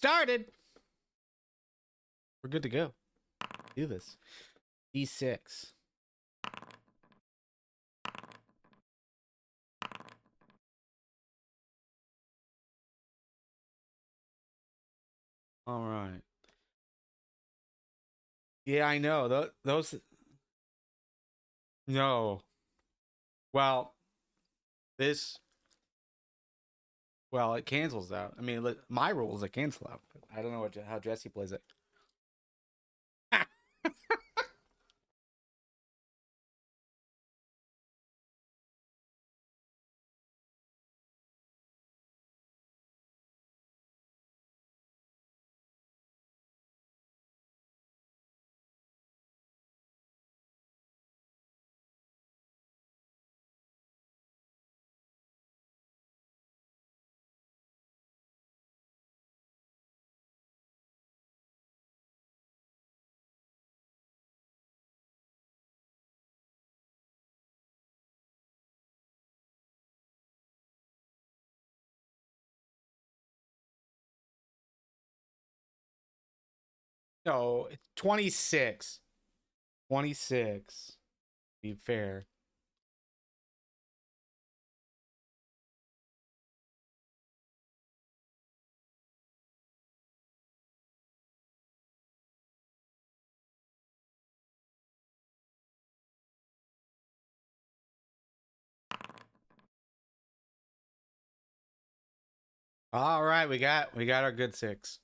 started. We're good to go. Do this. D6. All right. Yeah, I know. Those. No. Well, this. Well, it cancels out. I mean, my rules it cancel out. I don't know how Jesse plays it. No, 26. 26. Be fair. All right, we got our good 6.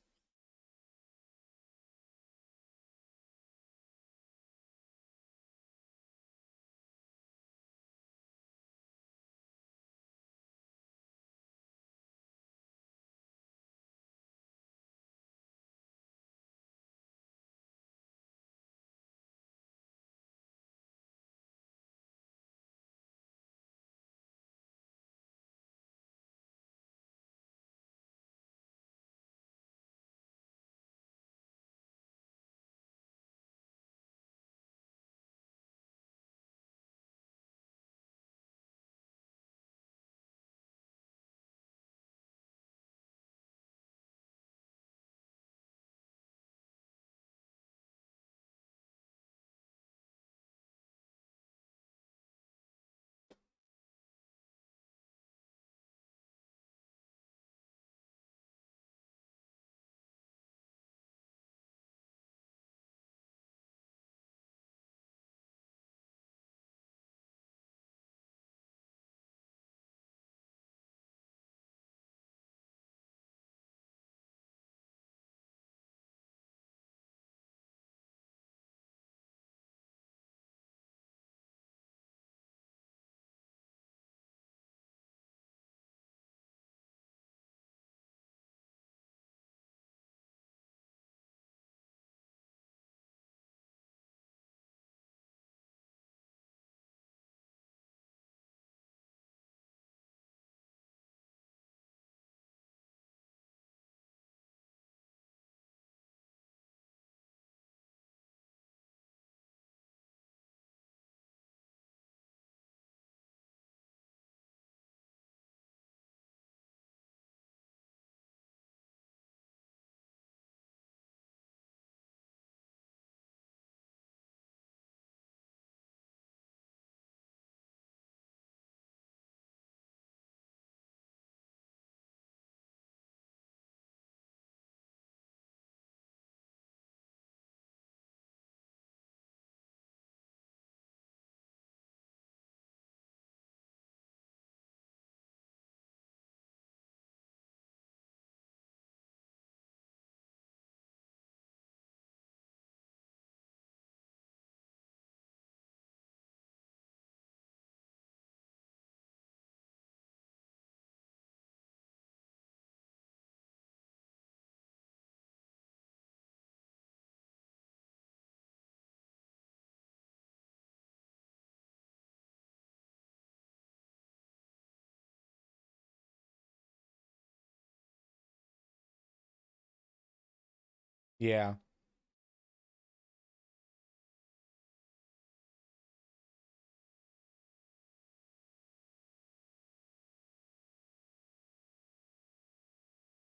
Yeah.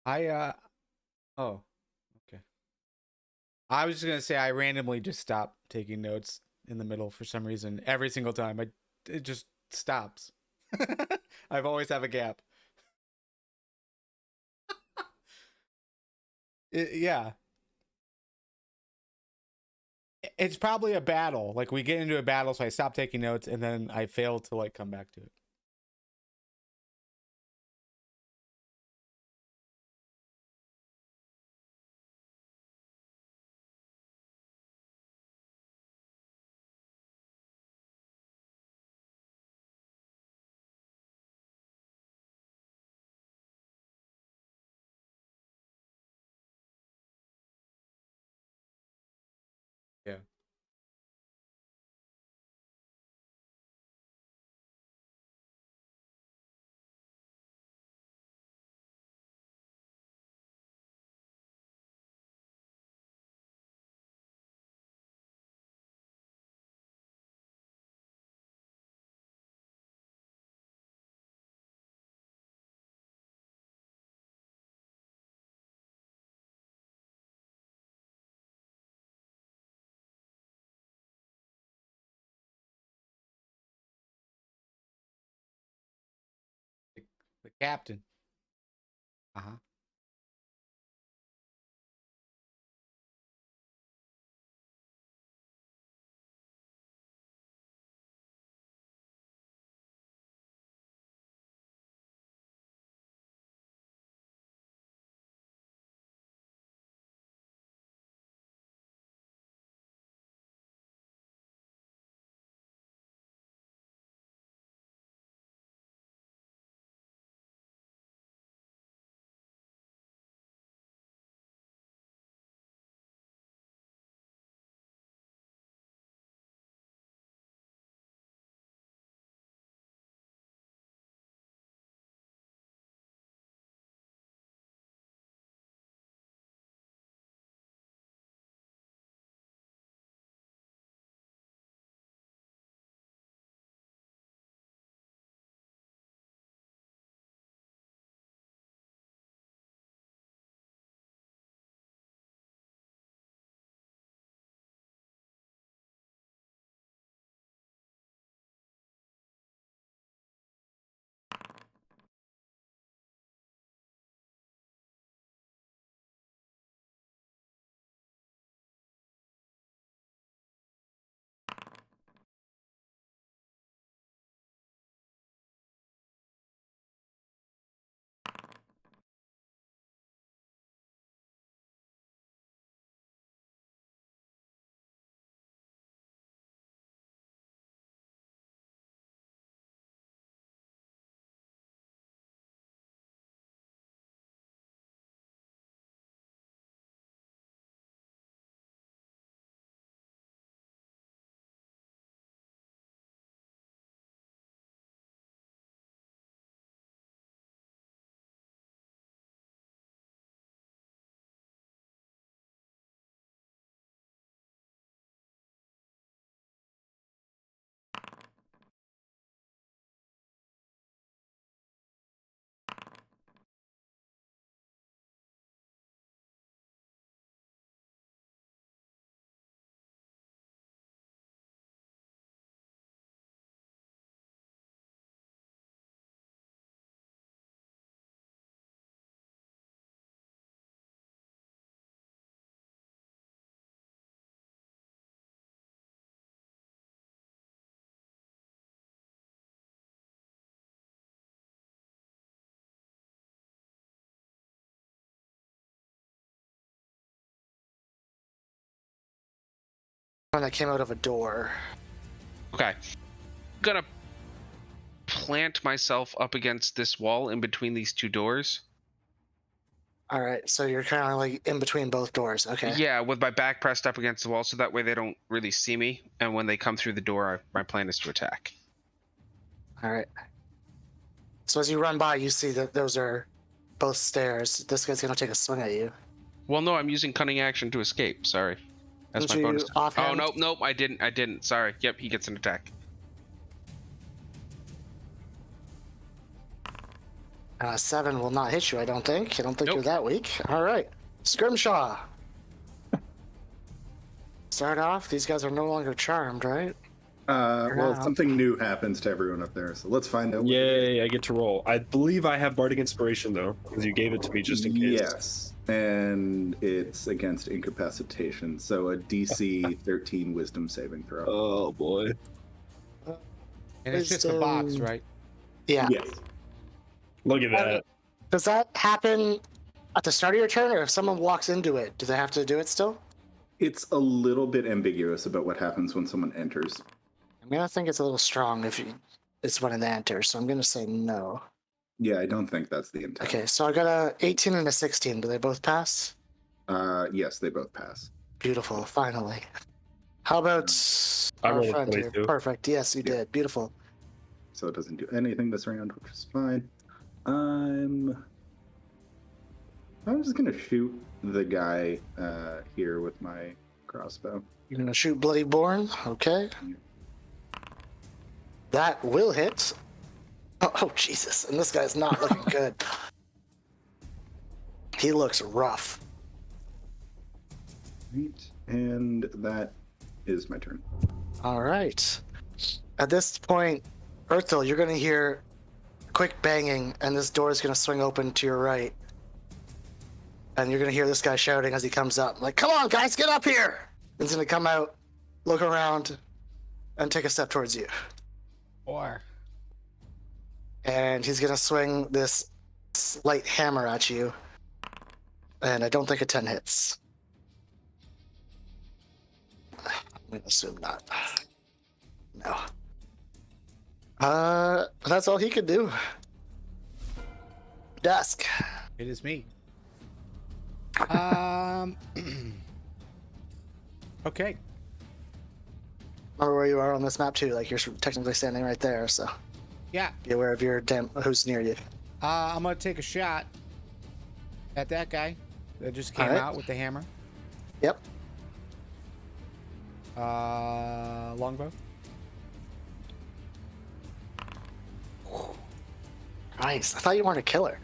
I Oh, okay. I was just gonna say I randomly just stop taking notes in the middle for some reason every single time. It just stops. I've always have a gap. Yeah, it's probably a battle. Like we get into a battle, so I stop taking notes, and then I fail to like come back to it. Yeah. The, the captain. Uh huh. One that came out of a door. Okay. I'm gonna plant myself up against this wall in between these two doors. All right, so you're kind of like in between both doors. Okay. Yeah, with my back pressed up against the wall, so that way they don't really see me. And when they come through the door, my plan is to attack. All right. So as you run by, you see that those are both stairs. This guy's gonna take a swing at you. Well, no, I'm using cunning action to escape. Sorry, that's Didn't my bonus. you offhand? Oh nope, I didn't. Sorry. Yep, he gets an attack. 7 will not hit you, I don't think. I don't think Nope. you're that weak. All right. Scrimshaw. Start off. These guys are no longer charmed, right? Well, now. something new happens to everyone up there, so let's find out. Yay, I get to roll. I believe I have Bardic Inspiration, though, because you gave it to me just in case. Yes, and it's against incapacitation, so a DC 13 Wisdom saving throw. Oh, boy. And it's just a box, right? Yeah. Yes. Look at that. Does that happen at the start of your turn, or if someone walks into it, do they have to do it still? It's a little bit ambiguous about what happens when someone enters. I'm gonna think it's a little strong if it's when it enters, so I'm gonna say no. Yeah, I don't think that's the intent. Okay, so I got a 18 and a 16. Do they both pass? Yes, they both pass. Beautiful, finally. How about I our rolled a friend here? 22. Perfect. Yes, you Yeah. did. Beautiful. So it doesn't do anything this round, which is fine. I'm just gonna shoot the guy here with my crossbow. You're gonna shoot Bloody Born. Okay. That will hit. Oh, Jesus. And this guy's not looking good. He looks rough. Right, and that is my turn. All right. At this point, Earthil, you're going to hear quick banging, and this door is going to swing open to your right. And you're going to hear this guy shouting as he comes up, like, "Come on, guys, get up here!" And he's going to come out, look around, and take a step towards you. Or And he's going to swing this light hammer at you. And I don't think a 10 hits. I'm going to assume not. No. That's all he could do. Dusk. it is me. Okay. Remember where you are on this map too. Like, you're technically standing right there, so Yeah. be aware of who's near you. I'm gonna take a shot at that guy that just came Alright. out with the hammer. Yep. Longbow. Nice. I thought you weren't a killer.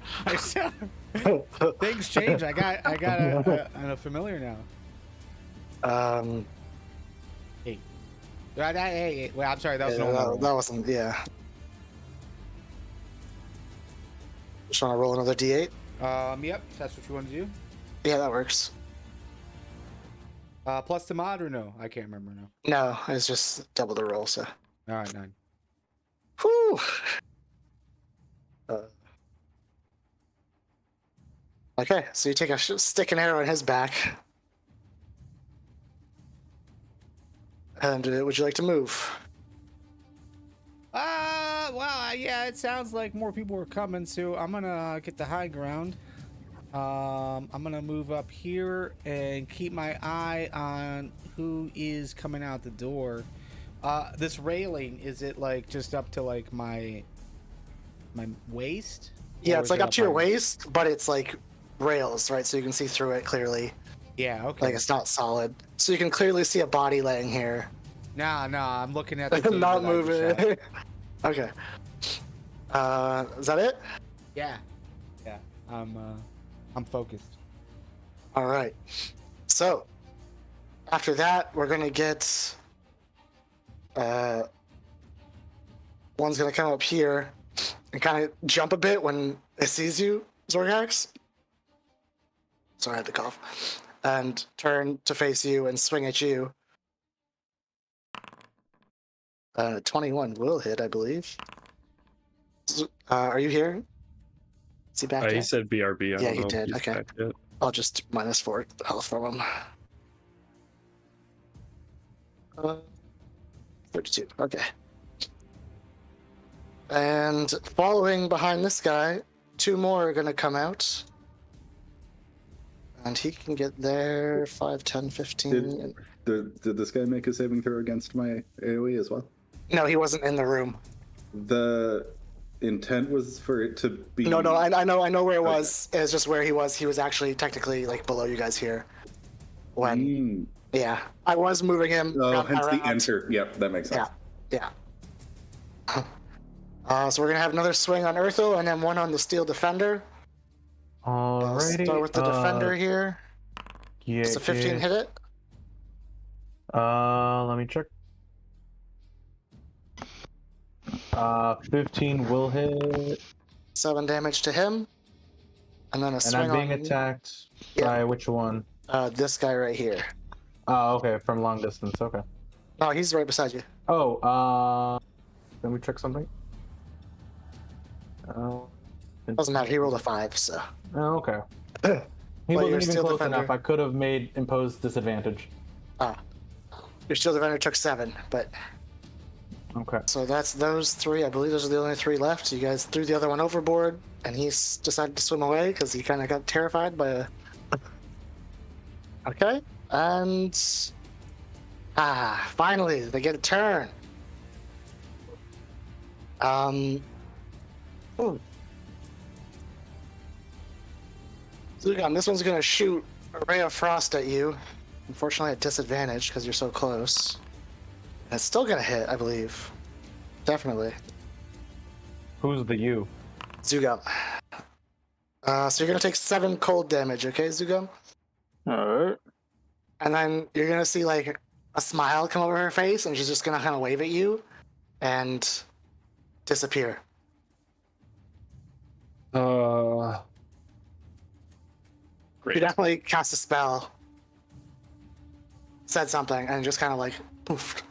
Things change. I got a familiar now. Hey. Hey. Well, I'm sorry. That was Yeah, no one. that wasn't. Yeah. Just want to roll another d8. Yep. If that's what you want to do. Yeah, that works. Plus the mod or no? I can't remember now. No, it's just double the roll. So. All right, 9. Whew. Okay, so you take a stick and arrow in his back. And would you like to move? Well, yeah, it sounds like more people are coming, so I'm gonna get the high ground. I'm gonna move up here and keep my eye on who is coming out the door. This railing, is it like just up to like my waist? Yeah, Or it's is like it up to your my- waist, but it's like rails, right? So you can see through it clearly. Yeah, okay. Like, it's not solid. So you can clearly see a body laying here. Nah, I'm looking at the table Not that I just shot. moving. Okay. Is that it? Yeah. I'm focused. All right. So after that, we're gonna get. One's gonna come up here and kind of jump a bit when it sees you, Zorgax. Sorry, I had to cough. And turn to face you and swing at you. 21 will hit, I believe. Are you here? Is he back He yet? said BRB. I Yeah, don't he know if did. he's Okay. back yet. I'll just -4 health from him. 32. Okay. And following behind this guy, 2 more are going to come out. And he can get there 5, 10, 15. Did this guy make a saving throw against my AoE as well? No, he wasn't in the room. The intent was for it to be. No, I know where it Okay. was. It's just where he was. He was actually technically like below you guys here. When, yeah, I was moving him. Oh, around- hence the around. enter. Yep, that makes sense. Yeah. So we're gonna have another swing on Earthil and then one on the Steel Defender. I'll Alrighty. start with the Defender here. Yeah. Does a 15 hit it? Let me check. 15 will hit. 7 damage to him. And then a And swing I'm being on attacked Yeah. by which one? This guy right here. Oh, okay, from long distance. Okay. No, he's right beside you. Oh, let me check something. Doesn't matter. He rolled a 5, so. Oh, okay. He Well, wasn't you're even still close defender. enough. I could have imposed disadvantage. Your shield defender took 7, but Okay. so that's those 3. I believe those are the only 3 left. You guys threw the other one overboard, and he decided to swim away because he kind of got terrified by a. Okay, and finally they get a turn. Zugan, this one's gonna shoot a ray of frost at you. Unfortunately, at disadvantage because you're so close. And it's still gonna hit, I believe. Definitely. Who's the you? Zugam. So you're gonna take 7 cold damage, okay, Zugam? Alright. And then you're gonna see like a smile come over her face, and she's just gonna kind of wave at you, and disappear. Great. You definitely cast a spell, said something, and just kind of like poofed.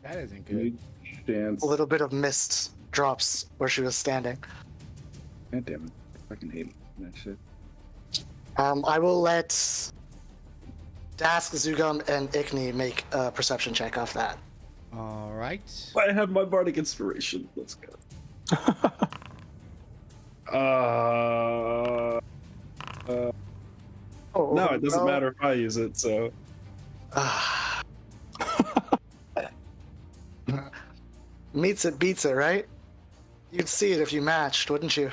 That isn't good. Good chance. A little bit of mist drops where she was standing. God damn it. I fucking hate that shit. I will let Dask, Zugam, and Ikni make a perception check off that. All right. I have my bardic inspiration. Let's go. No, it doesn't matter if I use it. So Meets it, beats it, right? You'd see it if you matched, wouldn't you?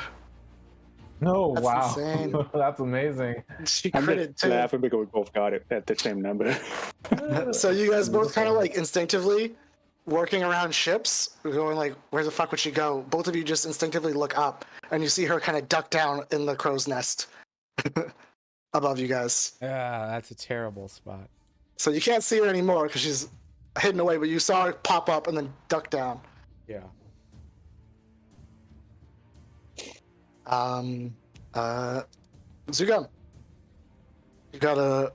No, That's wow. insane. That's amazing. She I'm critted just too. laughing because we both got it at the same number. So you guys both kind of like instinctively working around ships, going like, where the fuck would she go? Both of you just instinctively look up, and you see her kind of duck down in the crow's nest above you guys. Yeah, that's a terrible spot. So you can't see her anymore because she's hidden away, but you saw her pop up and then duck down. Yeah. Zugam, you got a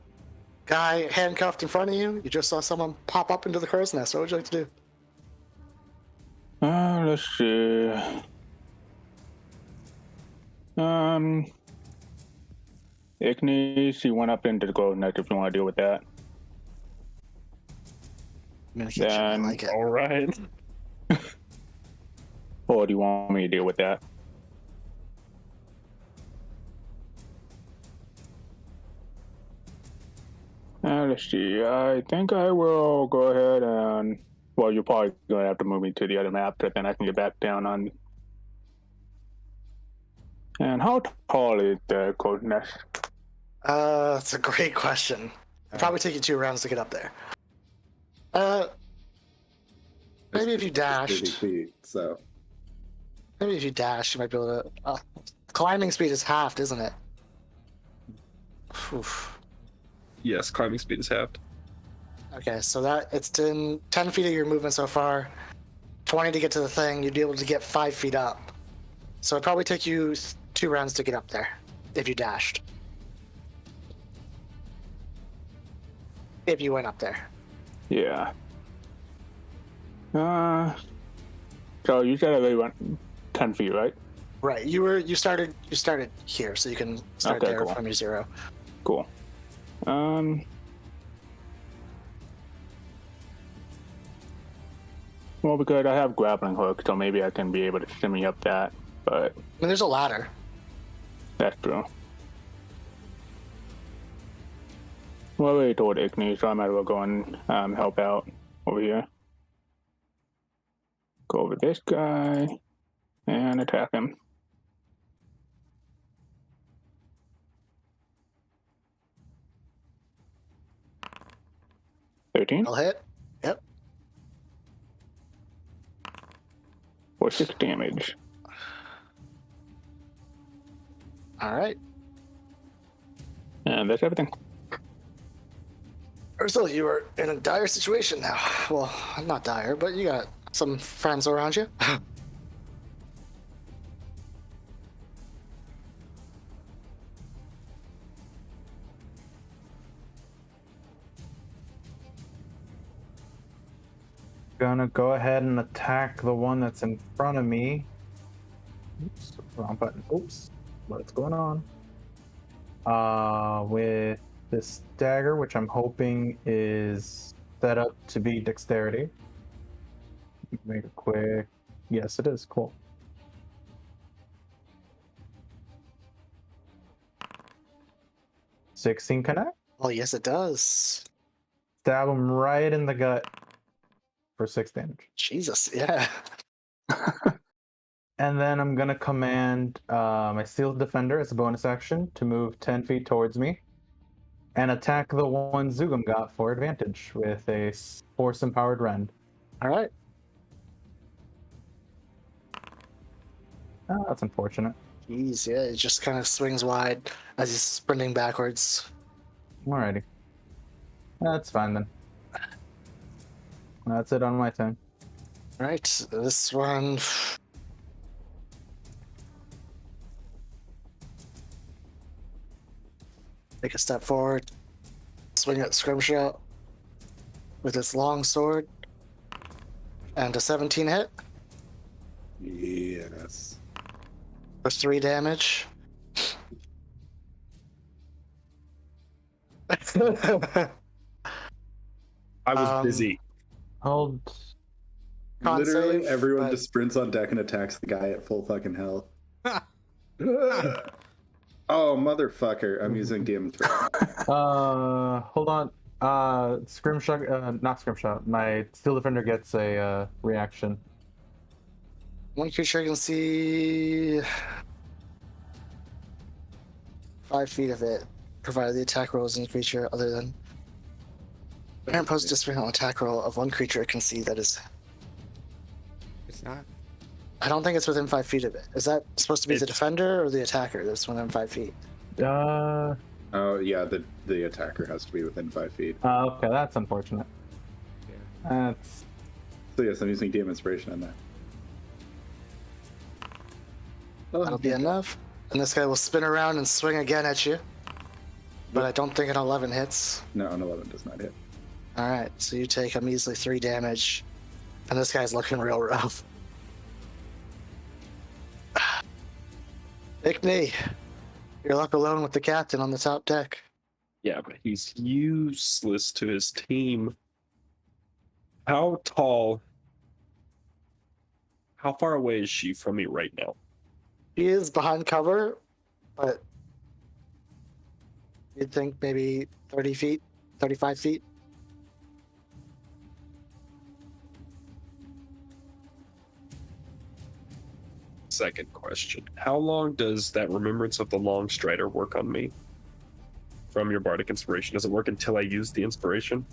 guy handcuffed in front of you. You just saw someone pop up into the crow's nest. What would you like to do? Let's see. Ignis, she went up into the gold nest if you want to deal with that. I'm gonna keep shit Then- like it. all right. Or do you want me to deal with that? Let's see. I think I will go ahead and. Well, you're probably going to have to move me to the other map, but then I can get back down on. And how tall is the gold nest? That's a great question. It'll probably take you 2 rounds to get up there. Maybe if you 30 dashed. feet, so Maybe if you dash, you might be able to. Climbing speed is halved, isn't it? Oof. Yes, climbing speed is halved. Okay, so that it's 10 feet of your movement so far. 20 to get to the thing. You'd be able to get 5 feet up. So it'd probably take you 2 rounds to get up there if you dashed. If you went up there. Yeah. So you said I really went 10 feet, right? Right. You started here, so you can start Okay, there cool. from your 0. Cool. Well, because I have grappling hook, so maybe I can be able to shimmy up that, but I mean, there's a ladder. that's true. Well, I already told Ignis, so I might as well go and help out over here. Go over this guy and attack him. I'll hit. Yep. For 6 damage. All right. And that's everything. Ursula, you are in a dire situation now. Well, not dire, but you got some friends around you. Gonna go ahead and attack the one that's in front of me. Oops, wrong button. Oops, what's going on? With this dagger, which I'm hoping is set up to be dexterity. Make it quick. Yes, it is. Cool. $16 connect. Oh, yes, it does. Stab him right in the gut for 6 damage. Jesus, yeah. And then I'm gonna command my Sealed Defender as a bonus action to move 10 feet towards me and attack the one Zugum got for advantage with a Force Empowered Rend. All right. Oh, that's unfortunate. Jeez, yeah, it just kind of swings wide as he's sprinting backwards. Alrighty. That's fine then. That's it on my turn. All right, this one. Take a step forward, swing at Scrimshaw with its long sword, and a 17 hit Yes. for 3 damage. I was busy. Hold. Con Literally, save, everyone but- just sprints on deck and attacks the guy at full fucking hell. Oh, motherfucker. I'm using DM 3. Hold on. Scrimshaw, not Scrimshaw. My Steel Defender gets a reaction. One creature can see 5 feet of it, provided the attack roll is in a creature other than. Impose disfavoring attack roll of one creature it can see that is. It's not. I don't think it's within 5 feet of it. Is that supposed to be the It's- defender or the attacker that's within 5 feet? Oh, yeah, the attacker has to be within 5 feet. Okay, that's unfortunate. Yeah. That's So, yes, I'm using DM Inspiration on that. Oh, That'll be enough. And this guy will spin around and swing again at you. But I don't think an 11 hits. No, an 11 does not hit. Alright, so you take a measly 3 damage. And this guy's looking real rough. Pick me. You're left alone with the captain on the top deck. Yeah, but he's useless to his team. How tall? How far away is she from me right now? He is behind cover, but you'd think maybe 30 feet, 35 feet. Second question. How long does that Remembrance of the Long Strider work on me? From your Bardic Inspiration. Does it work until I use the inspiration?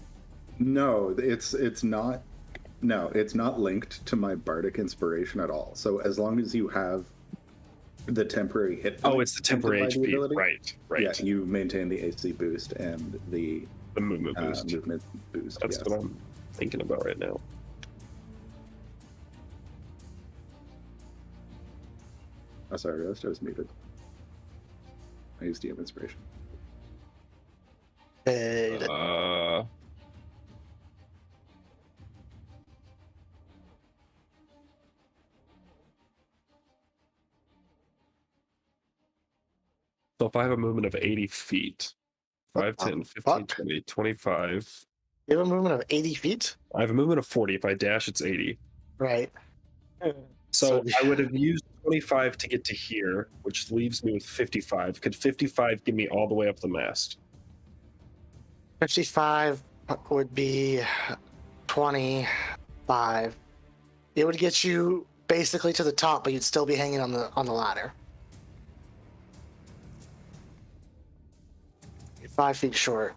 No, it's not. No, it's not linked to my Bardic Inspiration at all. So as long as you have the temporary hit. Oh, it's the temporary granted by the HP. ability, Right. Yeah, you maintain the AC boost and the The movement boost. movement boost. That's yes. what I'm thinking about right now. Oh, sorry, I realized I was muted. I used DM Inspiration. Hey, So if I have a movement of 80 feet, 5, 10, 15, fuck? 20, 25. you have a movement of 80 feet? I have a movement of 40. If I dash, it's 80. Right. So So- I would have used 25 to get to here, which leaves me with 55. Could 55 get me all the way up the mast? 55 would be 25. It would get you basically to the top, but you'd still be hanging on the ladder. You're 5 feet short.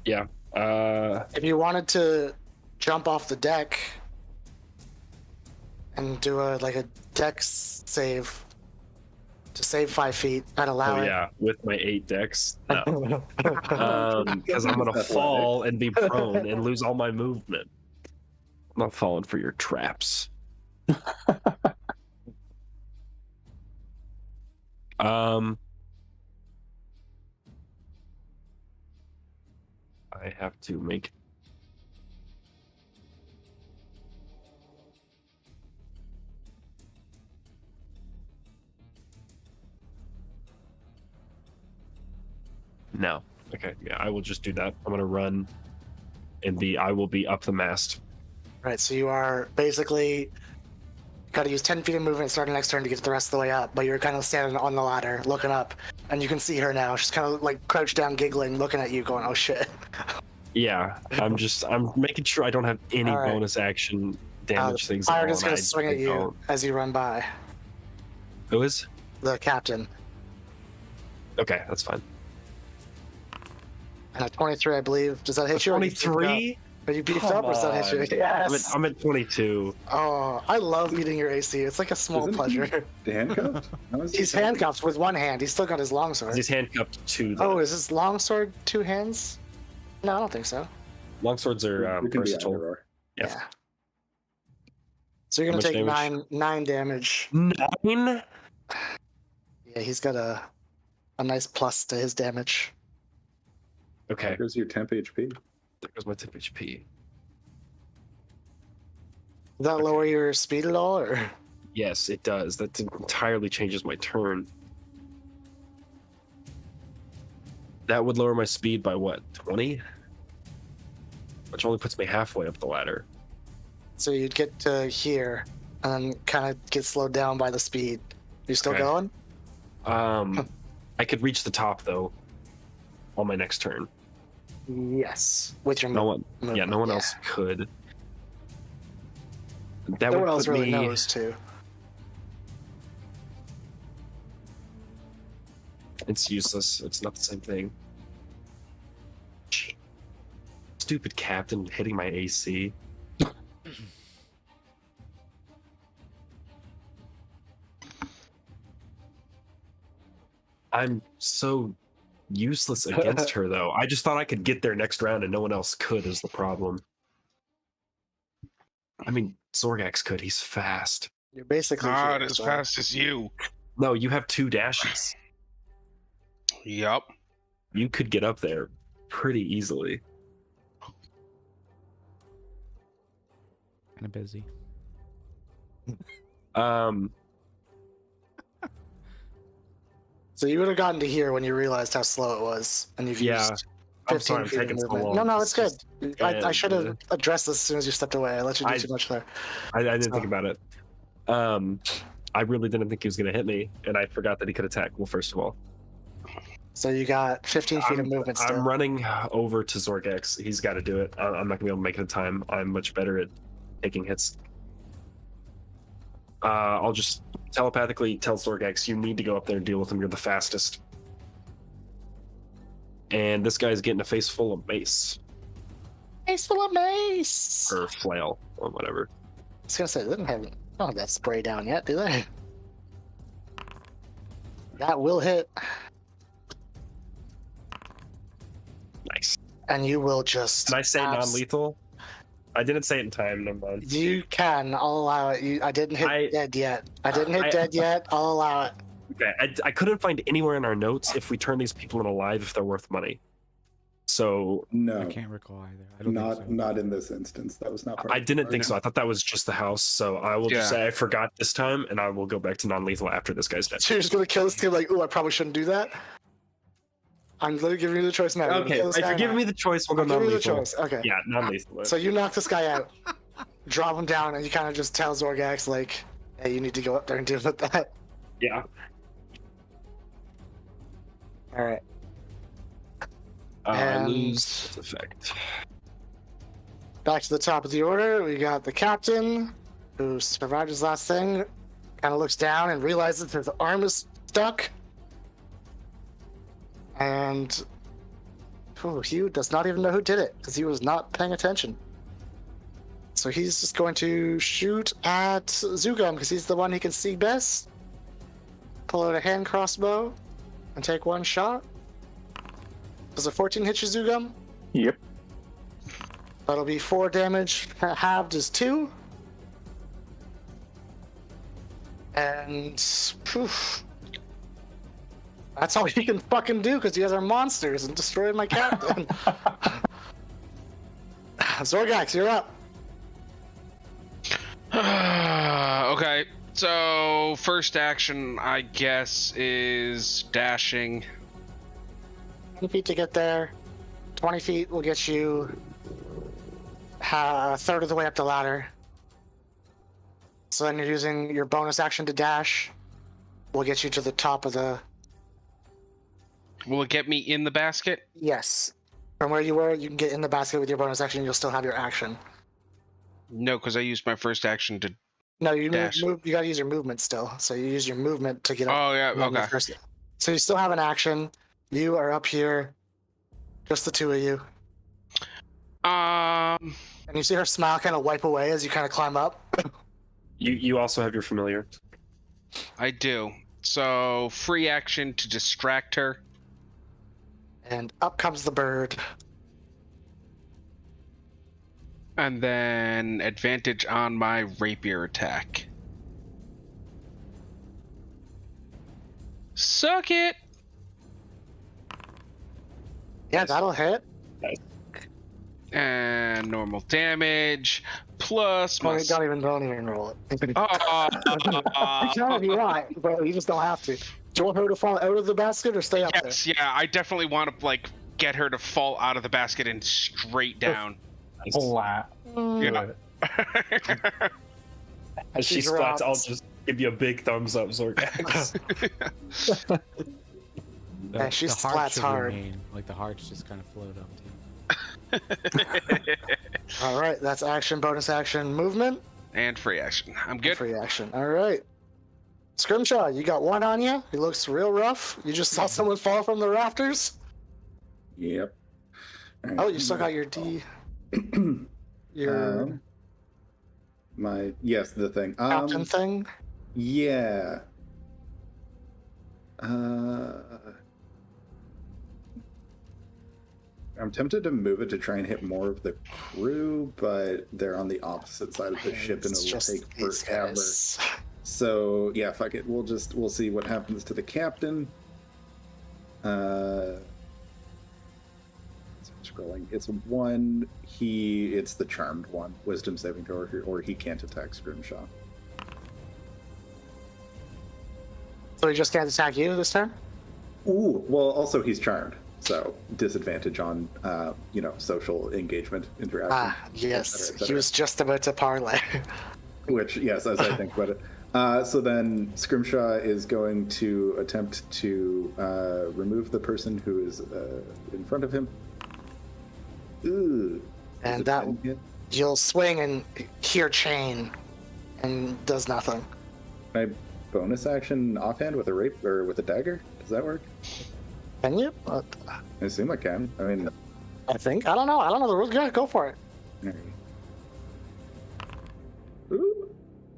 Yeah. If you wanted to jump off the deck and do a dex save to save 5 feet and allow Oh it. yeah, with my 8 dex. No. Because I'm gonna fall and be prone and lose all my movement. I'm not falling for your traps. I have to make. No. Okay. Yeah, I will just do that. I'm gonna run, and I will be up the mast. Right, so you are basically got to use 10 feet of movement starting next turn to get the rest of the way up, but you're kind of standing on the ladder, looking up, and you can see her now. She's kind of like crouched down, giggling, looking at you, going, "Oh shit." Yeah, I'm making sure I don't have any All right. bonus action damage things. Pirate at is all, going and to swing I at you don't. as you run by. Who is? The captain. Okay, that's fine. And a 23, I believe. Does that hit you? 23? Are you beefed Come up or does that hit you? on. Yes. I'm at 22. Oh, I love beating your AC. It's like a small Isn't pleasure. he handcuffed? How is he He's handcuffed with one hand. He's still got his longsword. He's handcuffed to the Oh, is his longsword 2 hands? No, I don't think so. longswords are It can be versatile. either or. Yeah. So you're How gonna much take damage? nine damage. 9? Yeah, he's got a nice plus to his damage. Okay, There's your temp HP. there goes my tip HP. Does that lower your speed at all, or? Yes, it does. That entirely changes my turn. That would lower my speed by what, 20? Which only puts me halfway up the ladder. So you'd get to here, and then kind of get slowed down by the speed. You still Okay. going? I could reach the top though on my next turn. Yes, with your No one, movement. yeah, no one else could. That No would one else put really me. knows to. It's useless. It's not the same thing. Stupid captain hitting my AC. I'm so useless against her, though. I just thought I could get there next round, and no one else could. Is the problem? I mean, Zorgax could. He's fast. You're basically Not here, as so- fast as you. No, you have 2 dashes. Yup. You could get up there pretty easily. Kind of busy. So you would have gotten to here when you realized how slow it was, and you've Yeah. used I'm 15 sorry, I'm feet of taking so movement. long. No, it's good. just- I should have and, addressed this as soon as you stepped away. I let you do I- too much there. I didn't So- think about it. I really didn't think he was going to hit me, and I forgot that he could attack. Well, first of all, So you got 15 feet of movement still. I'm running over to Zorgax. He's got to do it. I'm not going to be able to make it in time. I'm much better at taking hits. I'll just telepathically tell Zorgax, you need to go up there and deal with him. You're the fastest. And this guy's getting a face full of mace Face full of mace. or flail or whatever. I was gonna say they don't have that spray down yet, do they? That will hit, Nice. and you will just. Can I say non-lethal? I didn't say it in time. Never mind. You can. I'll allow it. I didn't hit dead yet. I didn't hit dead yet. I'll allow it. Okay, I couldn't find anywhere in our notes if we turn these people in alive if they're worth money. So No, I can't recall either. I don't not think so. not in this instance. That was not. Part I of didn't the think so. I thought that was just the house. So I will just Yeah. say I forgot this time, and I will go back to non-lethal after this guy's dead. So you're just gonna kill this kid? Like, ooh, I probably shouldn't do that. I'm literally giving you the choice now. You're gonna Okay, kill this if guy you're giving now. me the choice, we'll go I'm giving you the non-lethal. choice. Okay. Yeah, non-lethal. So you knock this guy out, drop him down, and you kind of just tell Zorgax like, "Hey, you need to go up there and deal with that." Yeah. All right. I And- lose its effect. Back to the top of the order, we got the captain, who survived his last thing. Kind of looks down and realizes his arm is stuck. And Hugh does not even know who did it because he was not paying attention. So he's just going to shoot at Zugum because he's the one he can see best. pull out a hand crossbow and take one shot. Does a 14 hit you, Zugum? Yep. That'll be 4 damage, halved is 2. And poof. That's all he can fucking do because you guys are monsters and destroyed my captain. Zorgax, you're up. Okay, so first action, I guess, is dashing. 10 feet to get there. 20 feet will get you a third of the way up the ladder. So then you're using your bonus action to dash. Will get you to the top of the... Will it get me in the basket? Yes. From where you were, you can get in the basket with your bonus action. You'll still have your action. No, because I used my first action to. No, you Dash. move. You gotta use your movement still. So you use your movement to get up. Oh yeah, on the okay. first- So you still have an action. You are up here. Just the two of you. Um, And you see her smile kind of wipe away as you kind of climb up. You also have your familiar. I do. So free action to distract her. And up comes the bird. And then advantage on my rapier attack. Suck it! Yeah, that'll hit. And normal damage plus my. Don't even roll it. Oh, You can if you want, but you just don't have to. Do you want her to fall out of the basket or stay up yes, yeah, I definitely want to like get her to fall out of the basket and straight down. Flat. Yeah. As she She's splats, rocks. I'll just give you a big thumbs up, Zorgax. Yeah, she the heart splats should hard. remain, like the hearts just kind of float up too. All right, that's action, bonus action, movement, And free action. I'm good. free action. All right. Scrimshaw, you got one on you. He looks real rough. You just saw someone fall from the rafters. Yep. All right. Oh, you still got your D. Your the thing. captain thing. Yeah. I'm tempted to move it to try and hit more of the crew, but they're on the opposite side of the ship and It's it will just take these forever. guys. So yeah, fuck it. We'll see what happens to the captain. Scrolling. It's one. It's the charmed one. Wisdom saving throw, or he can't attack Scrimshaw. So he just can't attack you this turn? Ooh. Well, also he's charmed, so disadvantage on social engagement interaction. Ah, yes. et cetera. He was just about to parlay. Which, yes, as I think about it. So then Scrimshaw is going to attempt to remove the person who is in front of him. Ooh. And Is it that 10 hit? you'll swing and hear chain and does nothing. My bonus action offhand with a rape or with a dagger? Does that work? Can you? I assume I can. I mean, I think. I don't know the rules. Yeah, go for it. all right. Ooh.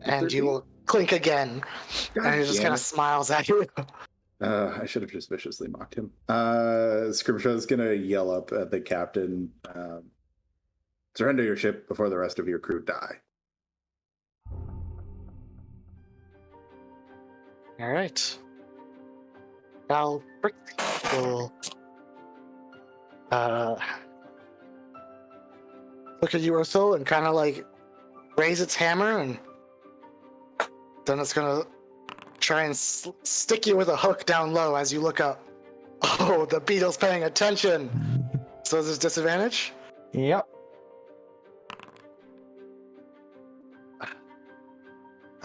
And 13. you will clink again. God And he just damn kind of it. smiles at you. I should have just viciously mocked him. Scrimshaw's gonna yell up at the captain, surrender your ship before the rest of your crew die. All right. Now, Brick will look at you, Ursula, and kind of like raise its hammer, and then it's gonna try and stick you with a hook down low as you look up. Oh, the beetle's paying attention. So there's disadvantage. Yep.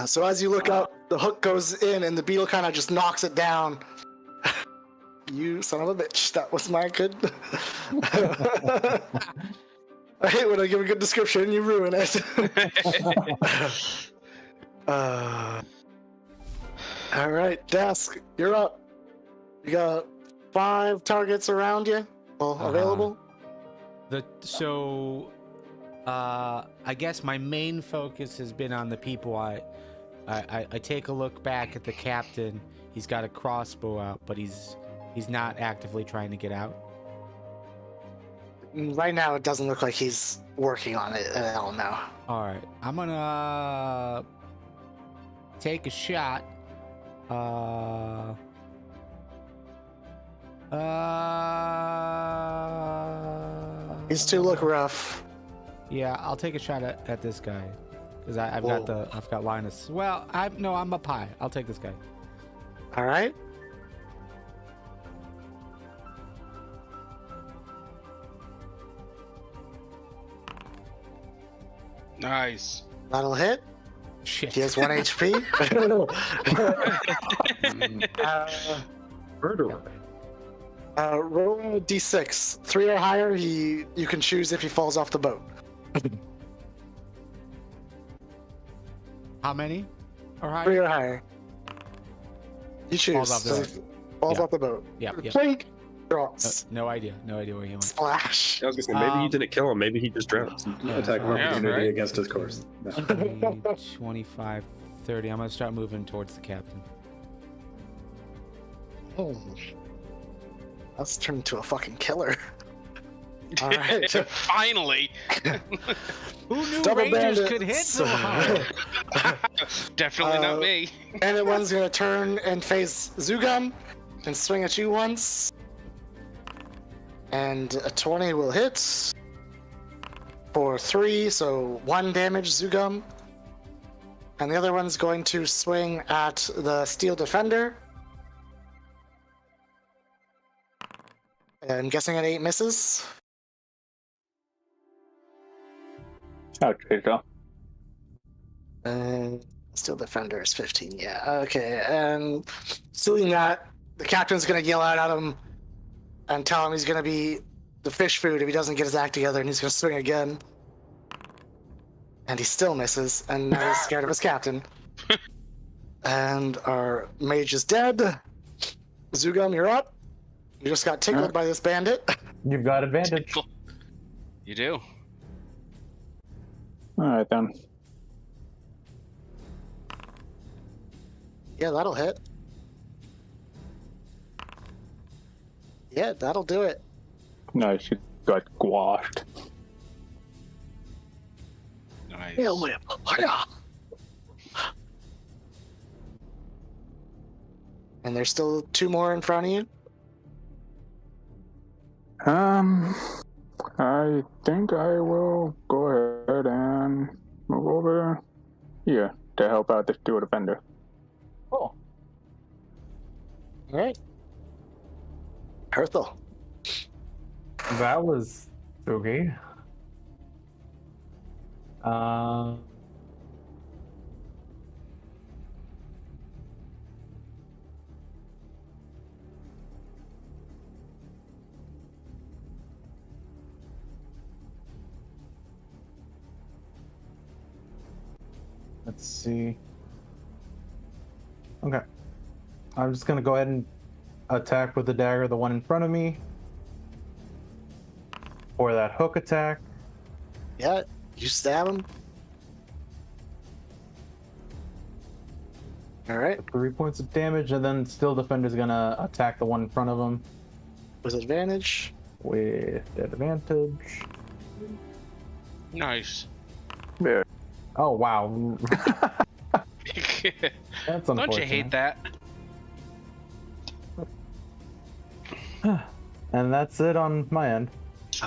So as you look up, the hook goes in, and the beetle kind of just knocks it down. You son of a bitch! That was my good. I hate when I give a good description and you ruin it. All right, Desk, you're up. You got 5 targets around you, available. I guess my main focus has been on the people I take a look back at the captain. He's got a crossbow out, but he's not actively trying to get out. Right now, it doesn't look like he's working on it at all now. All right, I'm gonna take a shot. These two look rough. Yeah, I'll take a shot at this guy because I've got Linus. Well, I'm up high. I'll take this guy. All right. Nice. That'll hit. Shit. He has 1 HP. Murderer. Roll a d6. 3 or higher, you can choose if he falls off the boat. How many? Or 3 higher? or higher. You choose. Falls off the boat. Falls Yeah. off the boat. Yeah. Plink. Drops. No idea. No idea where he went. Splash. I was gonna say maybe he didn't kill him. Maybe he just drowned. Attack of Yeah, opportunity right. against his course. No. 25, 30. I'm gonna start moving towards the captain. Oh. That's turned into a fucking killer. All right. Finally. Who knew Double Rangers bandits. could hit so hard? Definitely not Uh, me. And it one's gonna turn and face Zugum and swing at you once. And a 20 will hit for 3, so 1 damage, Zugum. And the other one's going to swing at the Steel Defender. I'm guessing an 8 misses. Okay, so. And Steel Defender is 15, yeah. Okay, and seeing that, the captain's gonna yell out at him and tell him he's gonna be the fish food if he doesn't get his act together, and he's gonna swing again. And he still misses, and now he's scared of his captain. And our mage is dead. Zugum, you're up. You just got tickled by this bandit. You've got advantage. You do. Alright then. Yeah, that'll hit. Yeah, that'll do it. No, she got squashed. Nice. Hail whip. And there's still 2 more in front of you. I think I will go ahead and move over here to help out the Steel Defender. Cool. All right. Herthel. That was okay. Let's see. Okay. I'm just gonna go ahead and attack with the dagger, the one in front of me. For that hook attack. Yeah, you stab him. All right, 3 points of damage, and then Steel Defender's gonna attack the one in front of him with advantage. with advantage. Nice. Yeah. Oh wow. That's unfortunate. Don't you hate that? And that's it on my end.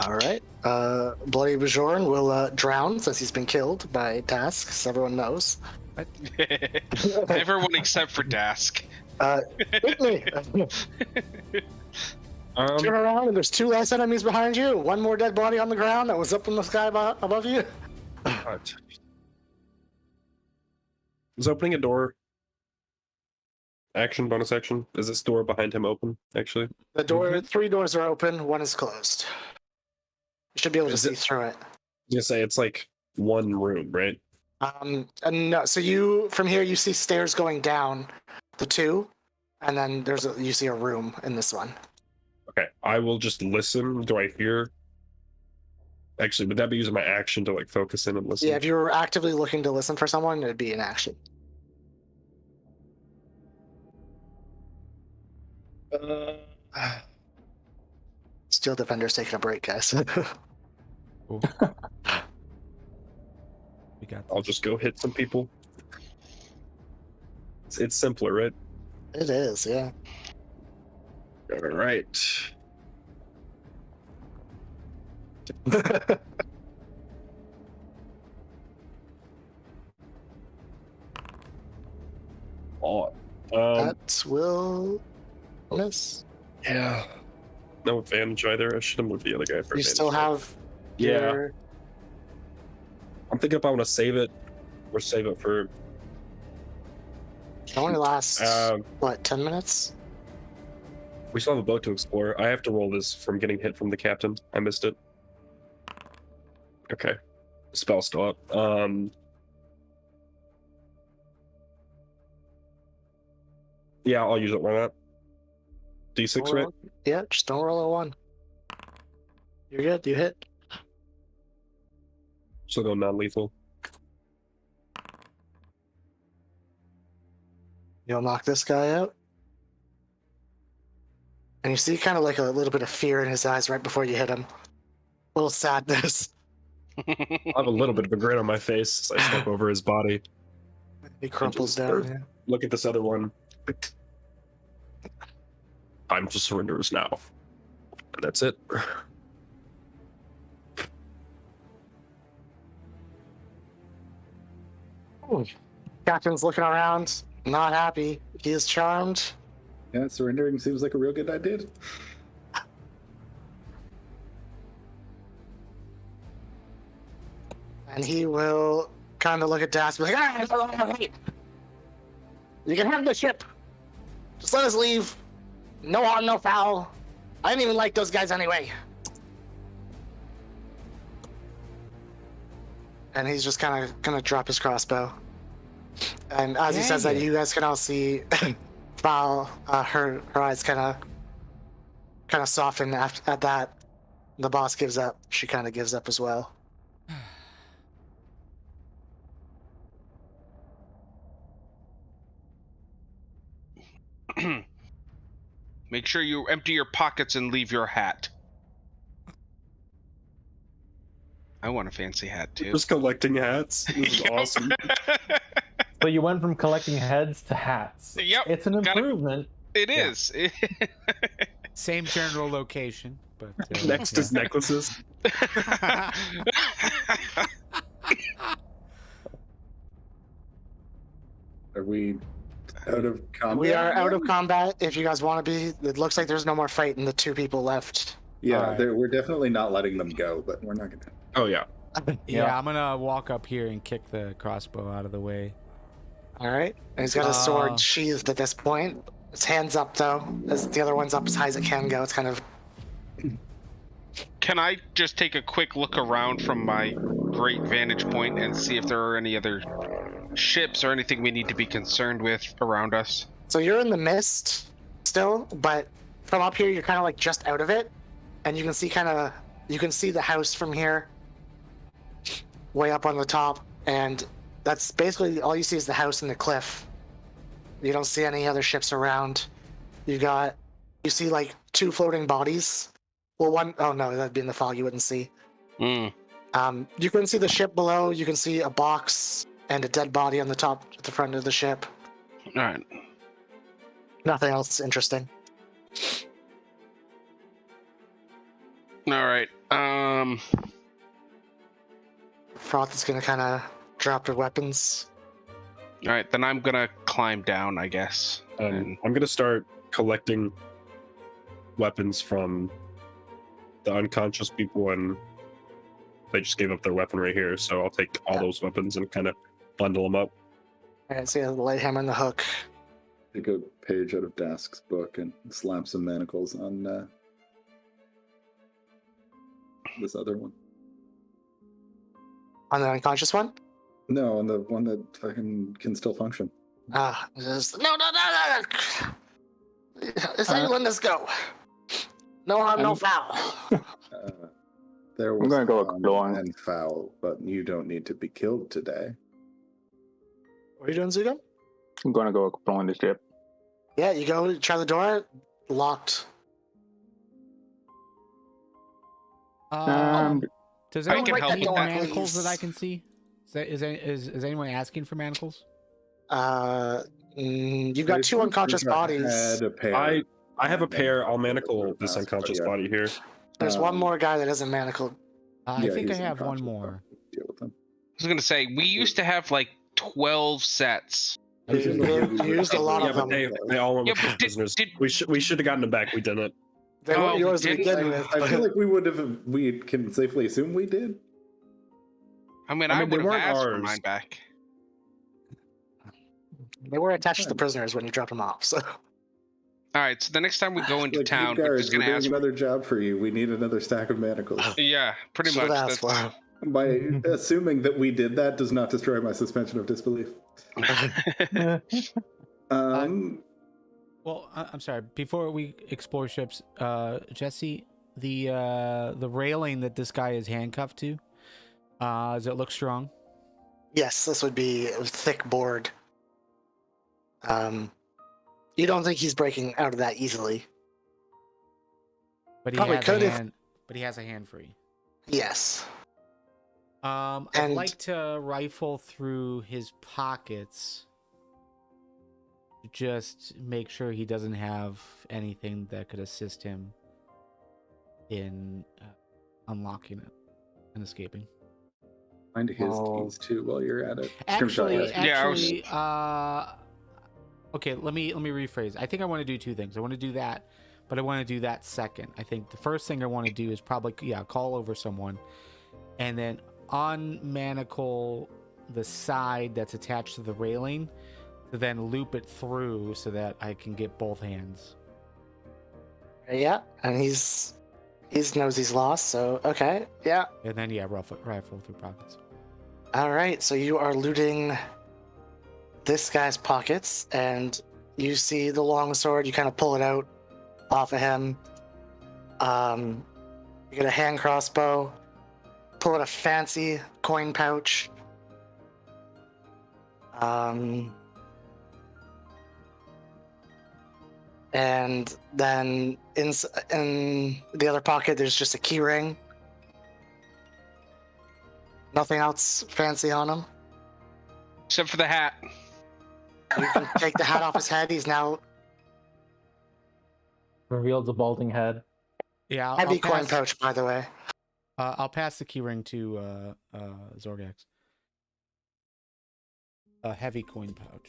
All right. Bloody Bajorn will drown since he's been killed by tasks. Everyone knows. Everyone except for Dask. Hit me. Turn around and there's 2 less enemies behind you. 1 more dead body on the ground that was up in the sky above you. God. Is opening a door action, bonus action? Is this door behind him open, actually? The door, 3 doors are open. 1 is closed. You should be able to Is see it- through it. I was gonna say it's like one room, right? And no, so you from here you see stairs going down the 2, and then you see a room in this one. Okay, I will just listen. Do I hear? Actually, would that be using my action to like focus in and listen? Yeah, if you were actively looking to listen for someone, it'd be an action. Steel Defender's taking a break, guys. Cool. We got I'll just go hit some people. It's simpler, right? It is, yeah. All right. Oh, That will miss. yeah. No advantage either. I should have moved the other guy for You advantage. still have Yeah. your... I'm thinking if I want to save it or save it for. It only lasts, Um, what, 10 minutes? We still have a boat to explore. I have to roll this from getting hit from the captain. I missed it. Okay. Spell still up. Yeah, I'll use it. Why not? D6, right? Yeah, just don't roll a 1. You're good, you hit. Still go non-lethal. You'll knock this guy out. And you see kind of like a little bit of fear in his eyes right before you hit him. A little sadness. I have a little bit of a grin on my face as I step over his body. He crumples just- down. Yeah. Look at this other one. Time to surrender is now. And that's it. Captain's looking around, not happy. He is charmed. Yeah, surrendering seems like a real good idea. And he will kind of look at Das and be like, hey, you can have the ship. Just let us leave. No harm, no foul. I didn't even like those guys anyway. And he's just kind of gonna drop his crossbow. And as he says that, you guys can all see Val, her eyes kind of soften at that. The boss gives up. She kind of gives up as well. Make sure you empty your pockets and leave your hat. I want a fancy hat too. Just collecting hats. This is awesome. So you went from collecting heads to hats. Yep, It's an gotta- improvement. It is. same general location, but Next is necklaces. Are we out of combat? We are out of combat. If you guys want to be, it looks like there's no more fight, and the 2 people left. Yeah, Alright. we're definitely not letting them go, but we're not gonna. Oh yeah. yeah, I'm gonna walk up here and kick the crossbow out of the way. All right. And he's got his Ah. sword sheathed at this point. His hand's up though, as the other one's up as high as it can go. It's kind of Can I just take a quick look around from my great vantage point and see if there are any other ships or anything we need to be concerned with around us? so you're in the mist still, but from up here you're kind of like just out of it, and you can see the house from here, way up on the top, and that's basically all you see is the house and the cliff. You don't see any other ships around. You see like 2 floating bodies. Well, one, oh no, that'd be in the fog. You wouldn't see. Hmm. You can see the ship below. You can see a box and a dead body on the top, at the front of the ship. All right. Nothing else interesting. All right. Froth is gonna kind of drop their weapons. All right. Then I'm gonna climb down, I guess. And I'm gonna start collecting weapons from the unconscious people, and they just gave up their weapon right here. So I'll take all those weapons and kind of bundle them up. Alright, so the light hammer and the hook. Take a page out of Dask's book and slap some manacles on this other one. On the unconscious one? No, on the one that fucking can still function. No. It's how you let this go. No harm, no foul. There was gonna go harm along. and foul, but you don't need to be killed today. What are you doing, Zugo? I'm gonna go exploring the ship. Yeah, you go try the door. locked. Does I anyone can help need with that. manacles Please. that I can see? Is anyone asking for manacles? You've got two unconscious bodies. Had a pair. I have a pair. I'll manacle this Yeah. unconscious body here. There's one more guy that isn't manacled. I Yeah, think I he's have one unconscious, more. so deal with him. I was gonna say we used to have like 12 sets. You used a lot Yeah, of but them. they all went Yeah, with but the prisoners. We should have gotten them back. We didn't. They Oh, weren't yours to didn't begin they? with. I but feel like we can safely assume we did. I mean, I I mean, they would have weren't asked for ours. mine back. they were attached to the prisoners when you dropped them off. So All right, so the next time we go into Like, town, hey, we're guards, just gonna we're ask. doing another job for you. We need another stack of manacles. Yeah, pretty Should've much. asked for That's... it. By assuming that we did that does not destroy my suspension of disbelief. Well, I'm sorry. Before we explore ships, Jesse, the railing that this guy is handcuffed to, does it look strong? yes, this would be a thick board. You don't think he's breaking out of that easily? But he Probably has could a if- hand. But he has a hand free. Yes. I'd And- like to rifle through his pockets, to just make sure he doesn't have anything that could assist him in unlocking it and escaping. Find his Oh. keys too while you're at it. Actually, Scrimshaw, Yeah, I was- okay. Let me rephrase. I think I want to do two things. I want to do that, but I want to do that second. I think the first thing I want to do is probably call over someone, and then unmanacle the side that's attached to the railing, to then loop it through so that I can get both hands. Yeah, and he knows he's lost. So okay, yeah. And then rifle through pockets. All right, so you are looting this guy's pockets, and you see the long sword. You kind of pull it out off of him. You get a hand crossbow. Pull out a fancy coin pouch. And then in the other pocket, there's just a key ring. Nothing else fancy on him. Except for the hat. You can take the hat off his head. He's now Reveals a balding head. Yeah, heavy coin pouch, by the way. I'll pass the keyring to Zorgax. A heavy coin pouch.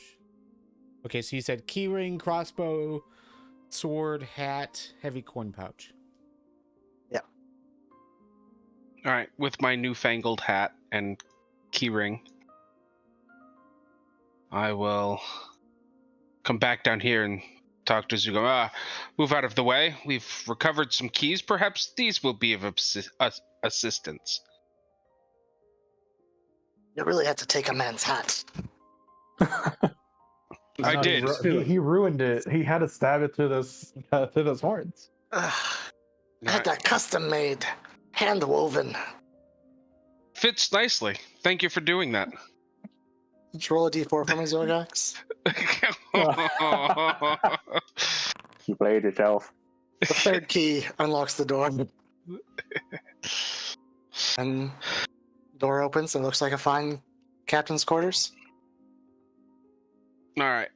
Okay, so you said keyring, crossbow, sword, hat, heavy coin pouch. Yeah. All right, with my newfangled hat and keyring, I will come back down here and talk to Zugo. Move out of the way. We've recovered some keys. Perhaps these will be of assistance. You really had to take a man's hat. I No, did. He ruined it. He had to stab it through those horns. I had that custom made, hand woven. Fits nicely. Thank you for doing that. Just roll a d4 for me, Zorgax. You played yourself. The third key unlocks the door. And door opens and looks like a fine captain's quarters. All right,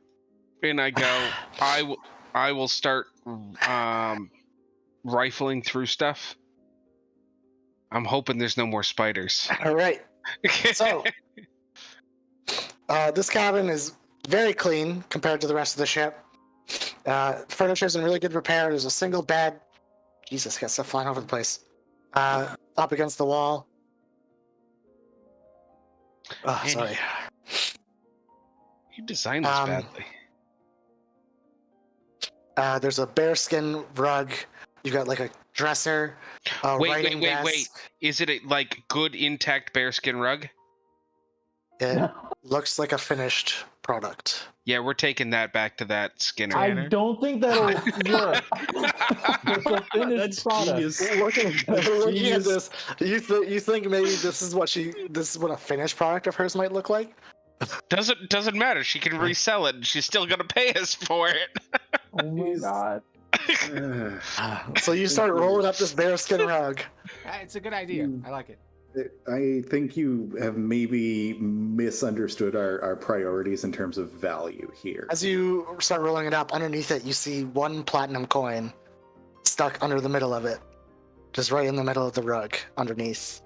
in I go. I will start rifling through stuff. I'm hoping there's no more spiders. All right. So, this cabin is very clean compared to the rest of the ship. Furniture's in really good repair. There's a single bed. Jesus, got stuff flying over the place. Up against the wall. Oh, Man, sorry. You designed this badly. There's a bearskin rug. You've got like a dresser. Wait. Desk. Is it a good intact bearskin rug? It looks like a finished product. Yeah, we're taking that back to that Skinner. I don't think that'll work. It's a finished product. genius. Looking at Genius. this, you think maybe this is what a finished product of hers might look like? Doesn't matter. She can resell it, and she's still gonna pay us for it. Oh my god. So you start rolling up this bearskin rug. It's a good idea. I like it. I think you have maybe misunderstood our priorities in terms of value here. As you start rolling it up, underneath it, you see one platinum coin stuck under the middle of it. Just right in the middle of the rug, underneath.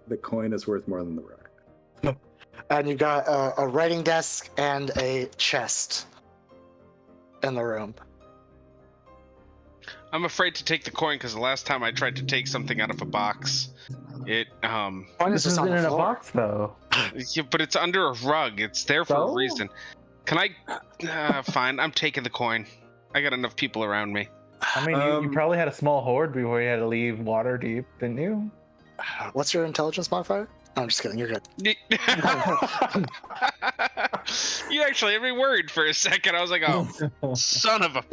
The coin is worth more than the rug. And you got a writing desk and a chest in the room. I'm afraid to take the coin because the last time I tried to take something out of a box, it Coin is This just on isn't the in a floor. box though. yeah, but it's under a rug. It's there for a So? reason. Can I? Fine. I'm taking the coin. I got enough people around me. I mean, you probably had a small hoard before you had to leave water deep, didn't you? What's your intelligence modifier? No, I'm just kidding. You're good. You actually had me worried for a second. I was like, oh, son of a.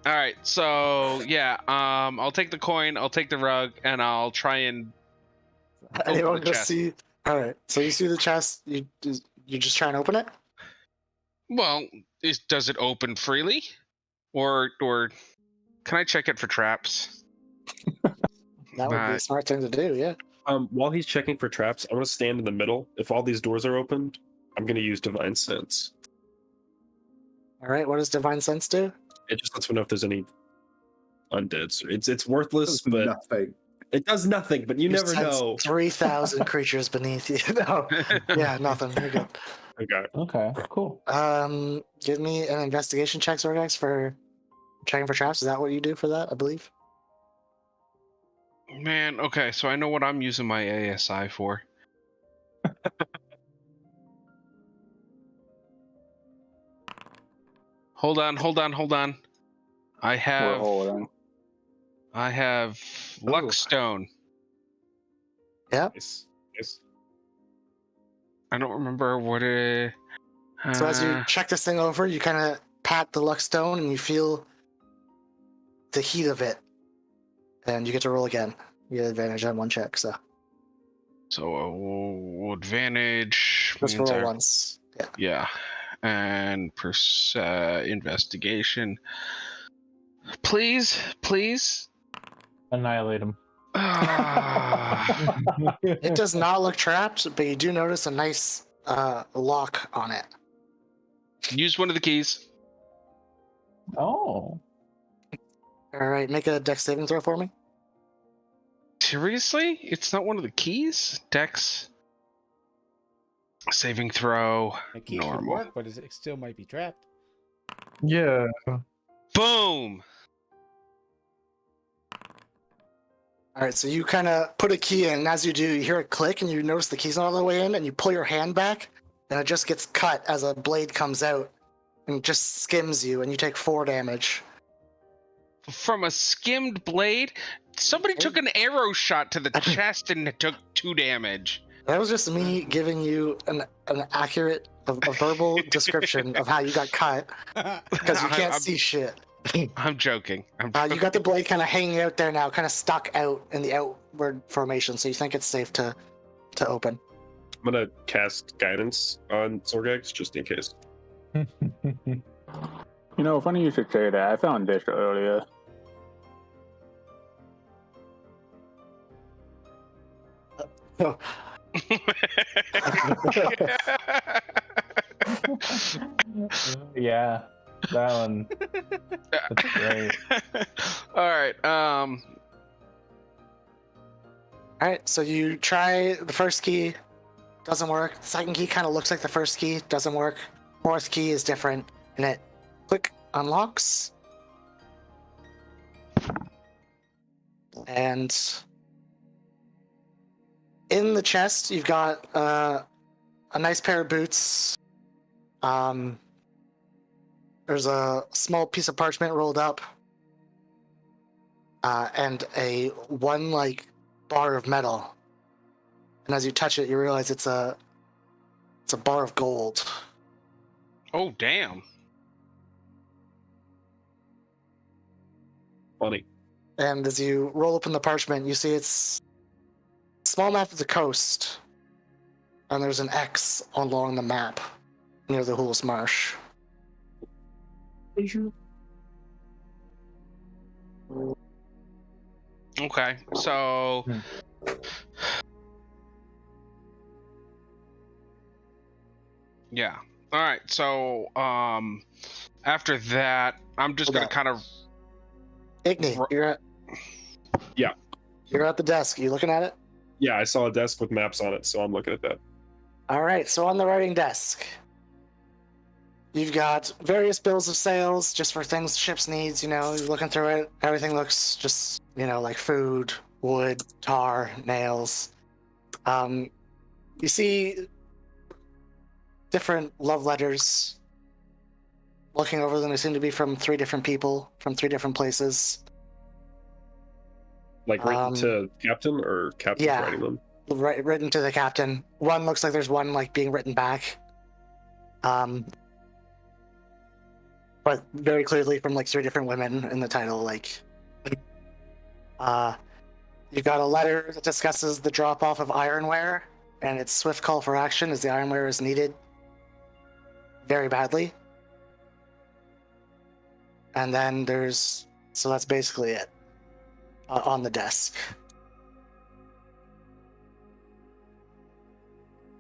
All right, so yeah, I'll take the coin, I'll take the rug, and I'll try and open Anyone the go chest. see? All right. So you see the chest. You just try and open it. Well, does it open freely, or can I check it for traps? That would be a smart thing to do. Yeah. While he's checking for traps, I'm gonna stand in the middle. If all these doors are opened, I'm gonna use Divine Sense. All right. What does divine sense do? It just lets me know if there's any undeads. It's worthless, Does but nothing. it does nothing. But you never sense know. 3,000 creatures beneath you. No. Yeah. Nothing. You're good. Okay. Okay, cool. Give me an investigation check, Zorgax, for checking for traps. Is that what you do for that? I believe. Man, okay, so I know what I'm using my ASI for. Hold on. I We're have holding. Luckstone. Nice. Nice. I don't remember what it. So as you check this thing over, you kind of pat the luck stone and you feel the heat of it, and you get to roll again. You get advantage on one check, so advantage. just means roll I- once. Yeah. Yeah, and investigation. Please. Annihilate him. Ah. It does not look trapped, but you do notice a nice lock on it. Use one of the keys. Oh. All right, make a dex saving throw for me. Seriously? It's not one of the keys? Dex. Saving throw. The key could Normal. work, but it still might be trapped. Yeah. Boom! All right, so you kind of put a key in, and as you do, you hear a click, and you notice the key's not all the way in, and you pull your hand back, and it just gets cut as a blade comes out, and it just skims you, and you take 4 damage. From a skimmed blade? Somebody took an arrow shot to the chest and it took 2 damage. That was just me giving you an accurate, a verbal description of how you got cut, because you can't see shit. I'm joking. You got the blade kind of hanging out there now, kind of stuck out in the outward formation, so you think it's safe to open. I'm gonna cast guidance on Zorgax just in case. You know, funny you should say that. I found this earlier. Yeah, that one. That's great. All right. All right, so you try the first key, doesn't work. The second key kind of looks like the first key, doesn't work. Fourth key is different, and it click unlocks. And in the chest, you've got a nice pair of boots. There's a small piece of parchment rolled up, and a one bar of metal. And as you touch it, you realize it's a bar of gold. Oh, damn. Funny. And as you roll open the parchment, you see it's a small map of the coast, and there's an X along the map near the Hull's Marsh. Okay, so. Yeah. All right. So, after that, I'm just Hold gonna up. kind of. Igni, Ru- you're at the desk. You looking at it? Yeah, I saw a desk with maps on it, so I'm looking at that. All right. So on the writing desk, you've got various bills of sales just for things ships needs. You're looking through it. Everything looks just like food, wood, tar, nails. You see different love letters. Looking over them, they seem to be from 3 different people from 3 different places. Like written to captain, or captain's yeah. writing them? Written to the captain. One looks like there's one being written back. But very clearly from 3 different women in the title. You got a letter that discusses the drop off of ironware and its swift call for action as the ironware is needed very badly. And then so that's basically it on the desk.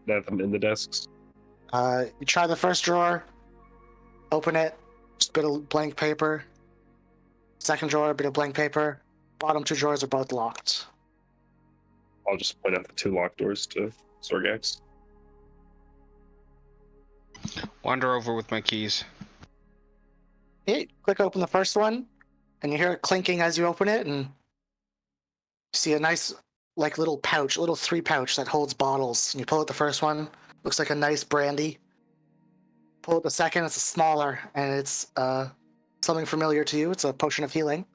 They have them in the desks. You try the first drawer, open it, just a bit of blank paper. Second drawer, a bit of blank paper. Bottom 2 drawers are both locked. I'll just point out the 2 locked doors to Sorgax. Wander over with my keys. You click open the first one, and you hear it clinking as you open it, and you see a nice, little pouch, little 3 pouch that holds bottles. And you pull out the first one, looks like a nice brandy. Pull out the second, it's smaller, and it's something familiar to you. It's a potion of healing.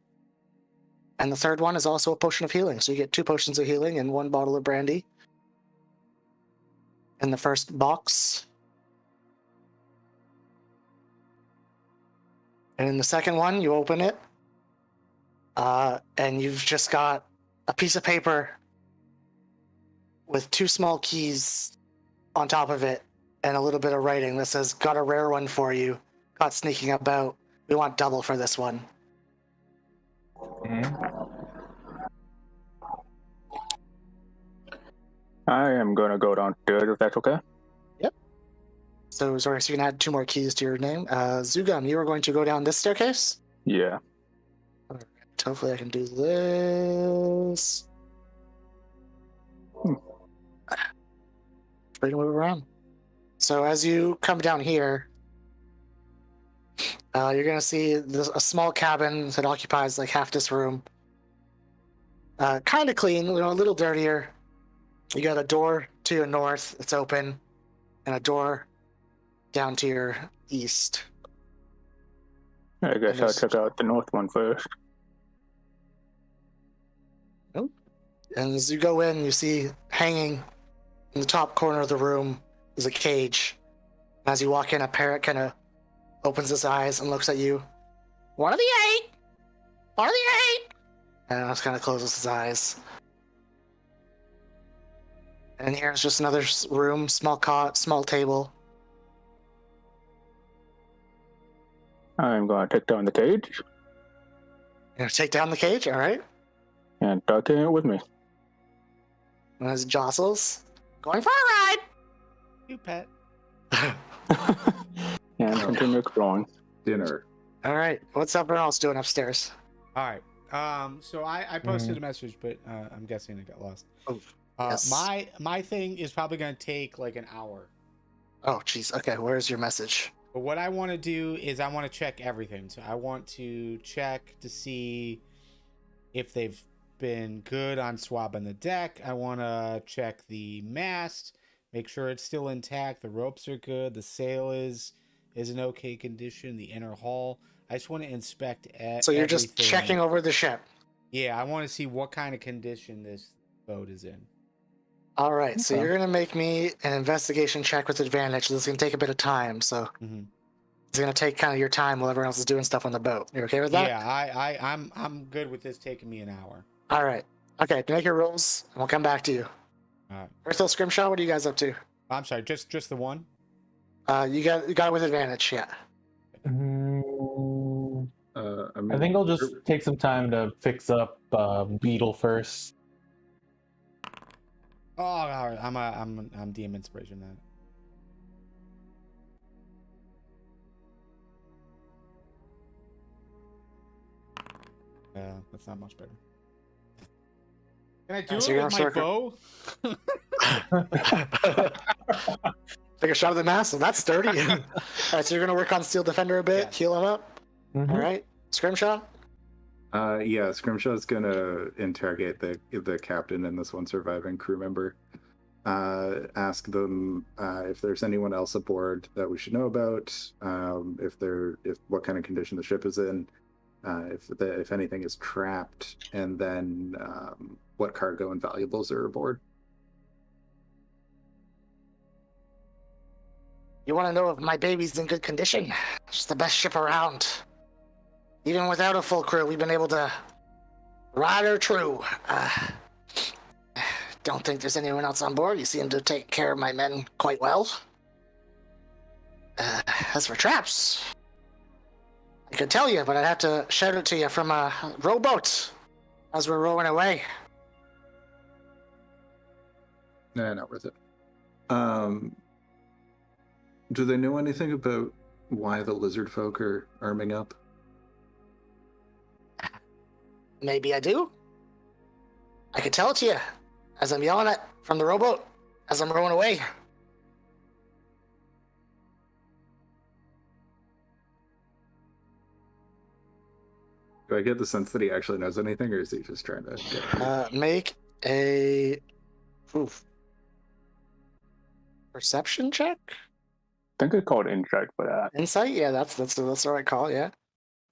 And the third one is also a potion of healing. So you get 2 potions of healing and 1 bottle of brandy. In the first box. And in the second one, you open it. And you've just got a piece of paper with 2 small keys on top of it and a little bit of writing that says, "Got a rare one for you. Caught sneaking about. We want double for this one." I am gonna go downstairs if that's okay. Yep. So, sorry, so you can add 2 more keys to your name. Zugam, you are going to go down this staircase? Yeah. All right. Hopefully I can do this. Try to move around. So as you come down here, you're going to see a small cabin that occupies half this room. Kind of clean, a little dirtier. You got a door to your north, it's open, and a door down to your east. I guess I'll check out the north one first. And as you go in, you see hanging in the top corner of the room is a cage. As you walk in, a parrot kind of opens its eyes and looks at you. "One of the 8! One of the 8!" And just kind of closes his eyes. And here's just another room, small cot, small table. I'm gonna take down the cage You're going to take down the cage, all right? and tuck in it with me. And as it jostles, going for a ride! You pet. And continue exploring. Dinner. All right, what's everyone else doing upstairs? All right. So I posted a message, but I'm guessing it got lost. Oh, yes. My thing is probably going to take an hour. Oh, jeez. Okay, where's your message? But what I want to do is I want to check everything. So I want to check to see if they've been good on swabbing the deck. I want to check the mast, make sure it's still intact. The ropes are good. The sail is in okay condition. The inner hull. I just want to inspect So you're just checking over the ship. Yeah, I want to see what kind of condition this boat is in. All right, so Okay. you're gonna make me an investigation check with advantage. This is gonna take a bit of time, so it's gonna take kind of your time while everyone else is doing stuff on the boat. You okay with that? Yeah, I'm good with this taking me an hour. All right. Okay, make your rolls, and we'll come back to you. All right. Earthhill Scrimshaw, what are you guys up to? I'm sorry, just the one. You got it with advantage, yeah. I'm I think I'll just take some time to fix up Beetle first. Oh, alright, I'm DM inspiration then. Yeah, that's not much better. Can I do So it you're with gonna my start- bow? Take a shot at the massive. That's sturdy. All right, so you're gonna work on Steel Defender a bit, Yes. heal him up. Mhm. All right, Scrimshaw. Yeah, Scrimshaw's gonna interrogate the captain and this one surviving crew member. Ask them if there's anyone else aboard that we should know about. If what kind of condition the ship is in. If anything is trapped, and then what cargo and valuables are aboard. You want to know if my baby's in good condition? It's the best ship around. Even without a full crew, we've been able to ride her true. Don't think there's anyone else on board. You seem to take care of my men quite well. As for traps, I could tell you, but I'd have to shout it to you from a rowboat as we're rowing away. Nah, not worth it. Do they know anything about why the lizard folk are arming up? Maybe I do. I could tell it to you as I'm yelling it from the rowboat as I'm rowing away. Do I get the sense that he actually knows anything, or is he just trying to get... Make a perception check. I think it's called insight for that. Insight, yeah, that's the right call, yeah.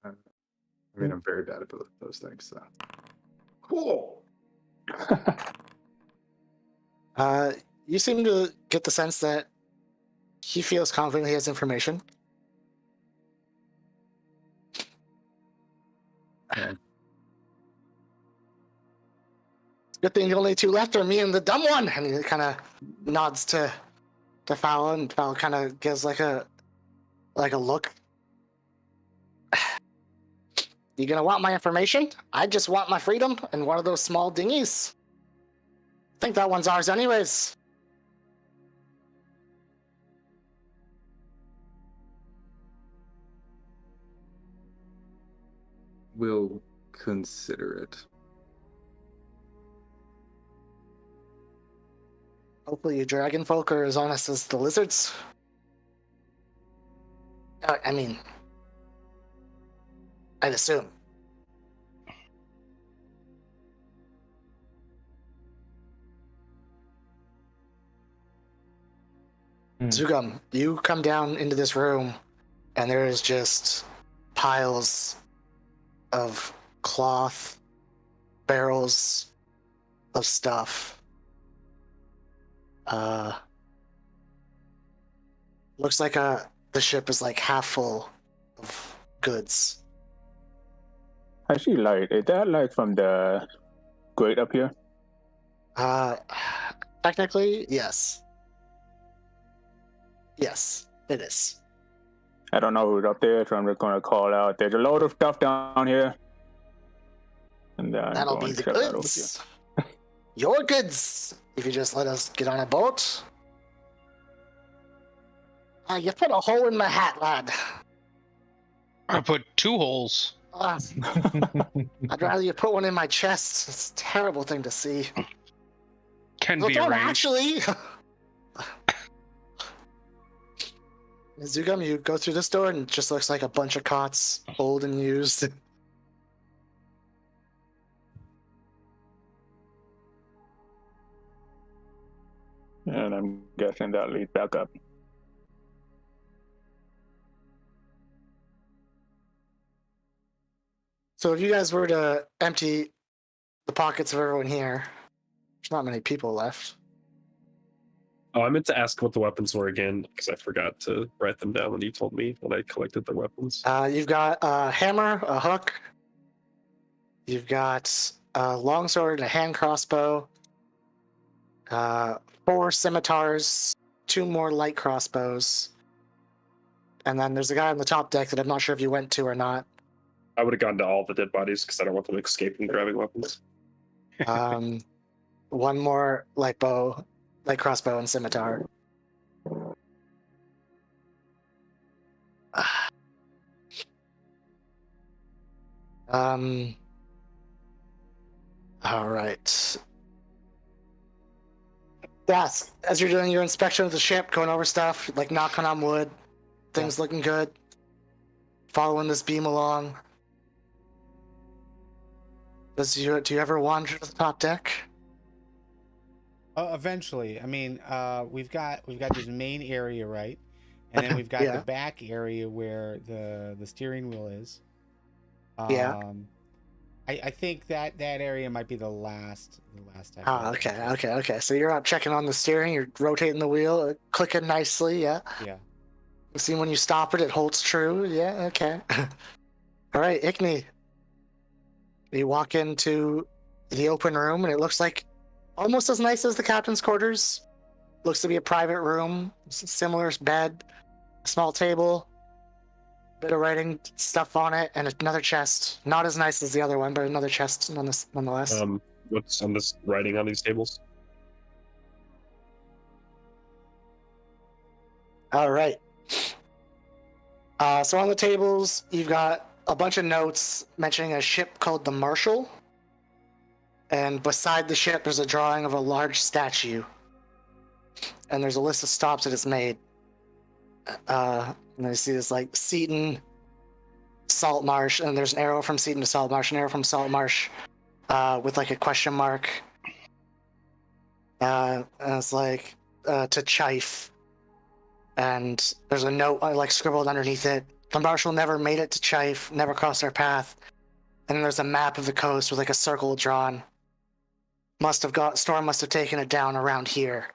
I mean, I'm very bad at both those things, so... Cool! You seem to get the sense that he feels confident he has information. Yeah. Good thing the only two left are me and the dumb one. And he kind of nods to Fallon, and Fallon kind of gives like a look. You gonna want my information? I just want my freedom and one of those small dinghies. I think that one's ours anyways. We'll consider it. Hopefully you dragon folk are as honest as the lizards. I mean, I'd assume. Zugam, you come down into this room, and there is just piles of cloth, barrels of stuff. Looks like the ship is like half full of goods. I see light. Is that light from the grate up here? Technically, yes. Yes, it is. I don't know who's up there, so I'm just gonna call out. There's a load of stuff down here. And then That'll be the goods. Your goods. If you just let us get on a boat. You put a hole in my hat, lad. I put 2 holes. I'd rather you put one in my chest. It's a terrible thing to see. Can Well, be don't arranged. actually. Zugam, you go through this door and it just looks like a bunch of cots, old and used. And I'm guessing that leads back up. So if you guys were to empty the pockets of everyone here, there's not many people left. Oh, I meant to ask what the weapons were again because I forgot to write them down when you told me when I collected the weapons. You've got a hammer, a hook. You've got a longsword and a hand crossbow. 4 scimitars, 2 more light crossbows. And then there's a guy on the top deck that I'm not sure if you went to or not. I would have gone to all the dead bodies because I don't want them escaping grabbing weapons. One more light crossbow, and scimitar. All right. Yes, as you're doing your inspection of the ship, going over stuff, like knocking on wood, things looking good, following this beam along. Do you ever wander to the top deck? Eventually, I mean, we've got this main area, right, and then we've got Yeah. the back area where the steering wheel is. Yeah. I think that area might be the last deck. Ah, okay. So you're out checking on the steering, you're rotating the wheel, clicking nicely, yeah. Yeah. See, when you stop it, it holds true, yeah, okay. All right, Ickney. You walk into the open room, and it looks like almost as nice as the captain's quarters. Looks to be a private room, similar bed, a small table, bit of writing stuff on it, and another chest. Not as nice as the other one, but another chest nonetheless. What's on this writing on these tables? All right. So on the tables, you've got a bunch of notes mentioning a ship called the Marshall. And beside the ship, there's a drawing of a large statue. And there's a list of stops that it's made. And you see this like Seaton, Saltmarsh, and there's an arrow from Seaton to Saltmarsh, an arrow from Saltmarsh with like a question mark. And it's like to Chife. And there's a note like scribbled underneath it. The Marshal never made it to Chife, never crossed our path. And then there's a map of the coast with like a circle drawn. Storm must have taken it down around here.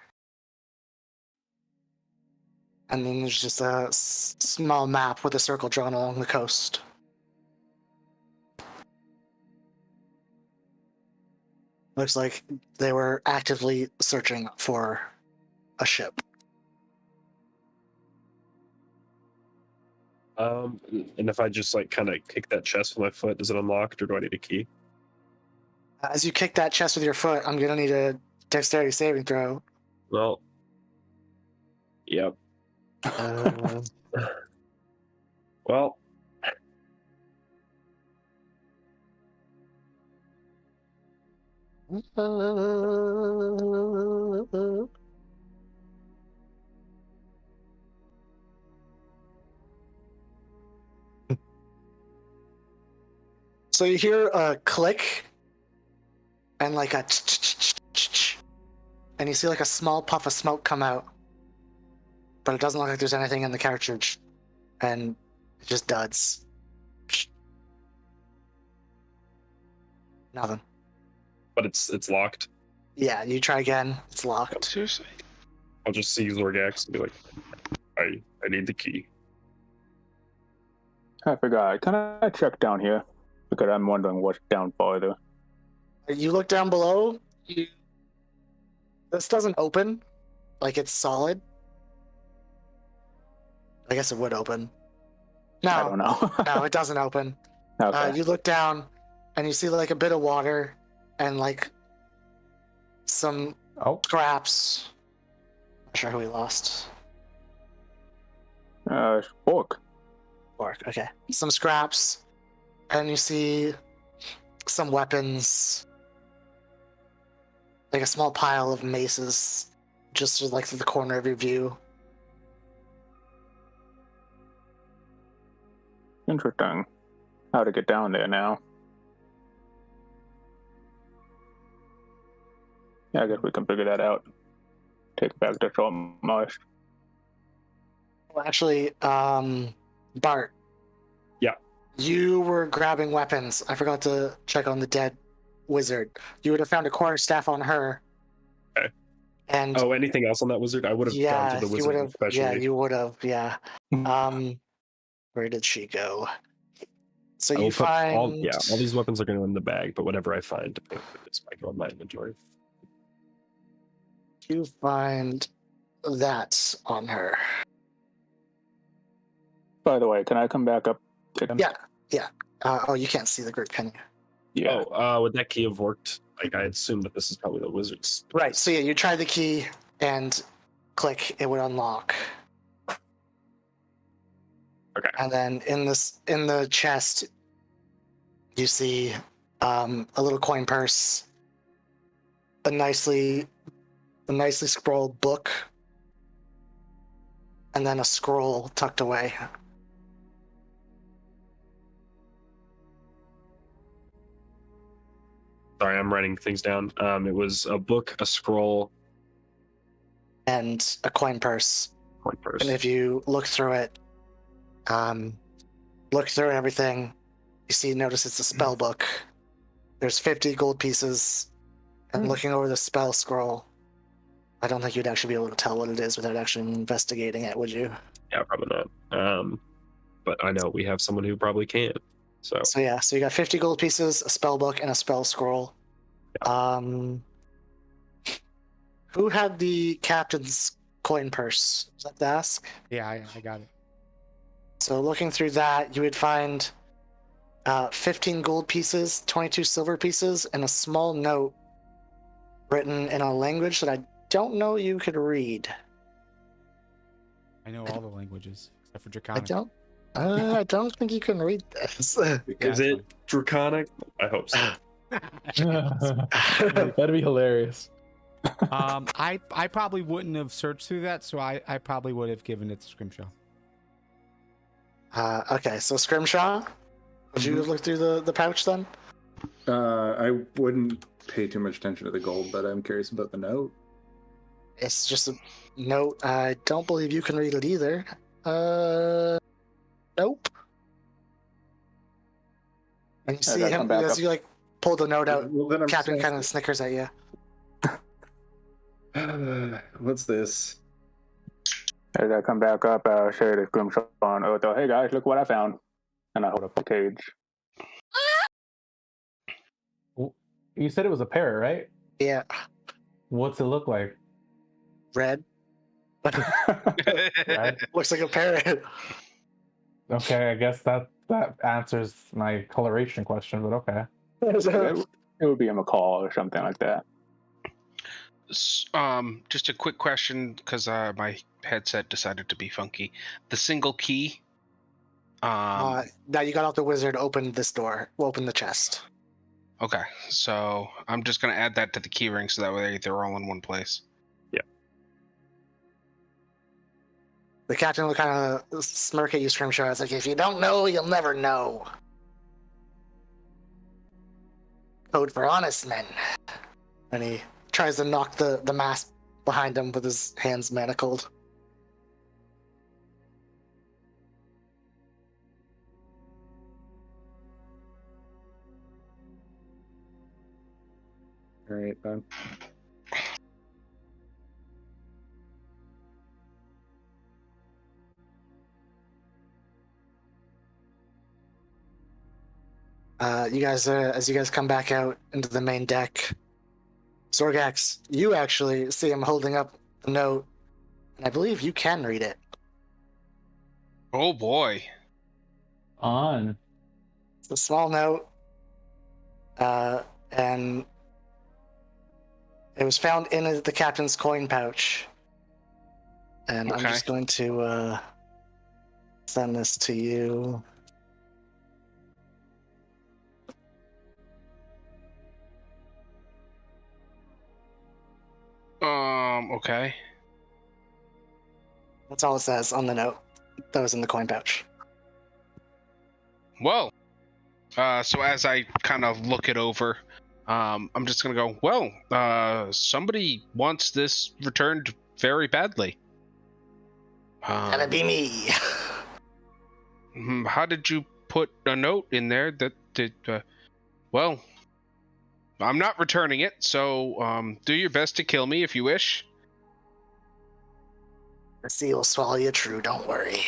And then there's just a small map with a circle drawn along the coast. Looks like they were actively searching for a ship. And if I just like kind of kick that chest with my foot, does it unlock, or do I need a key? As you kick that chest with your foot, I'm gonna need a dexterity saving throw. Well, yep. Well, So you hear a click and like a and you see like a small puff of smoke come out, but it doesn't look like there's anything in the cartridge, and it just duds. Nothing. but it's locked. Yeah, you try again. It's locked. Seriously? I'll just see Zorgax and be like, I need the key. I forgot. Can I check down here? Because I'm wondering what's down farther. You look down below. This doesn't open. Like it's solid. I guess it would open. No, I don't know. no, it doesn't open. Okay. You look down, and you see like a bit of water, and like some scraps. Not sure who we lost. Fork. Fork. Okay. Some scraps, and you see some weapons, like a small pile of maces, just like to the corner of your view. Interesting. How to get down there now? Yeah, I guess we can figure that out. Take it back to Saltmarsh. Well, actually, Bart. Yeah. You were grabbing weapons. I forgot to check on the dead wizard. You would have found a quarterstaff on her. Okay. And Oh, anything else on that wizard? I would have gone to the you wizard would have. especially. Yeah, you would have. Yeah. Where did she go? So I will you put find all these weapons are going to go in the bag, but whatever I find, it's might go in my inventory. you find that on her. By the way, can I come back up? Yeah, yeah. Oh, you can't see the group, can you? Yeah. Oh, would that key have worked? Like, I assume that this is probably the wizard's. Right. So yeah, you try the key and click, it would unlock. Okay. And then in the chest, you see a little coin purse, a nicely scrolled book, and then a scroll tucked away. Sorry, I'm writing things down. It was a book, a scroll, And a coin purse. coin purse. And if you look through it, everything, notice it's a spell book. There's 50 gold pieces, and looking over the spell scroll, I don't think you'd actually be able to tell what it is without actually investigating it, would you? Yeah, probably not. But I know we have someone who probably can. So So yeah, so you got 50 gold pieces, a spell book, and a spell scroll. Who had the captain's coin purse? Was that the ask? Yeah, I got it. So looking through that, you would find 15 gold pieces, 22 silver pieces, and a small note written in a language that I don't know you could read. I know all the languages except for Draconic. I don't think you can read this. is it draconic? I hope so. That'd be hilarious. I probably wouldn't have searched through that, so I probably would have given it to Scrimshaw. Okay, so Scrimshaw, would you look through the pouch then? I wouldn't pay too much attention to the gold, but I'm curious about the note. It's just a note. I don't believe you can read it either. Nope. And you see him as you like pull the note out. Well, then I'm Captain just kind of snickers at you. What's this? As I come back up, I'll show the Grimshaw on Otho. Hey guys, look what I found. And I hold up the cage. You said it was a parrot, right? Yeah, What's it look like? red. Right? Looks like a parrot. Okay, I guess that answers my coloration question, but okay. It would be a macaw or something like that. Just a quick question because my headset decided to be funky. The single key. Now you got off the wizard. Open this door. Open the chest. Okay, so I'm just gonna add that to the key ring so that way they're all in one place. The captain will kind of smirk at you, Scrimshaw. It's like, if you don't know, you'll never know. Code for honest men. And he tries to knock the mask behind him with his hands manacled. All right, then. You guys, as you guys come back out into the main deck, Zorgax, you actually see him holding up the note, and I believe you can read it. Oh boy. On. It's a small note, and it was found in the captain's coin pouch. And I'm Okay. just going to send this to you. Okay. That's all it says on the note that was in the coin pouch. Well, so as I kind of look it over, I'm just gonna go, well, somebody wants this returned very badly. Gonna be me. How did you put a note in there that did, well, I'm not returning it, so do your best to kill me if you wish. The sea will swallow you true, don't worry.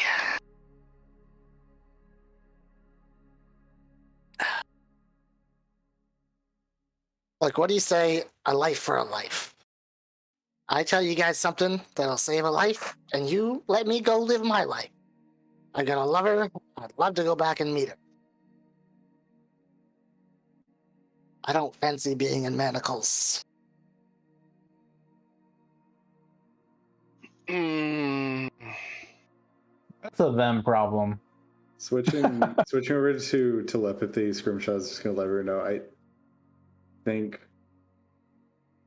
Like, what do you say? A life for a life. I tell you guys something that'll save a life, and you let me go live my life. I got a lover. I'd love to go back and meet her. I don't fancy being in manacles. Mm. That's a them problem. Switching over to telepathy, Scrimshaw's just gonna let her know. I think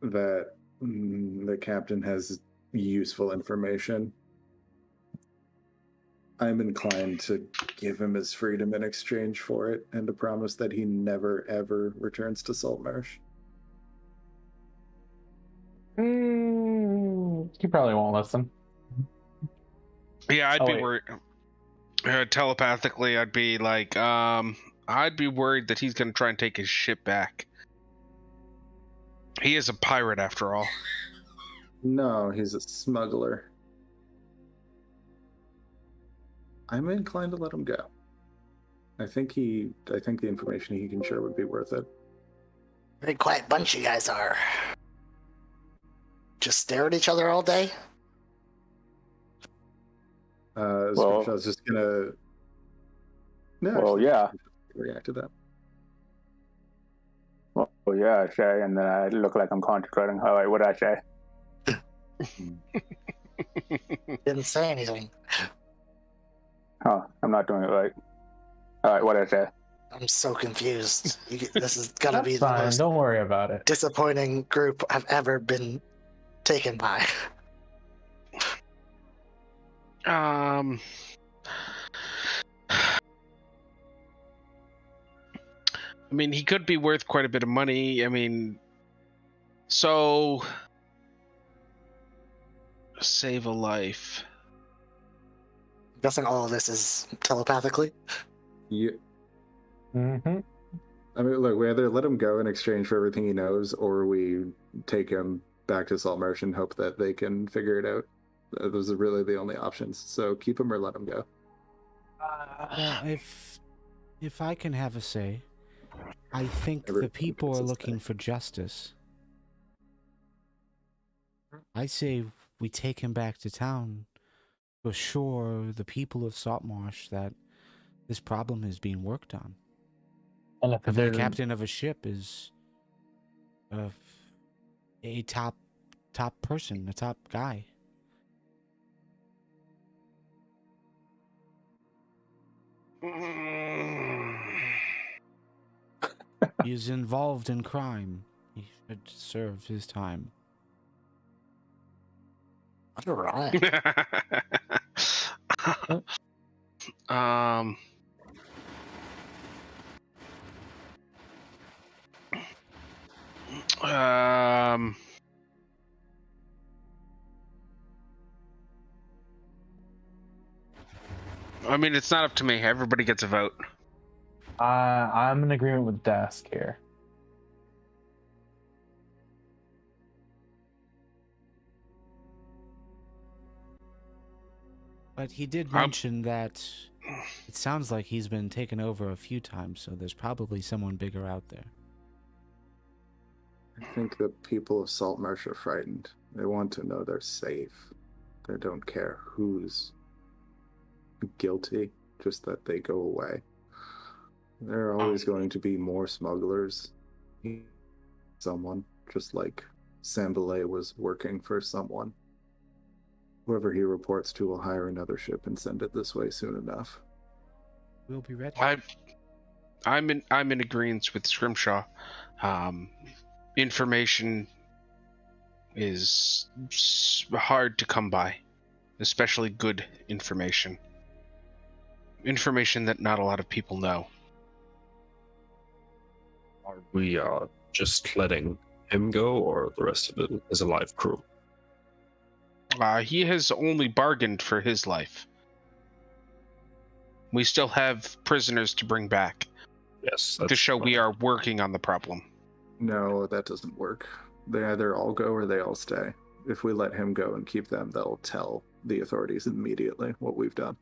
that the captain has useful information. I'm inclined to give him his freedom in exchange for it, and to promise that he never ever returns to Saltmarsh. He probably won't listen. Yeah, I'd Oh, be wait. worried. Telepathically, I'd be like, I'd be worried that he's gonna try and take his ship back. He is a pirate after all. No, he's a smuggler. I'm inclined to let him go. I think the information he can share would be worth it. Very quiet bunch you guys are. Just stare at each other all day? Scrimshaw's just gonna. No, Well, actually, yeah. react to that. Well, yeah, Shay, and then I look like I'm concentrating. All right, what did I say? Didn't say anything. Oh, I'm not doing it right. All right, what did I say? I'm so confused. This is gonna That's be the fine. most Don't worry about it. disappointing group I've ever been taken by. I mean, he could be worth quite a bit of money. I mean, so save a life. I'm guessing all of this is telepathically. Yeah. Mm-hmm. I mean, look, we either let him go in exchange for everything he knows, or we take him back to Saltmarsh and hope that they can figure it out. Those are really the only options. So keep him or let him go. Well, if I can have a say, I think Everyone the people gets are a looking say. for justice. I say we take him back to town to assure the people of Saltmarsh that this problem is being worked on. And if The they're captain of a ship is a top person, a top guy. He is involved in crime. He should serve his time. All right. um. Um. I mean, it's not up to me. Everybody gets a vote. I'm in agreement with Dask here. But he did mention that it sounds like he's been taken over a few times, so there's probably someone bigger out there. I think the people of Saltmarsh are frightened. They want to know they're safe. They don't care who's guilty, just that they go away. There are always going to be more smugglers. Someone, just like Sambalay was working for someone. Whoever he reports to will hire another ship and send it this way soon enough. We'll be ready. I'm in agreement with Scrimshaw. Information is hard to come by, especially good information. Information that not a lot of people know. Are we just letting him go, or the rest of it is a live crew? He has only bargained for his life. We still have prisoners to bring back Yes. to show we are working on the problem. No, that doesn't work. They either all go or they all stay. If we let him go and keep them, they'll tell the authorities immediately what we've done.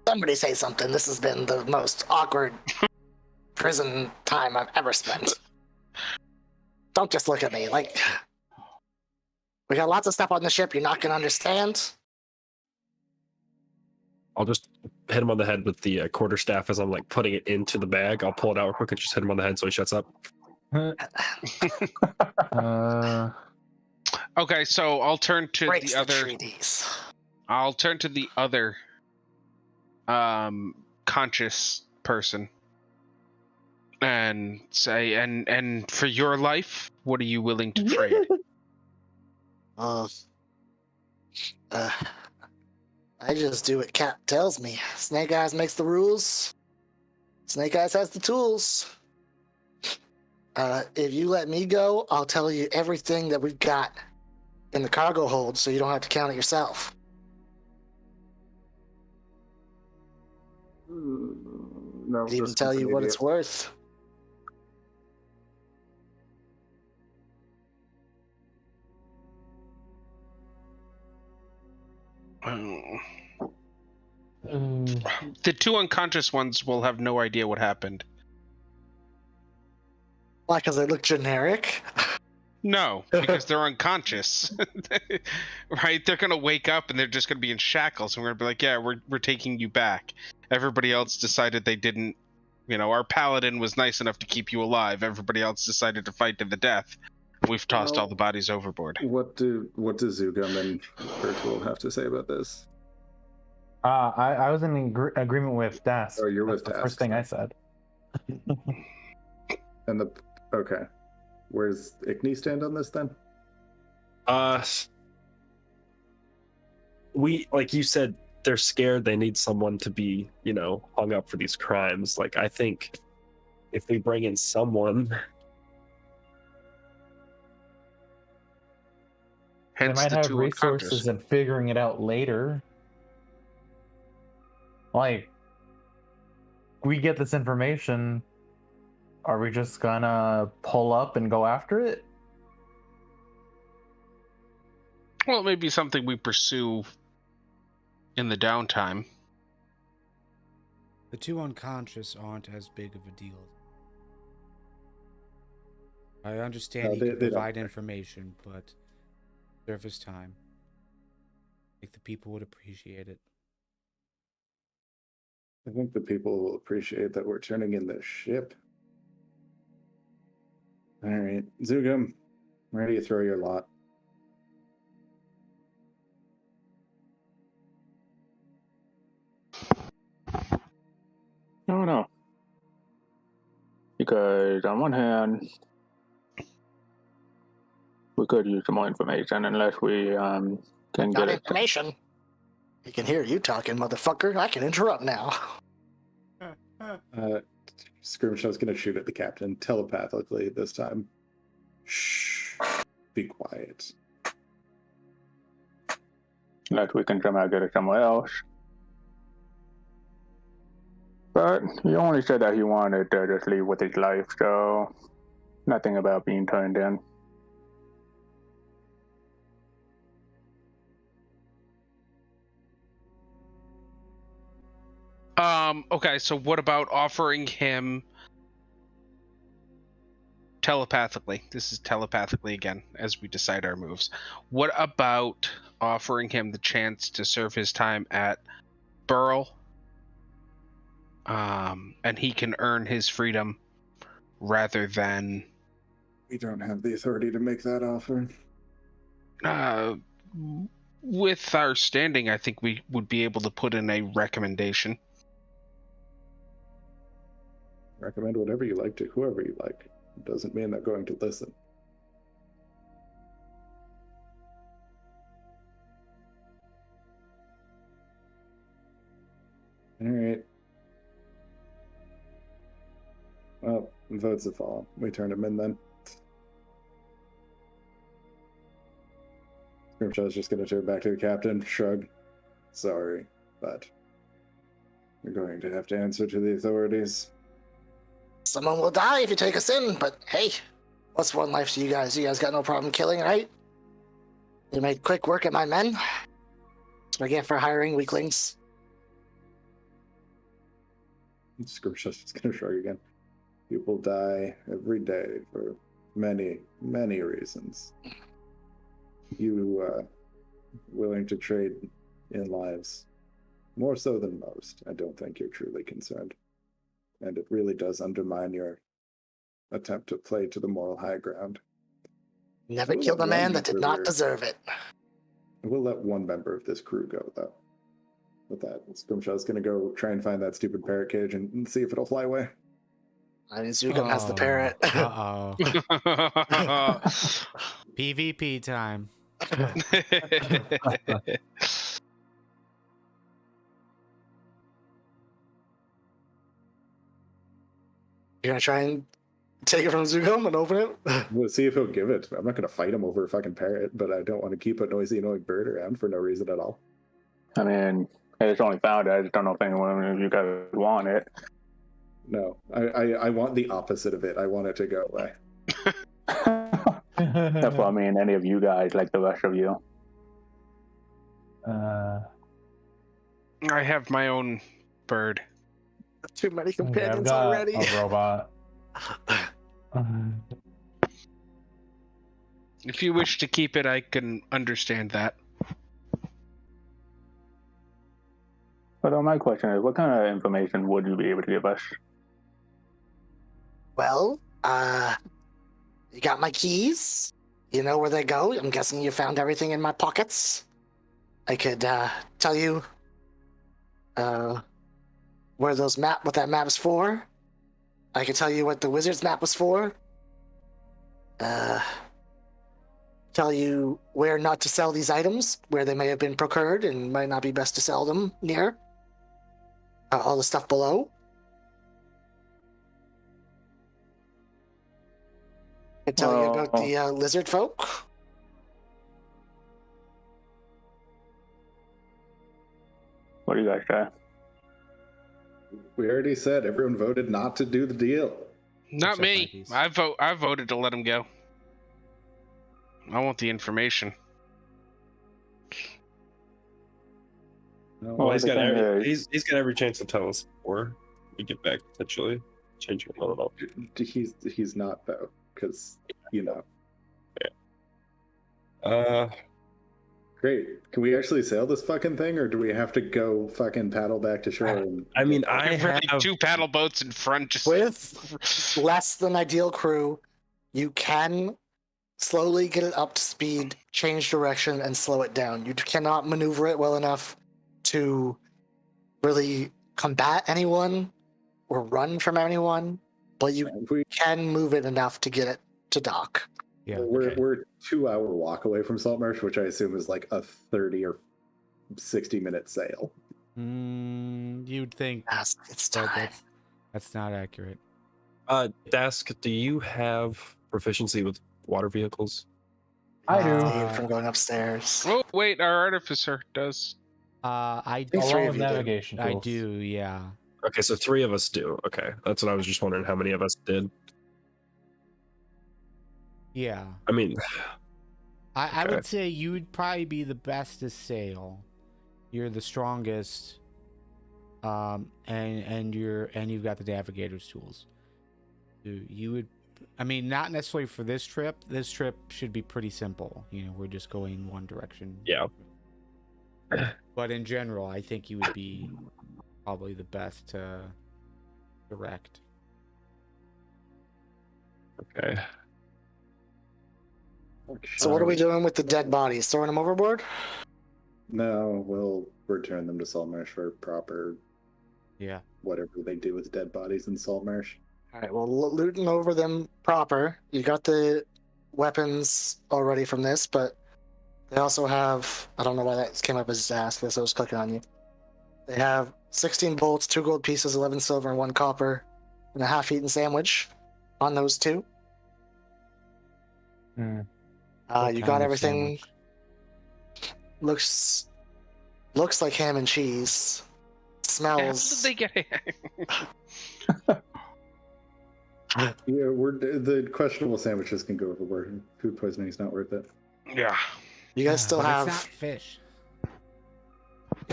Somebody say something. This has been the most awkward prison time I've ever spent. Don't just look at me. Like, we got lots of stuff on the ship you're not going to understand. I'll just hit him on the head with the quarterstaff as I'm like putting it into the bag. I'll pull it out real quick and just hit him on the head so he shuts up. Okay, so I'll turn to Breaks the the other. treaties. I'll turn to the other conscious person and say, and for your life, what are you willing to trade? I just do what Cap tells me. Snake Eyes makes the rules. Snake Eyes has the tools. If you let me go, I'll tell you everything that we've got in the cargo hold, so you don't have to count it yourself. No, I'll even this tell one's you an what idiot. it's worth. The two unconscious ones will have no idea what happened. Why? Because they look generic? No, because they're unconscious. Right? They're gonna wake up and they're just gonna be in shackles, and we're gonna be like, "Yeah, we're taking you back." Everybody else decided they didn't. Our paladin was nice enough to keep you alive. Everybody else decided to fight to the death. We've tossed all the bodies overboard. What do Zugum and Virtual have to say about this? I was in agreement with Das. Oh, you're That's with the Das. first thing I said. And okay, where's Ickney stand on this then? We, like you said, they're scared. They need someone to be, hung up for these crimes. Like, I think if they bring in someone, Hence they might the have two resources unconscious. in figuring it out later. Like, we get this information, are we just gonna pull up and go after it? Well, it may be something we pursue in the downtime. The two unconscious aren't as big of a deal. I understand he they can don't provide care. information, but surface time. I think the people would appreciate it. I think the people will appreciate that we're turning in the ship. All right, Zugum, where do you throw your lot? I don't know. Because on one hand, we could use some more information unless we can Got get it. information. You can hear you talking, motherfucker. I can interrupt now. Scrimshaw's gonna shoot at the captain telepathically this time. Shh. Be quiet. Unless we can somehow get it somewhere else. But he only said that he wanted to just leave with his life, so nothing about being turned in. Okay, so what about offering him telepathically? This is telepathically again, as we decide our moves. What about offering him the chance to serve his time at Burl? And he can earn his freedom rather than We don't have the authority to make that offer. with our standing, I think we would be able to put in a recommendation. Recommend whatever you like to whoever you like. It doesn't mean they're going to listen. All right. Well, votes have fallen. We turn him in then. Scrimshaw's just going to turn back to the captain, shrug. Sorry, but you're going to have to answer to the authorities. Someone will die if you take us in, but hey, what's one life to you guys? You guys got no problem killing, right? You made quick work at my men. That's what I get for hiring weaklings. Scrimshaw's just going to shrug again. People die every day for many, many reasons. You willing to trade in lives more so than most. I don't think you're truly concerned. And it really does undermine your attempt to play to the moral high ground. Never We'll killed a let man one that did member not here- deserve it. We'll let one member of this crew go, though. With that, Scrimshaw's going to go try and find that stupid parrot cage and see if it'll fly away. I mean, Zugum has the parrot. Uh-oh. PvP time. You're gonna try and take it from Zugum and open it? We'll see if he'll give it. I'm not going to fight him over a fucking parrot, but I don't want to keep a noisy, annoying bird around for no reason at all. I mean, I just only found it. I just don't know if anyone of you guys want it. No, I want the opposite of it. I want it to go away. That's what I mean. Any of you guys, like the rest of you. I have my own bird. Too many I've companions got already. a robot. If you wish to keep it, I can understand that. But my question is, what kind of information would you be able to give us? Well, you got my keys. You know where they go. I'm guessing you found everything in my pockets. I could tell you where what that map is for. I could tell you what the wizard's map was for. Tell you where not to sell these items, where they may have been procured and might not be best to sell them near. All the stuff below. I tell you about the lizard folk. What do you guys say? We already said everyone voted not to do the deal. Not Except me. Mikey's. I voted to let him go. I want the information. No, Well, He's the got thing every is- he's got every chance to tell us before we get back potentially changing a little. he's not though, because Great. Can we actually sail this fucking thing, or do we have to go fucking paddle back to shore? And... I mean, I Really, have 2 paddle boats in front. Just With less than ideal crew, you can slowly get it up to speed, change direction, and slow it down. You cannot maneuver it well enough to really combat anyone or run from anyone, but you we, can move it enough to get it to dock. Yeah. we're 2-hour walk away from Saltmarsh, which I assume is like a 30 or 60-minute sail. You'd think Yes, it's but time. that's not accurate. Dask, do you have proficiency with water vehicles? I do. Saved from going upstairs. oh wait, our artificer does. I think three Along of with you do. navigation I tools. do, yeah. Okay, so 3 of us do. Okay, that's what I was just wondering how many of us did. Yeah. I mean, I Okay. would say you would probably be the best to sail. You're the strongest. And you've got the navigator's tools. You would, I mean, not necessarily for this trip. This trip should be pretty simple. We're just going one direction. yeah. But in general, I think you would be probably the best to direct. Okay. So what are we doing with the dead bodies? Throwing them overboard? No, we'll return them to Saltmarsh for proper Yeah. whatever they do with dead bodies in Saltmarsh. All right, well, looting over them proper. You got the weapons already from this, but they also have, I don't know why that came up as a task, because I was clicking on you. They have 16 bolts, 2 gold pieces, 11 silver, and 1 copper, and a half-eaten sandwich on those 2. Hmm. What You kind got of everything. sandwich? Looks like ham and cheese. How did Smells. they get Yeah, the questionable sandwiches can go overboard. Food poisoning is not worth it. Yeah. You guys still But have. It's not fish. You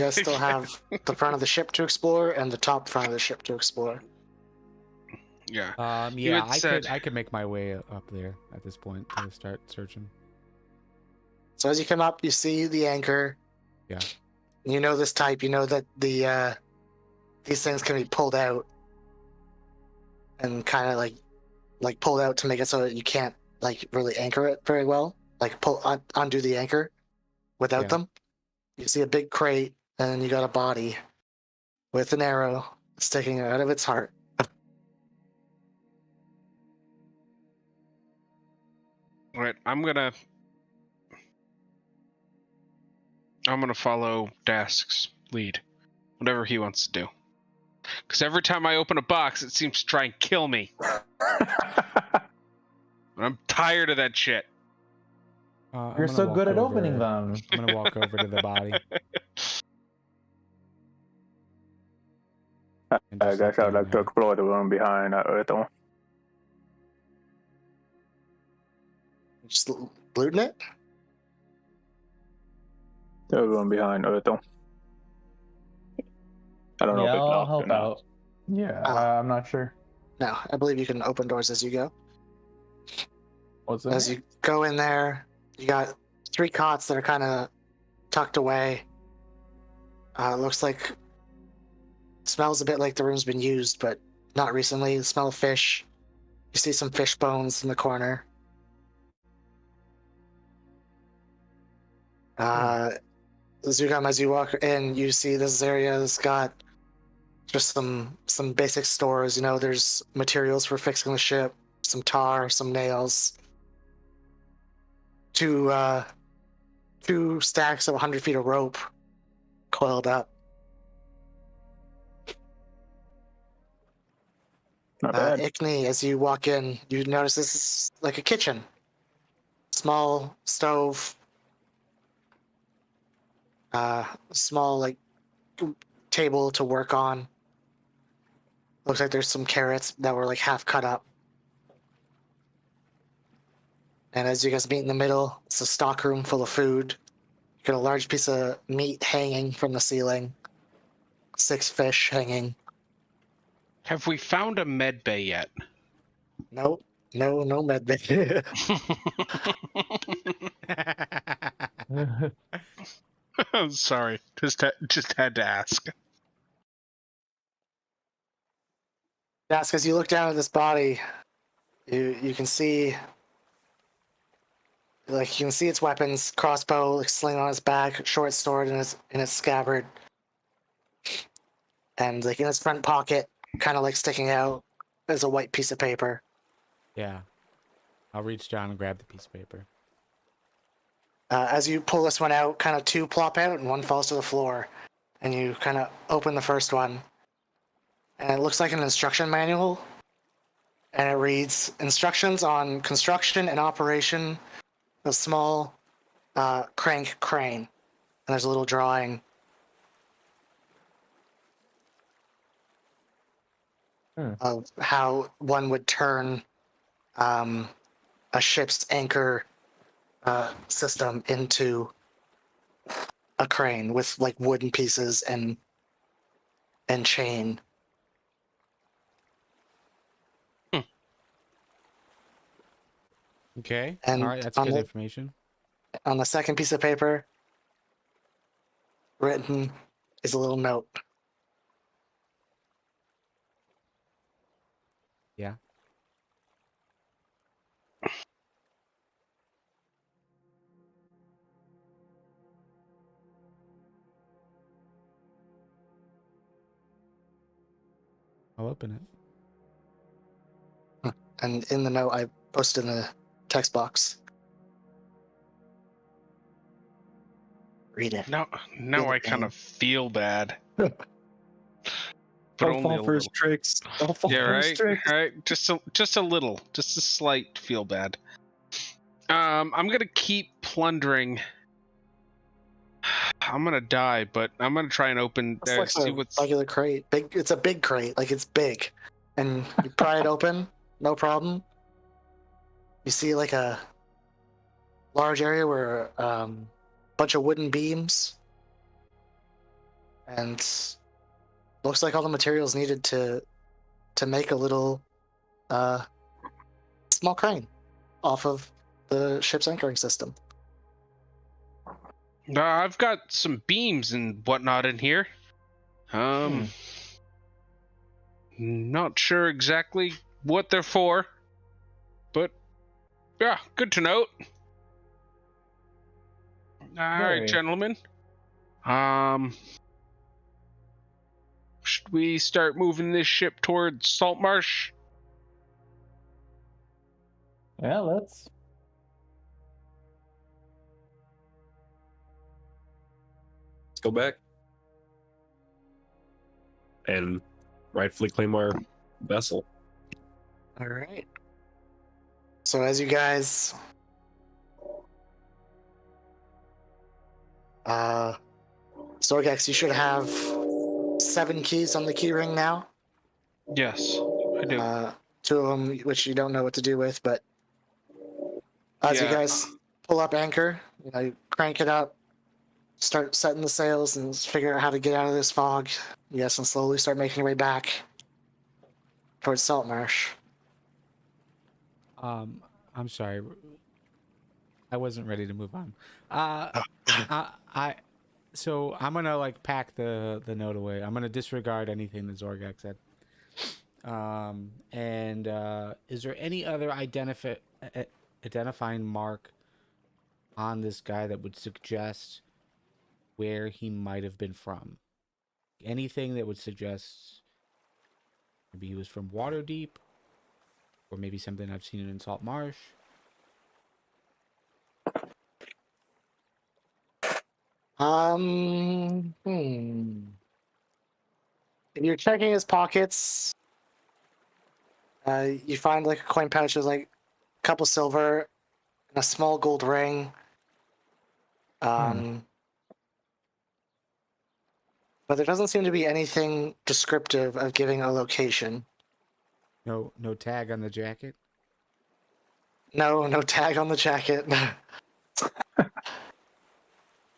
guys still have the front of the ship to explore and the top front of the ship to explore. Yeah. Yeah, had said- I could make my way up there at this point to start searching. So as you come up, you see the anchor. Yeah. You know this type. You know that these things can be pulled out and kind of like pulled out to make it so that you can't like really anchor it very well. Like undo the anchor without Yeah. them. You see a big crate, and then you got a body with an arrow sticking out of its heart. All right, I'm gonna follow Dask's lead, whatever he wants to do. Because every time I open a box, it seems to try and kill me. I'm tired of that shit. I'm You're gonna so good walk at opening over- them. I'm gonna walk over to the body. and I just guess look I'd down like to there. explore the room behind Ethel. Just looting it. The room behind Ethel. I don't know Yeah, if it's I'll locked or help not. out. Yeah, I'm not sure. No, I believe you can open doors as you go. What's in As there? you go in there, you got 3 cots that are kind of tucked away. Looks like smells a bit like the room's been used, but not recently. The smell of fish. You see some fish bones in the corner. Zugam, as you walk in, you see this area has got just some basic stores. You know, there's materials for fixing the ship, some tar, some nails, two stacks of 100 feet of rope coiled up. Not bad. Ickney, as you walk in, you notice this is like a kitchen. Small stove, small like table to work on. Looks like there's some carrots that were like half cut up. And as you guys meet in the middle, it's a stock room full of food. You got a large piece of meat hanging from the ceiling. 6 fish hanging. Have we found a med bay yet? Nope. No med bay. I'm sorry. Just had to ask. That's because you look down at this body. You can see, like, you can see its weapons: crossbow, like, sling on its back, short sword in its scabbard, and like in its front pocket, kind of like sticking out, is a white piece of paper. Yeah. I'll reach down and grab the piece of paper. As you pull this one out, kind of 2 plop out and 1 falls to the floor, and you kind of open the first one, and it looks like an instruction manual. And it reads instructions on construction and operation of small crank crane. And there's a little drawing. Of how one would turn a ship's anchor system into a crane with like wooden pieces and chain. Okay. And All right. That's on good the- information. On the second piece of paper, written is a little note. Yeah. I'll open it. And in the note, I posted in the text box. Read it. Now Feel I the kind pain. of feel bad. But Don't only fall a for his little. tricks. Don't fall Yeah, for his right. tricks. Right. Just a little. Just a slight feel bad. I'm gonna keep plundering. I'm gonna die, but I'm gonna try and open. It's like See a what's. regular crate. It's a big crate. Like, it's big. And you pry it open, no problem. You see like a large area where bunch of wooden beams, and looks like all the materials needed to make a little small crane off of the ship's anchoring system. I've got some beams and whatnot in here. Not sure exactly what they're for, but yeah, good to note. All right, Very. gentlemen. Should we start moving this ship towards Saltmarsh? Yeah, let's. Let's go back and rightfully claim our vessel. All right. So as you guys Zorgax, you should have 7 keys on the key ring now. Yes, I do. 2 of them which you don't know what to do with, but as you Yeah. guys pull up anchor, you crank it up, start setting the sails, and figure out how to get out of this fog. You guys can slowly start making your way back towards Saltmarsh. I'm sorry. I wasn't ready to move on. So I'm gonna like pack the note away. I'm gonna disregard anything that Zorgak said. And is there any other identifying mark on this guy that would suggest where he might have been from? Anything that would suggest maybe he was from Waterdeep, or maybe something I've seen in Saltmarsh? If you're checking his pockets, you find like a coin pouch with like a couple silver and a small gold ring. But there doesn't seem to be anything descriptive of giving a location. No tag on the jacket. No tag on the jacket.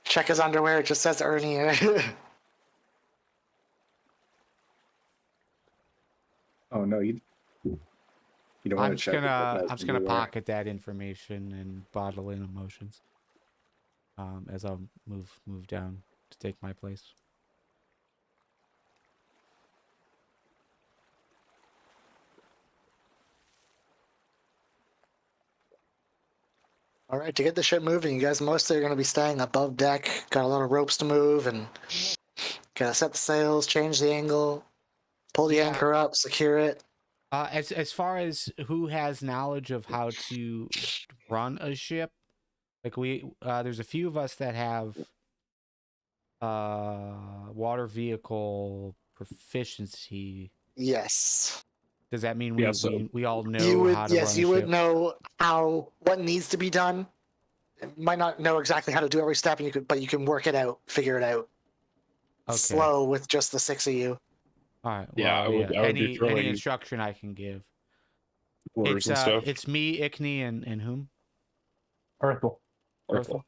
Check his underwear, it just says Ernie in it. Oh no, you don't want to check. I'm just gonna pocket that information and bottle in emotions. As I'll move down to take my place. All right, to get the ship moving, you guys mostly are going to be staying above deck. Got a lot of ropes to move, and gotta set the sails, change the angle, pull the anchor up, secure it. As far as who has knowledge of how to run a ship, like there's a few of us that have water vehicle proficiency. Yes. Does that mean Yeah, so we all know how to run a Yes, you would ship? know what needs to be done. You might not know exactly how to do every step, and but you can work it out, figure it out. Okay. Slow with just the 6 of you. All right. Yeah, Well, I would be any throwing instruction I can give. orders and stuff. It's me, Ickney, and whom? Urthel. Urthel.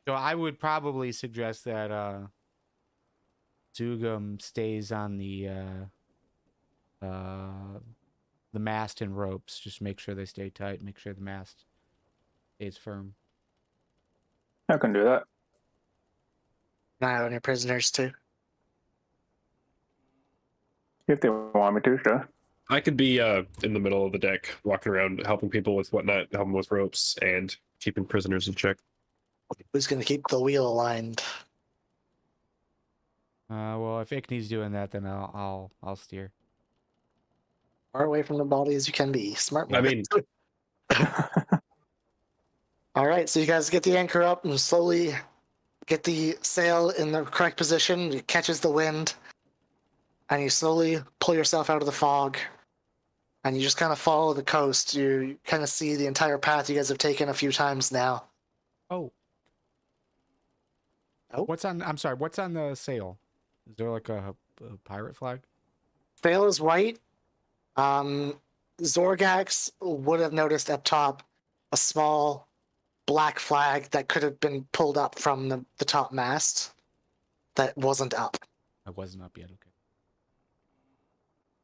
So I would probably suggest that Zugum stays on the mast and ropes. Just make sure they stay tight. Make sure the mast stays firm. I can do that. An eye on your prisoners too. If they want me to, sure. I could be in the middle of the deck, walking around, helping people with whatnot, helping with ropes, and keeping prisoners in check. Who's going to keep the wheel aligned? Well, if Ickney's doing that, then I'll steer. Far away from the body as you can be. Smart I move. mean, All right, so you guys get the anchor up and slowly get the sail in the correct position. It catches the wind, and you slowly pull yourself out of the fog, and you just kind of follow the coast. You kind of see the entire path you guys have taken a few times now. Oh. Oh. I'm sorry. What's on the sail? Is there like a pirate flag? Sail is white. Zorgax would have noticed up top a small black flag that could have been pulled up from the top mast that wasn't up. I wasn't up yet. Okay.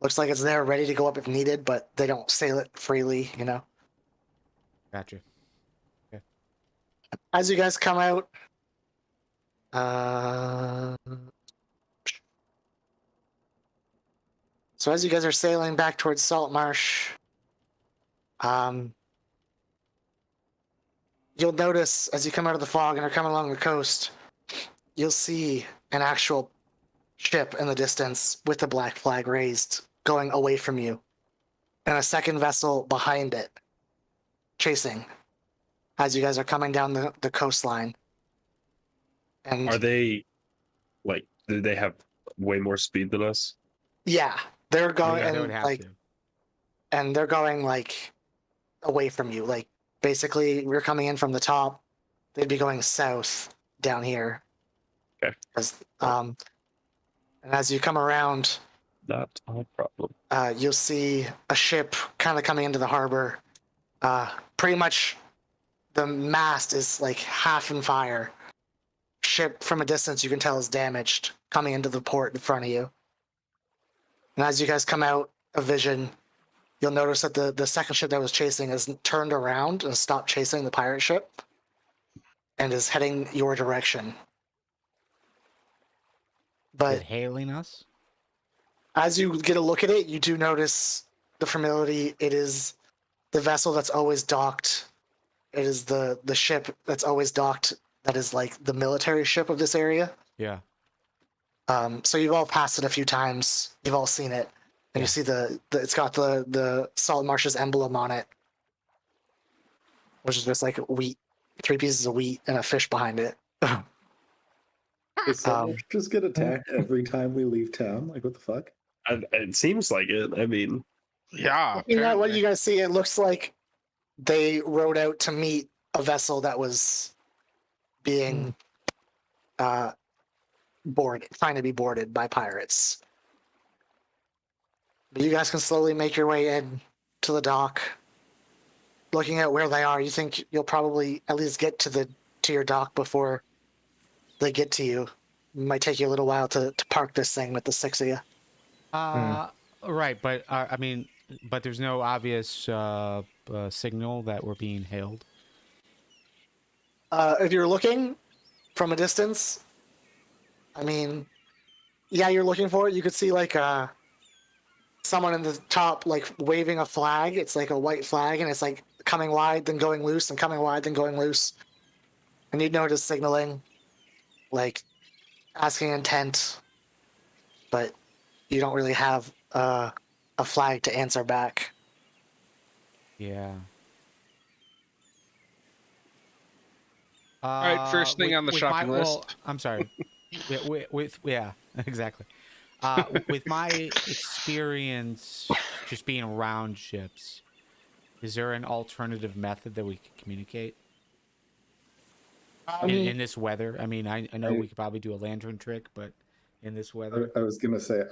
Looks like it's there ready to go up if needed, but they don't sail it freely, Gotcha. As you guys come out, So as you guys are sailing back towards Saltmarsh, you'll notice as you come out of the fog and are coming along the coast, you'll see an actual ship in the distance with the black flag raised, going away from you, and a second vessel behind it, chasing as you guys are coming down the coastline. And Are they like? Do they have way more speed than us? yeah, they're going Yeah, they would and have like, to. and they're going like away from you. Like basically, we're coming in from the top. They'd be going south down here. Okay. And as you come around, Not a problem. you'll see a ship kind of coming into the harbor. Pretty much, the mast is like half in fire. Ship from a distance you can tell is damaged, coming into the port in front of you. And as you guys come out of vision, you'll notice that the second ship that was chasing has turned around and stopped chasing the pirate ship and is heading your direction. Is But it hailing us? as you get a look at it, you do notice the familiarity. It is the vessel that's always docked. It is the ship that's always docked. That is like the military ship of this area. Yeah. So you've all passed it a few times. You've all seen it, and Yeah. you see the it's got the Saltmarsh's emblem on it, which is just like wheat, 3 pieces of wheat and a fish behind it. Does Saltmarsh just get attacked every time we leave town? Like, what the fuck? It seems like it. I mean, Yeah. You know what apparently. you guys see? It looks like they rowed out to meet a vessel that was being boarded, trying to be boarded by pirates. But you guys can slowly make your way in to the dock. Looking at where they are, you think you'll probably at least get to your dock before they get to you. It might take you a little while to park this thing with the 6 of you. Right, but I mean, but there's no obvious signal that we're being hailed. If you're looking from a distance, I mean, yeah, you're looking for it. You could see like someone in the top like waving a flag. It's like a white flag, and it's like coming wide, then going loose, and coming wide, then going loose. And you'd notice signaling, like asking intent, but you don't really have a flag to answer back. Yeah. All right, first thing on the shopping list. I'm sorry. Yeah, exactly. With my experience just being around ships, is there an alternative method that we could communicate in this weather? I mean, I know we could probably do a lantern trick, but in this weather, I was gonna say,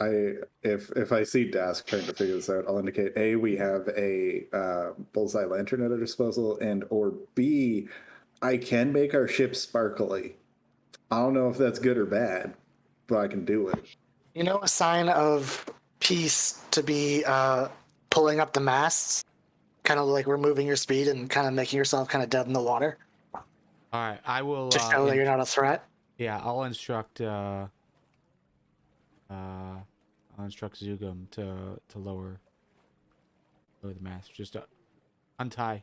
if I see Dask trying to figure this out, I'll indicate A, we have a bullseye lantern at our disposal, and or B, I can make our ship sparkly. I don't know if that's good or bad, but I can do it. You know, a sign of peace to be pulling up the masts, kind of like removing your speed and kind of making yourself kind of dead in the water all right. I will to show that you're not a threat. Yeah, I'll instruct Zugum to lower the mast. Just untie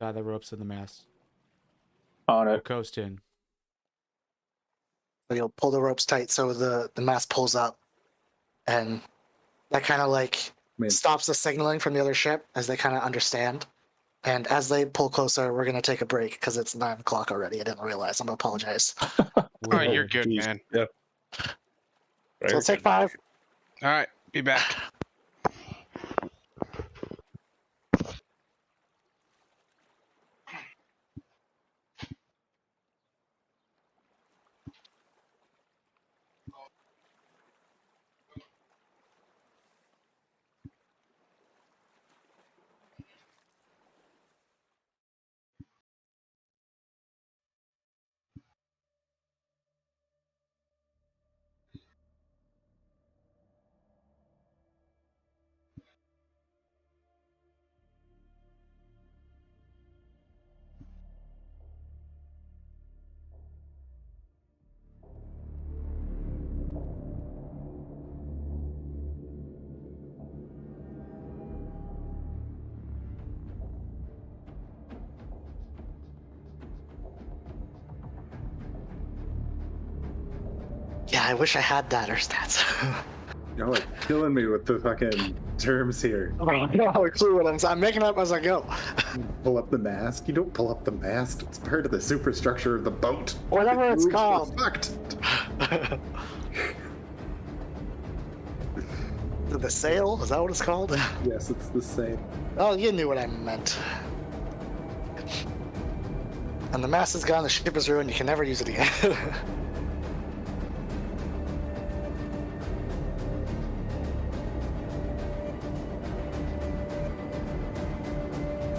the ropes of the mast. On We'll it. coast in. So you'll pull the ropes tight so the mast pulls up, and that kind of like stops the signaling from the other ship as they kind of understand. And as they pull closer, we're gonna take a break because it's 9 o'clock already. I didn't realize. I'm gonna apologize. Oh, you're good, geez. man. Yeah. So let's take 5. All right, be back. Yeah, I wish I had that or stats. You're like killing me with the fucking terms here. I don't have a clue what I'm making up as I go. Pull up the mast. You don't pull up the mast. It's part of the superstructure of the boat. Whatever If it it's moves, we're called. Fucked. The sail? Is that what it's called? Yes, it's the same. Oh, you knew what I meant. And the mast is gone, the ship is ruined, you can never use it again.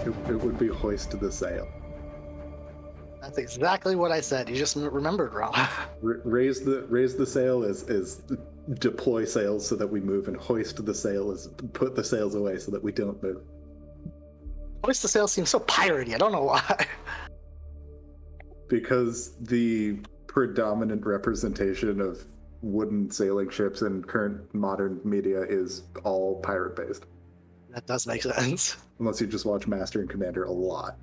It would be hoist the sail. That's exactly what I said. You just remembered wrong. Raise the sail is deploy sails so that we move, and hoist the sail is put the sails away so that we don't move. Hoist the sail seems so piratey. I don't know why. Because the predominant representation of wooden sailing ships in current modern media is all pirate based. That does make sense. Unless you just watch Master and Commander a lot.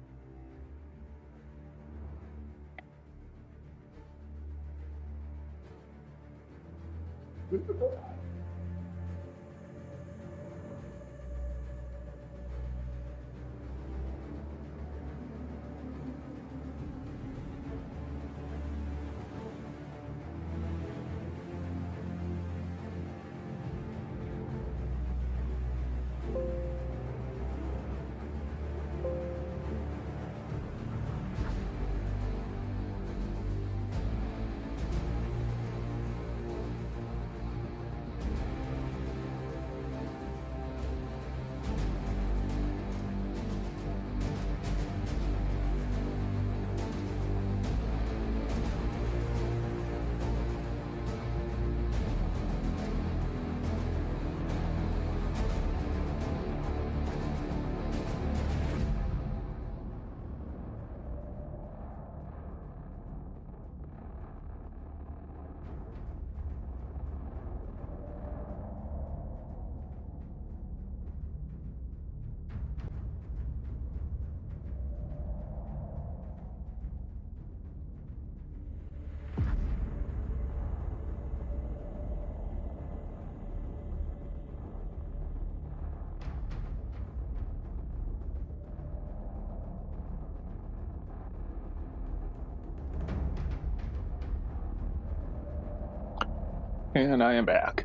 And I am back.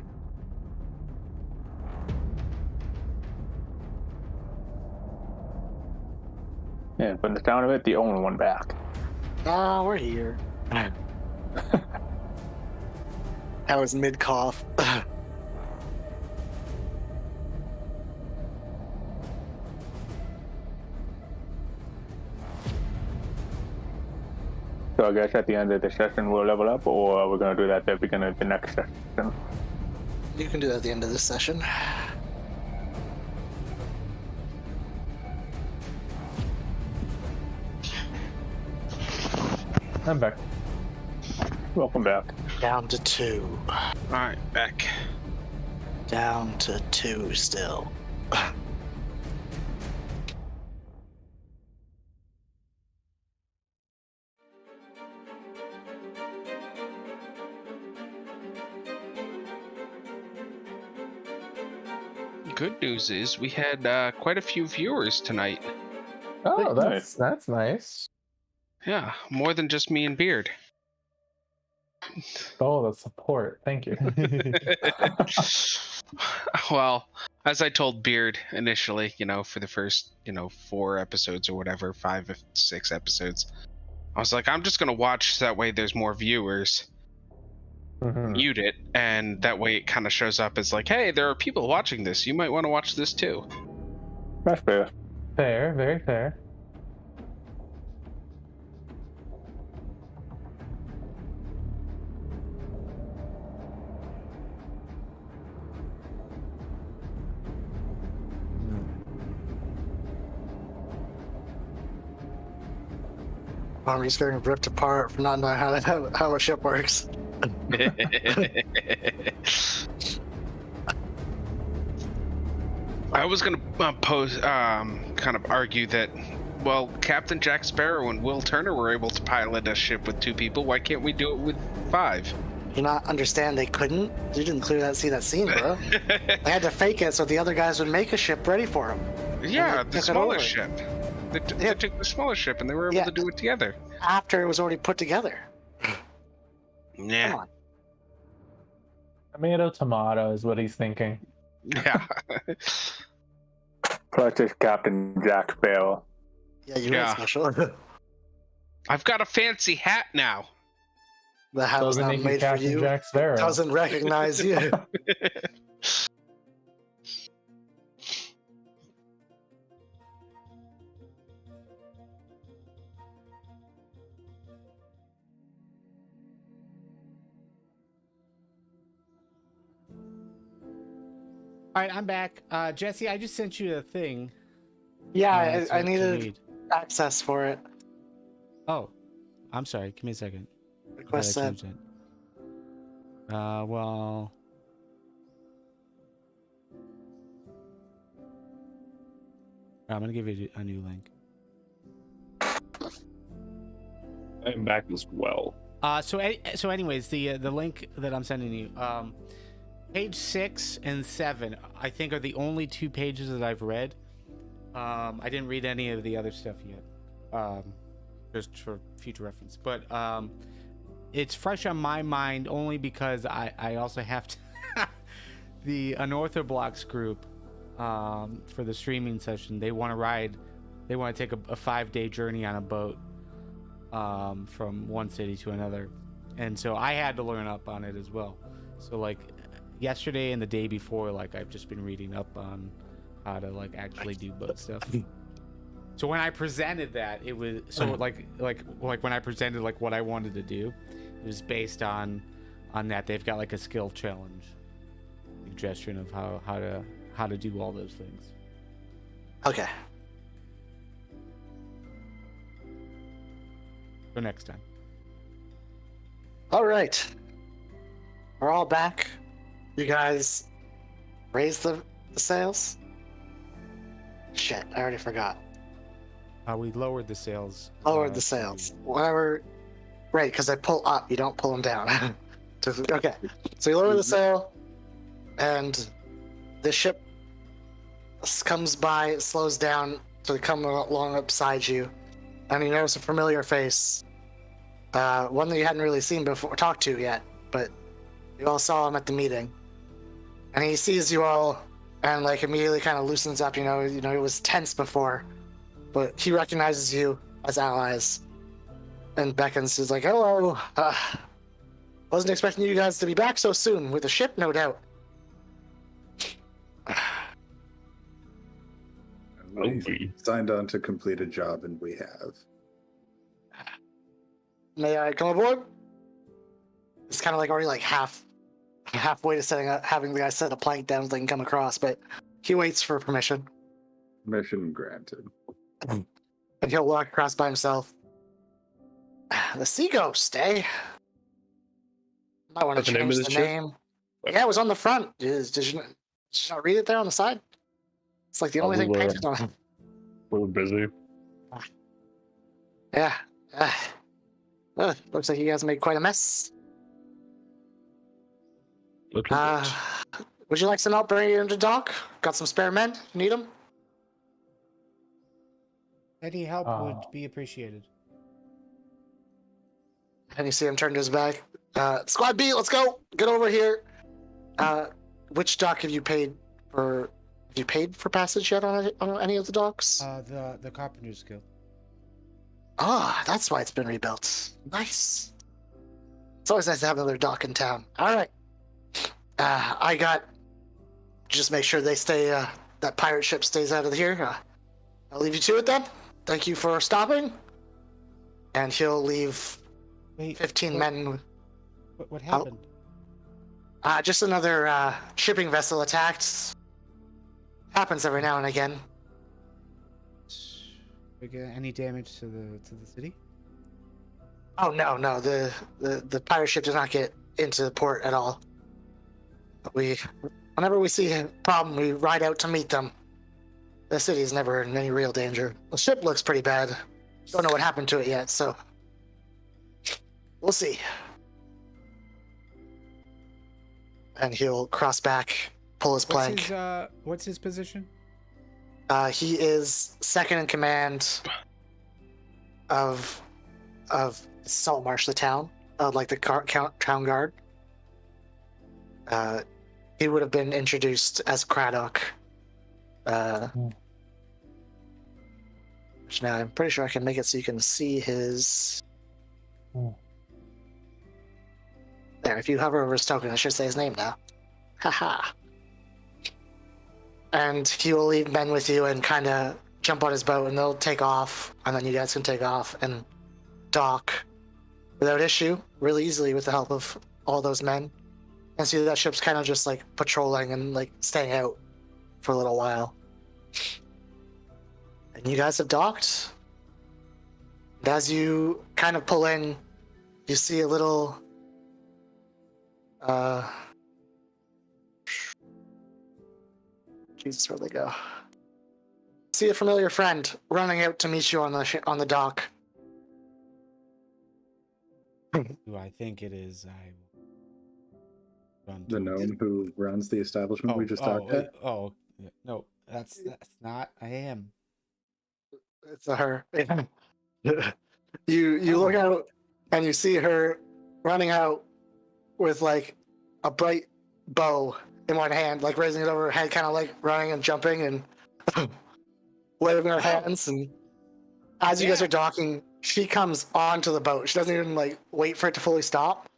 And from the sound of it, the only one back. Ah, we're here. I was mid cough. So I guess at the end of the session we'll level up, or we're going to do that at the beginning of the next session. You can do that at the end of this session. I'm back. Welcome back. Down to 2. All right, back. Down to 2 still. Good news is we had quite a few viewers tonight. Oh, Nice. that's nice. Yeah, more than just me and Beard. Oh, the support. Thank you. Well, as I told Beard initially, for the first, 4 episodes or whatever, 5 or 6 episodes, I was like, I'm just going to watch so that way there's more viewers. Mhm. Mute it, and that way it kind of shows up as like, hey, there are people watching this. You might want to watch this too. That's fair. Fair, very fair. I'm just getting ripped apart for not knowing how a ship works. I was gonna kind of argue that, well, Captain Jack Sparrow and Will Turner were able to pilot a ship with 2 people. Why can't we do it with 5? Do not understand they couldn't? You didn't clearly see that scene, bro. They had to fake it so the other guys would make a ship ready for them. Yeah, they the took it smaller over. ship. They took the smaller ship and they were able Yeah. to do it together. After it was already put together. Come Yeah. on. Tomato is what he's thinking. Yeah. Plus, it's Captain Jack Sparrow. Yeah, you're Yeah. special. I've got a fancy hat now. The hat was Doesn't not make you made for Captain you. Jack Sparrow. Doesn't recognize you. All right, I'm back. Jesse, I just sent you a thing. Yeah, I to needed read. access for it. Oh, I'm sorry. Give me a second. I Request thought I that. changed it. Well. I'm gonna give you a new link. I'm back as well. So anyways, the link that I'm sending you, page 6 and 7, I think are the only 2 pages that I've read. I didn't read any of the other stuff yet, just for future reference. But it's fresh on my mind only because I also have to the Unorthoblocks group for the streaming session. They want to take a 5-day journey on a boat from one city to another, and so I had to learn up on it as well. So like yesterday and the day before, like I've just been reading up on how to like actually do boat stuff. So when I presented that, it was so like when I presented like what I wanted to do, it was based on that. They've got like a skill challenge suggestion of how to do all those things. Okay. For next time. All right. We're all back. You guys raised the sails? Shit, I already forgot. We lowered the sails. Lowered the sails. Whatever. Right, because I pull up, you don't pull them down. Okay. So you lower the sail, and the ship comes by, it slows down to come along beside you, and you notice a familiar face. One that you hadn't really seen before, talked to yet, but you all saw him at the meeting. And he sees you all, and like immediately kind of loosens up. You know, it was tense before, but he recognizes you as allies, and beckons. He's like, "Hello. Wasn't expecting you guys to be back so soon with the ship, no doubt." We signed on to complete a job, and we have. May I come aboard? It's kind of like already like halfway to setting up, having the guy set a plank down so they can come across, but he waits for permission. Mission granted. And he'll walk across by himself. The Sea Ghost, eh? Might want to What's the name change of the this ship? name. Yeah, it was on the front. Did you not read it there on the side? It's like the only thing painted on it. We're busy. Yeah. Looks like you guys made quite a mess. Little bit. Would you like some help bringing it into dock? Got some spare men? Need them? Any help would be appreciated. And you see him turn to his back. Squad B, let's go. Get over here. Which dock have you paid for? Have you paid for passage yet on any of the docks? The Carpenter's Guild. That's why it's been rebuilt. Nice. It's always nice to have another dock in town. All right. I got. Just make sure they stay. That pirate ship stays out of here. I'll leave you to it then. Thank you for stopping. And he'll leave 15 men. What happened? Just another shipping vessel attacked. Happens every now and again. Any damage to the city? Oh no, the pirate ship does not get into the port at all. Whenever we see a problem, we ride out to meet them. The city's never in any real danger. The ship looks pretty bad. Don't know what happened to it yet, so we'll see. and he'll cross back, pull his plank. What's his position? He is second in command of Saltmarsh, the town, like the town guard. He would have been introduced as Craddock. Which now I'm pretty sure I can make it so you can see his. There, if you hover over his token, I should say his name now. Haha. And he will leave men with you and kind of jump on his boat, and they'll take off, and then you guys can take off and dock without issue, really easily with the help of all those men. And see that ship's kind of just like patrolling and like staying out for a little while. And you guys have docked. And as you kind of pull in, you see a little Jesus, where'd they go? See a familiar friend running out to meet you on the dock. Who I think it is. The gnome who runs the establishment we just talked at? No, that's not. I am. It's a her. You look out and you see her running out with like a bright bow in one hand, like raising it over her head, kind of like running and jumping and waving her hands. And as you guys are docking, she comes onto the boat. She doesn't even like wait for it to fully stop.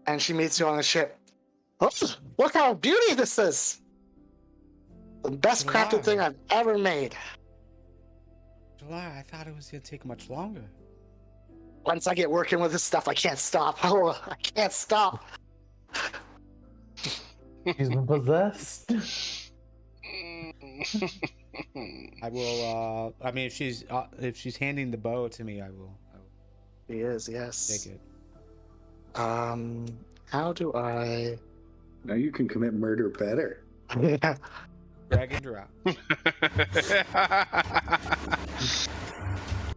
And she meets you on the ship. Oh, look how beauty this is! The best crafted thing I've ever made. July, I thought it was gonna take much longer. Once I get working with this stuff, I can't stop. Oh, I can't stop. She's been possessed. I will. I mean, if she's handing the bow to me, I will. She is, yes. Take it. How do I? Now you can commit murder better. Drag and drop.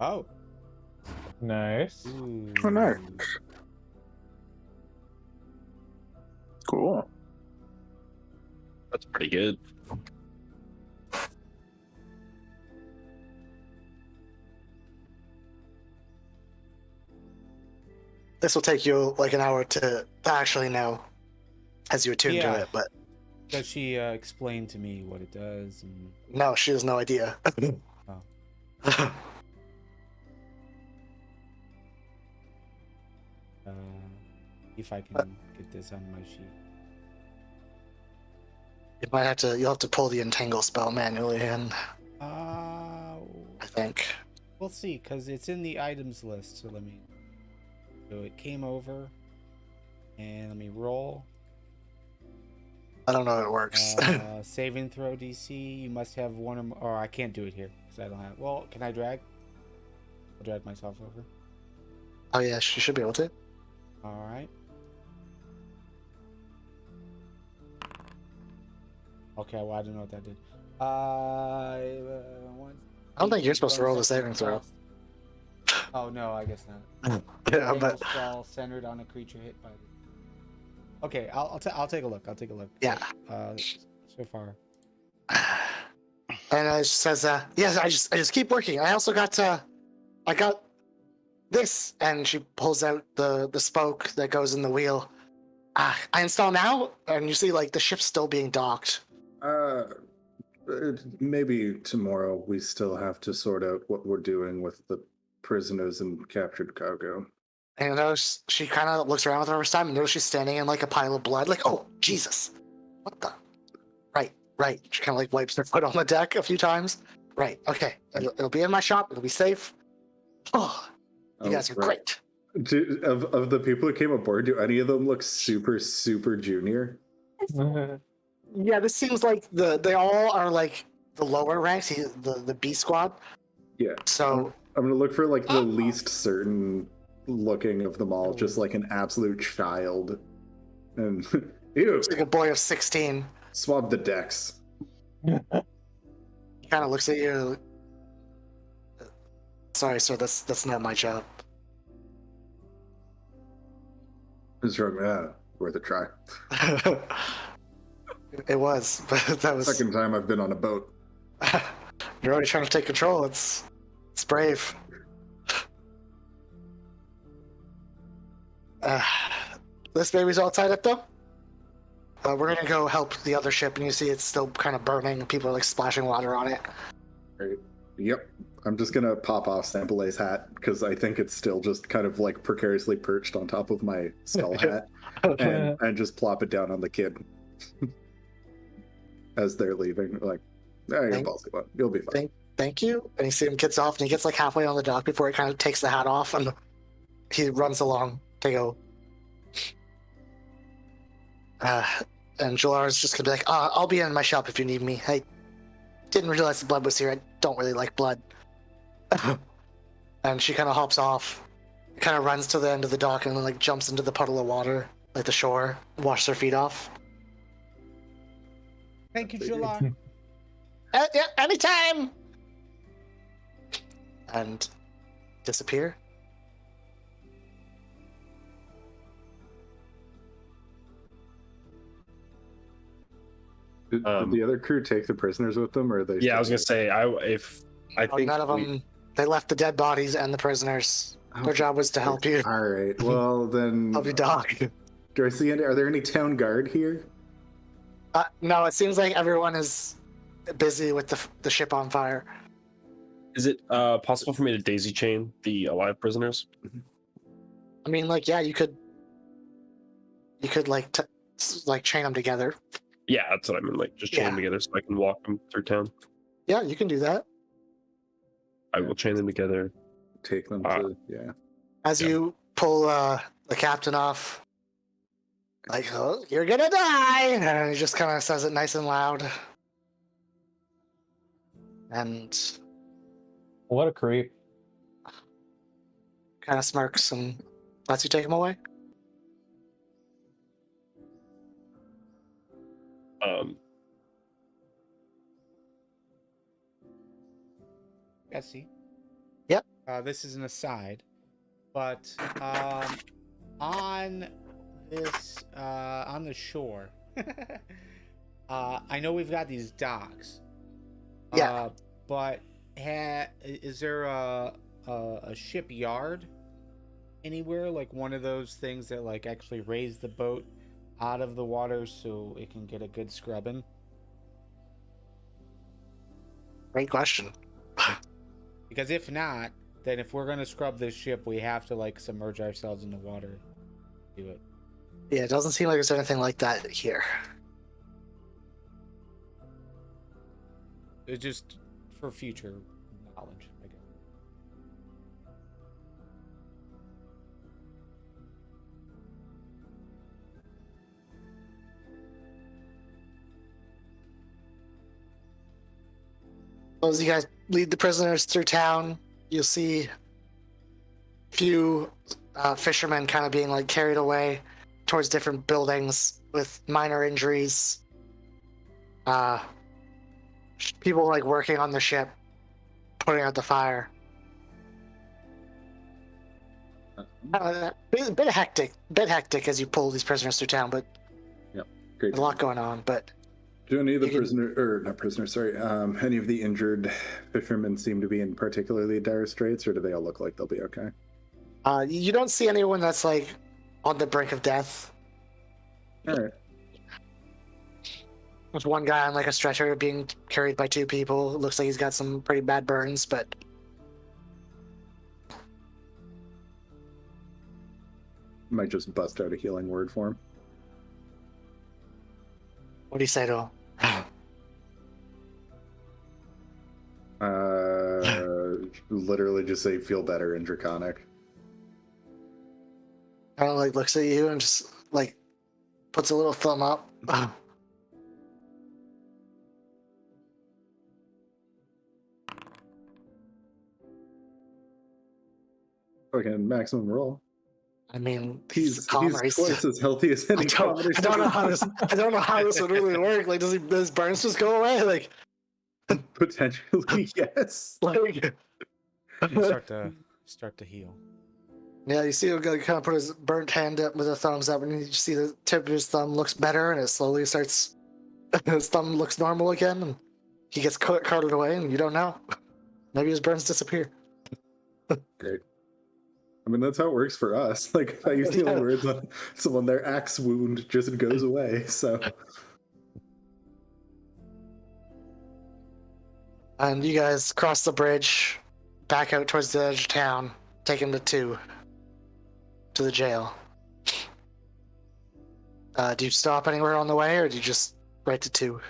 Oh. Nice. Ooh. Oh, nice. Cool. That's pretty good. This will take you like an hour to actually know as you attune to it, but Does she explain to me what it does? And... no, she has no idea. Oh. If I can get this on my sheet. You might have to. You'll have to pull the entangle spell manually in. I think. We'll see, because it's in the items list. So let me. So it came over, and let me roll. I don't know how it works. Saving throw DC. You must have one or more. Or I can't do it here because I don't have. Well, can I drag? I'll drag myself over. Oh yes, you should be able to. All right. Okay, well I don't know what that did. I don't think you're supposed to roll the saving throw. Oh no, I guess not. Yeah, but spell centered on a creature hit by the... Okay, I'll take a look. I'll take a look. Yeah. So far. And it says, yes, I just keep working. I also got I got this, and she pulls out the spoke that goes in the wheel. I install now, and you see like the ship's still being docked. Maybe tomorrow. We still have to sort out what we're doing with the prisoners and captured cargo. And you notice she kind of looks around with her first time and notice she's standing in like a pile of blood. Like, oh, Jesus. What the? Right. She kind of like wipes her foot on the deck a few times. Right, okay. It'll be in my shop. It'll be safe. Oh, you guys are great. Of the people who came aboard, do any of them look super, super junior? Yeah, this seems like they all are like the lower ranks, the B squad. Yeah. So I'm gonna look for like the least certain looking of them all, just like an absolute child. And ew. It's like a boy of 16. Swab the decks. He kind of looks at you. Sorry, sir, that's not my job. Who's wrong? worth a try. It was, but that was. Second time I've been on a boat. You're already trying to take control. It's brave. This baby's all tied up though. We're gonna go help the other ship, and you see it's still kind of burning. People are like splashing water on it. Right. Yep. I'm just gonna pop off Sample's hat because I think it's still just kind of like precariously perched on top of my skull hat, and just plop it down on the kid as they're leaving. Like, you're ballsy one. You'll be fine. Thank you. And you see him gets off, and he gets like halfway on the dock before he kind of takes the hat off, and he runs along to go. And Jalar's just gonna be like, I'll be in my shop if you need me. I didn't realize the blood was here. I don't really like blood. And she kind of hops off, kind of runs to the end of the dock, and then like jumps into the puddle of water, like the shore, washes her feet off. Thank you, Jalar. Yeah, anytime! And disappear. Did the other crew take the prisoners with them, or are they? Yeah, I was gonna say, I think none of them. They left the dead bodies and the prisoners. Their job was to help you. All right. Well, then. Help you dock. Do I see any? Are there any town guard here? No, it seems like everyone is busy with the ship on fire. Is it possible for me to daisy chain the alive prisoners? I mean, like, yeah, you could like chain them together. Yeah, that's what I mean. Like, just chain them together so I can walk them through town. Yeah, you can do that. I will chain them together. Take them to As you pull the captain off, like, oh, you're gonna die, and he just kind of says it nice and loud. And What a creep. kind of smirks and lets you take him away. Jesse. Yep. This is an aside, but on this on the shore, I know we've got these docks. Yeah. But is there a shipyard anywhere? Like one of those things that like actually raise the boat out of the water so it can get a good scrubbing? Great question. Because if not, then if we're gonna scrub this ship, we have to like submerge ourselves in the water. Do it. Yeah, it doesn't seem like there's anything like that here. It's just for future knowledge, I guess. As you guys lead the prisoners through town, you'll see a few fishermen kind of being like carried away towards different buildings with minor injuries. People like working on the ship, putting out the fire. Bit hectic as you pull these prisoners through town, but Great. a lot going on. But do any of the any of the injured fishermen seem to be in particularly dire straits, or do they all look like they'll be okay? You don't see anyone that's like on the brink of death. All right. There's one guy on like a stretcher being carried by two people. It looks like he's got some pretty bad burns, but Might just bust out a healing word for him. what do you say to him? Literally just say feel better in Draconic. Kind of like looks at you and just like puts a little thumb up. Fucking maximum roll. I mean, He's calmer. twice as healthy as any commoner. I don't know how this would really work. Like, does his burns just go away? Like, Potentially, yes. like You start to heal. Yeah, you see him kind of put his burnt hand up with a thumbs up, and you see the tip of his thumb looks better, and it slowly starts. His thumb looks normal again, and he gets carted away, and you don't know. Maybe his burns disappear. Great. I mean, that's how it works for us. Like, if I use healing words on someone, their axe wound just goes away. So, And you guys cross the bridge, back out towards the edge of town, take him to the jail. Do you stop anywhere on the way, or do you just right to 2?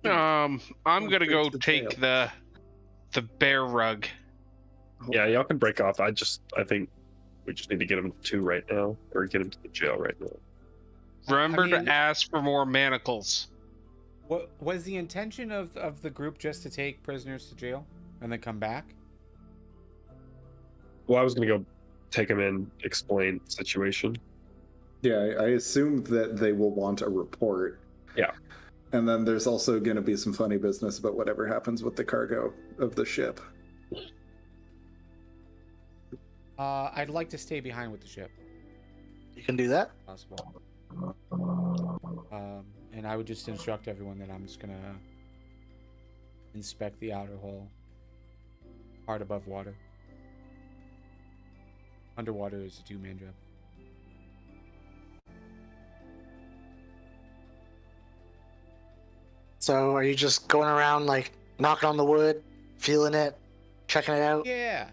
I'm gonna go the take the bear rug. Yeah, y'all can break off. I think we just need to get him to 2 right now, or get him to the jail right now. Remember I mean, to ask for more manacles. What was the intention of the group? Just to take prisoners to jail and then come back? Well, I was gonna go take him in, explain the situation. yeah, I assume that they will want a report. Yeah. And then there's also going to be some funny business about whatever happens with the cargo of the ship. I'd like to stay behind with the ship, You can do that. if possible. And I would just instruct everyone that I'm just gonna inspect the outer hull, part above water. Underwater is a 2-man job. So are you just going around like knocking on the wood, feeling it, checking it out? Yeah.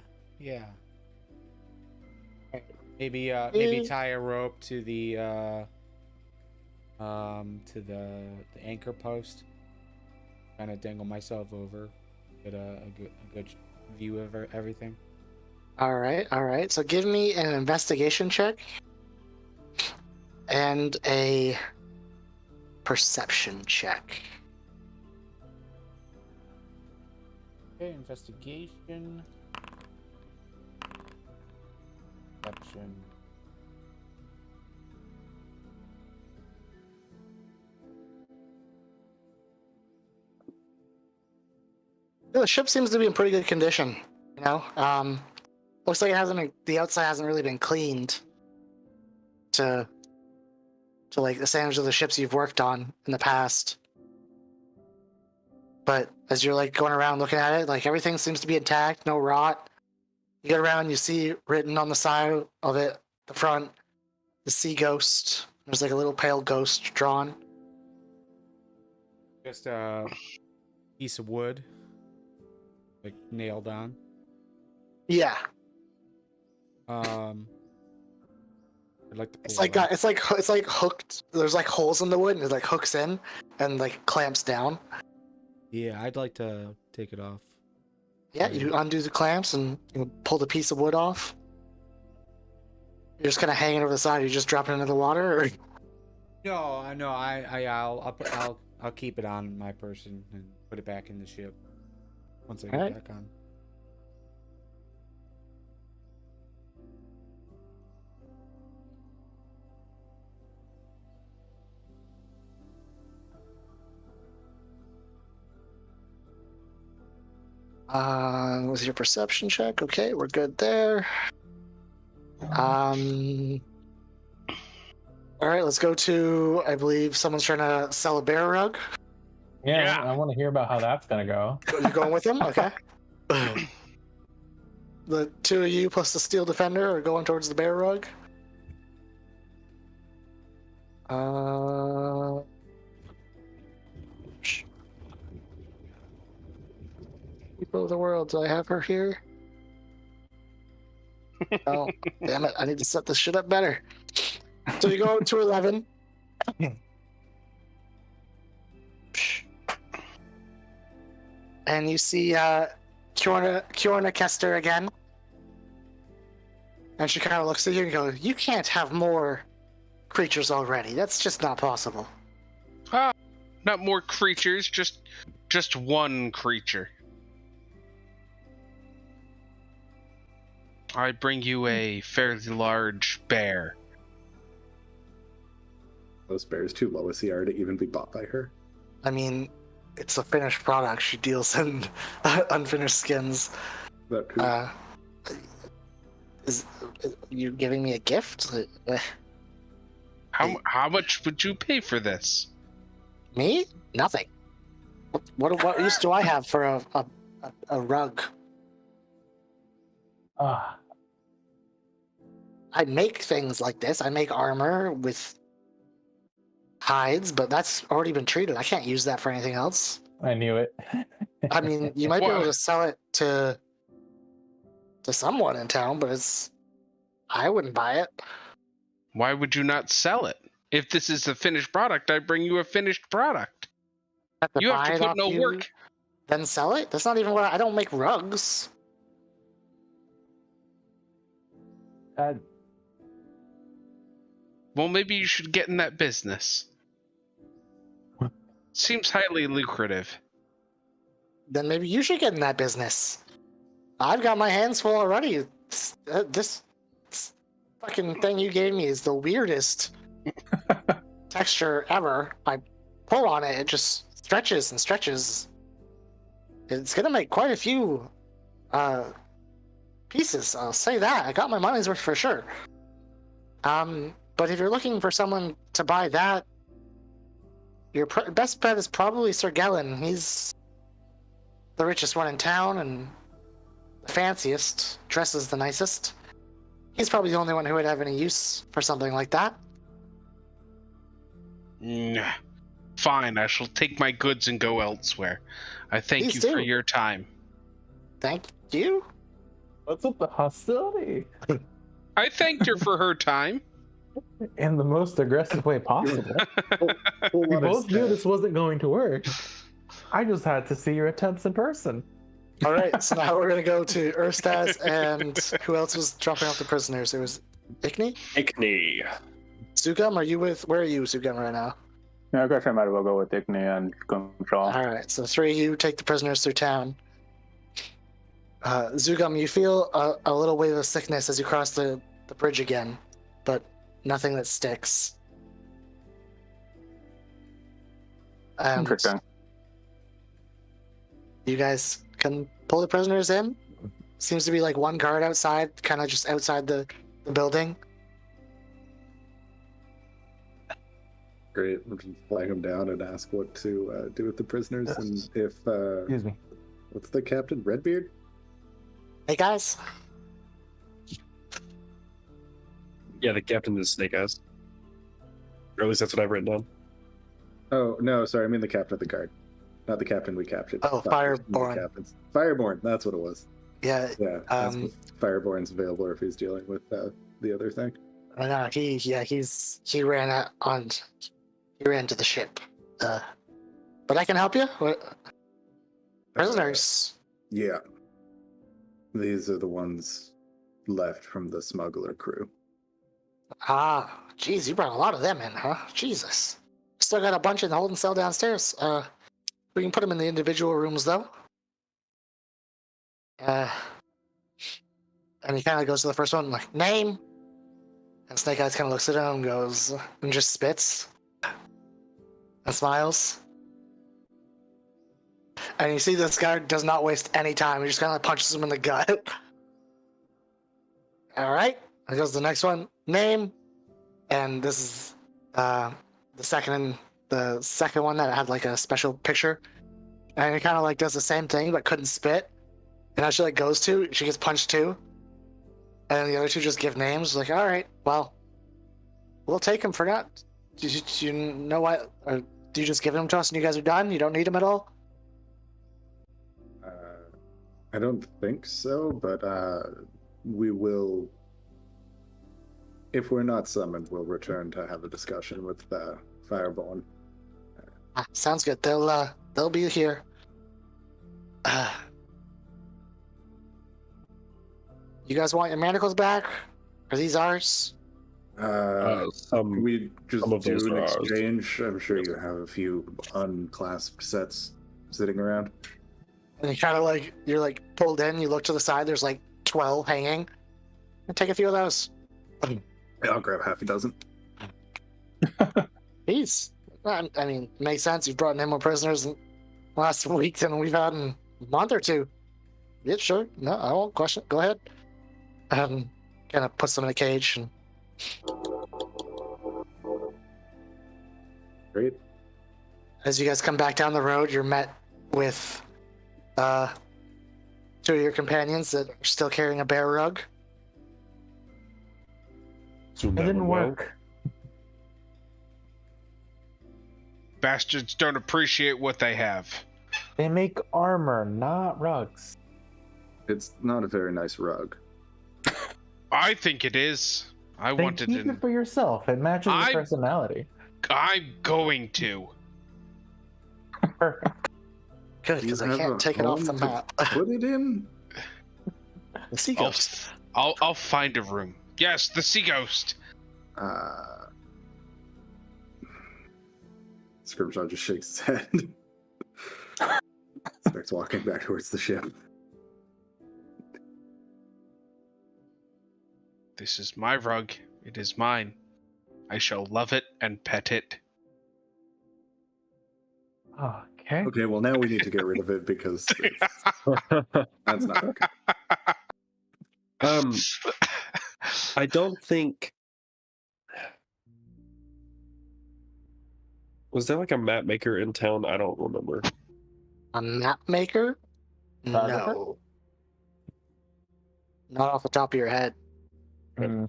Maybe tie a rope to the anchor post. Kind of dangle myself over, get a good view of everything. All right. So give me an investigation check and a perception check. Okay, investigation. Perception. The ship seems to be in pretty good condition. You know, looks like the outside hasn't really been cleaned to like the standards of the ships you've worked on in the past. But as you're like going around looking at it, like everything seems to be intact, no rot. You get around, you see written on the side of it, the front, the sea ghost. There's like a little pale ghost drawn. Just a piece of wood, like nailed on. Yeah, I'd like to pull it's it like out. it's like hooked. There's like holes in the wood, and it like hooks in and like clamps down. Yeah, I'd like to take it off. Yeah, you undo the clamps and you pull the piece of wood off. You're just kind of hanging over the side. You just drop it into the water, or No, I'll keep it on my person and put it back in the ship once I get Alright. back on. with your perception check. Okay, we're good there. All right, let's go to. I believe someone's trying to sell a bear rug. Yeah. I want to hear about how that's gonna go. You going with him? Okay. The 2 of you plus the steel defender are going towards the bear rug. People of the world, do I have her here? Oh, damn it! I need to set this shit up better. So you go to 11. And you see Kiorna Kester again. And she kind of looks at you and goes, "You can't have more creatures already. That's just not possible." Not more creatures, just one creature. I bring you a fairly large bear. Those bears too low a CR to even be bought by her. I mean, it's a finished product. She deals in unfinished skins. That cool. Is you giving me a gift? How much would you pay for this? Me? Nothing. What use do I have for a rug? Ah, I make things like this. I make armor with hides, but that's already been treated. I can't use that for anything else. I knew it. I mean, you might be able What? to sell it to someone in town, but I wouldn't buy it. Why would you not sell it? If this is a finished product, I bring you a finished product. You have buy to it put off no you, work. then sell it. That's not even what I don't make rugs. Well, maybe you should get in that business. Seems highly lucrative. Then maybe you should get in that business. I've got my hands full already. This fucking thing you gave me is the weirdest texture ever. I pull on it, it just stretches and stretches. It's gonna make quite a few pieces. I'll say that. I got my money's worth for sure. But if you're looking for someone to buy that, your best bet is probably Sir Gellin. He's the richest one in town and the fanciest, dresses the nicest. He's probably the only one who would have any use for something like that. Nah. Fine, I shall take my goods and go elsewhere. I thank Please you do. for your time. Thank you. What's with the hostility? I thanked her for her time. In the most aggressive way possible. We both knew this wasn't going to work. I just had to see your attempts in person. All right, so now we're gonna go to Erstas and who else was dropping off the prisoners? It was Ickney? Ickney. Sugam, are you with? Where are you, Sugam, right now? Yeah, I guess I might as well go with Ickney and Control. All right, so three of you take the prisoners through town. Zugam, you feel a little wave of sickness as you cross the bridge again, but nothing that sticks. And Interesting. you guys can pull the prisoners in. Seems to be like one guard outside, kind of just outside the building. Great. We'll just flag them down and ask what to do with the prisoners. Yes. And if Excuse me. what's the captain? Redbeard? Hey guys, Yeah, the captain is Snake Eyes. Or at least that's what I've written down. Oh no, sorry, I mean the captain of the guard, not the captain we captured. Oh, Fireborn. Captains. Fireborn. That's what it was. yeah, Yeah. Ask if Fireborn's available or if he's dealing with the other thing. no, he ran to the ship. But I can help you. What? Prisoners. Yeah. These are the ones left from the smuggler crew. Ah, geez, you brought a lot of them in, huh? Jesus. Still got a bunch in the holding cell downstairs. We can put them in the individual rooms, though. And he kind of goes to the first one, like, name. And Snake Eyes kind of looks at him and goes, and just spits. And smiles. And you see this guy does not waste any time. He just kind of punches him in the gut. All right. And goes to the next one. Name. And this is the second one that had like a special picture. And he kind of like does the same thing but couldn't spit. And as she like goes to, she gets punched too. And the other two just give names. Like, all right, well, we'll take him for that. Do you know what? Or do you just give him to us and you guys are done? You don't need him at all? I don't think so, but we will. If we're not summoned, we'll return to have a discussion with Fireborn. Ah, sounds good. They'll be here. You guys want your manacles back? Are these ours? Some We just some of do those an are ours. exchange. I'm sure you have a few unclasped sets sitting around. And you kind of like, you're like pulled in, you look to the side, there's like 12 hanging. And take a few of those. Yeah, I'll grab half a dozen. Jeez. I mean, makes sense. You've brought in more prisoners in the last week than we've had in a month or two. Yeah, sure. No, I won't question. Go ahead. kind of puts them in a cage. And Great. as you guys come back down the road, you're met with 2 of your companions that are still carrying a bear rug. Assume It that didn't went well. work. Bastards don't appreciate what they have. They make armor, not rugs. It's not a very nice rug. I think it is. I Then wanted keep to. it for yourself. It matches I- your personality. I'm going to. Perfect. Good, because You I have can't a take it off the home to map. Put it in. The sea I'll, ghost. I'll find a room. Yes, the sea ghost. Scrimshaw just shakes his head. Starts walking back towards the ship. This is my rug. It is mine. I shall love it and pet it. Okay. Okay, well now we need to get rid of it because that's not okay. I don't think. Was there like a map maker in town? I don't remember. A map maker? Photographer? No. Not off the top of your head. Hmm.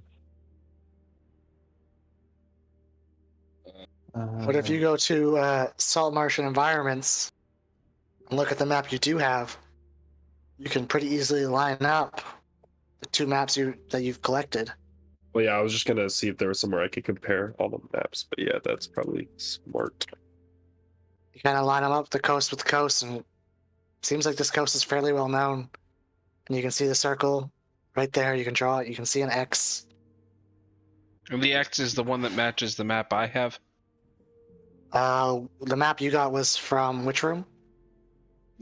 But if you go to Saltmarsh and Environments and look at the map you do have, you can pretty easily line up the 2 maps that you've collected. Well, yeah, I was just gonna see if there was somewhere I could compare all the maps, but yeah, that's probably smart. You kind of line them up, the coast with the coast, and it seems like this coast is fairly well known. And you can see the circle right there. You can draw it. You can see an X. And the X is the one that matches the map I have. The map you got was from which room?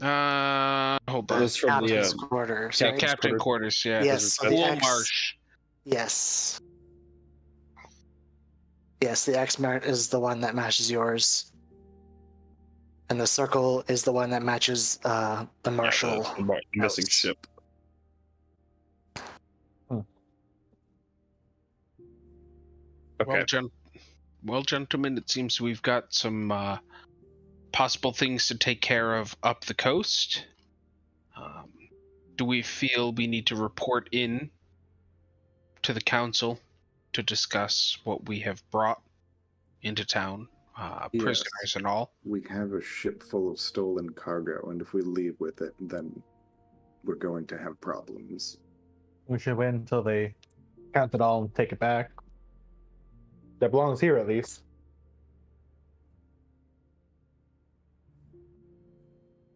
Hold That on. was from the Captain's quarters. Yeah, right? Captain Quarters. Yeah. Yes, so the X- Saltmarsh. Yes. Yes, the X mark is the one that matches yours. And the circle is the one that matches the Marshall. the missing house. ship. Okay. Well, gentlemen, it seems we've got some possible things to take care of up the coast. Do we feel we need to report in to the council to discuss what we have brought into town, Yes. prisoners and all? We have a ship full of stolen cargo, and if we leave with it, then we're going to have problems. We should wait until they count it all and take it back. That belongs here, at least.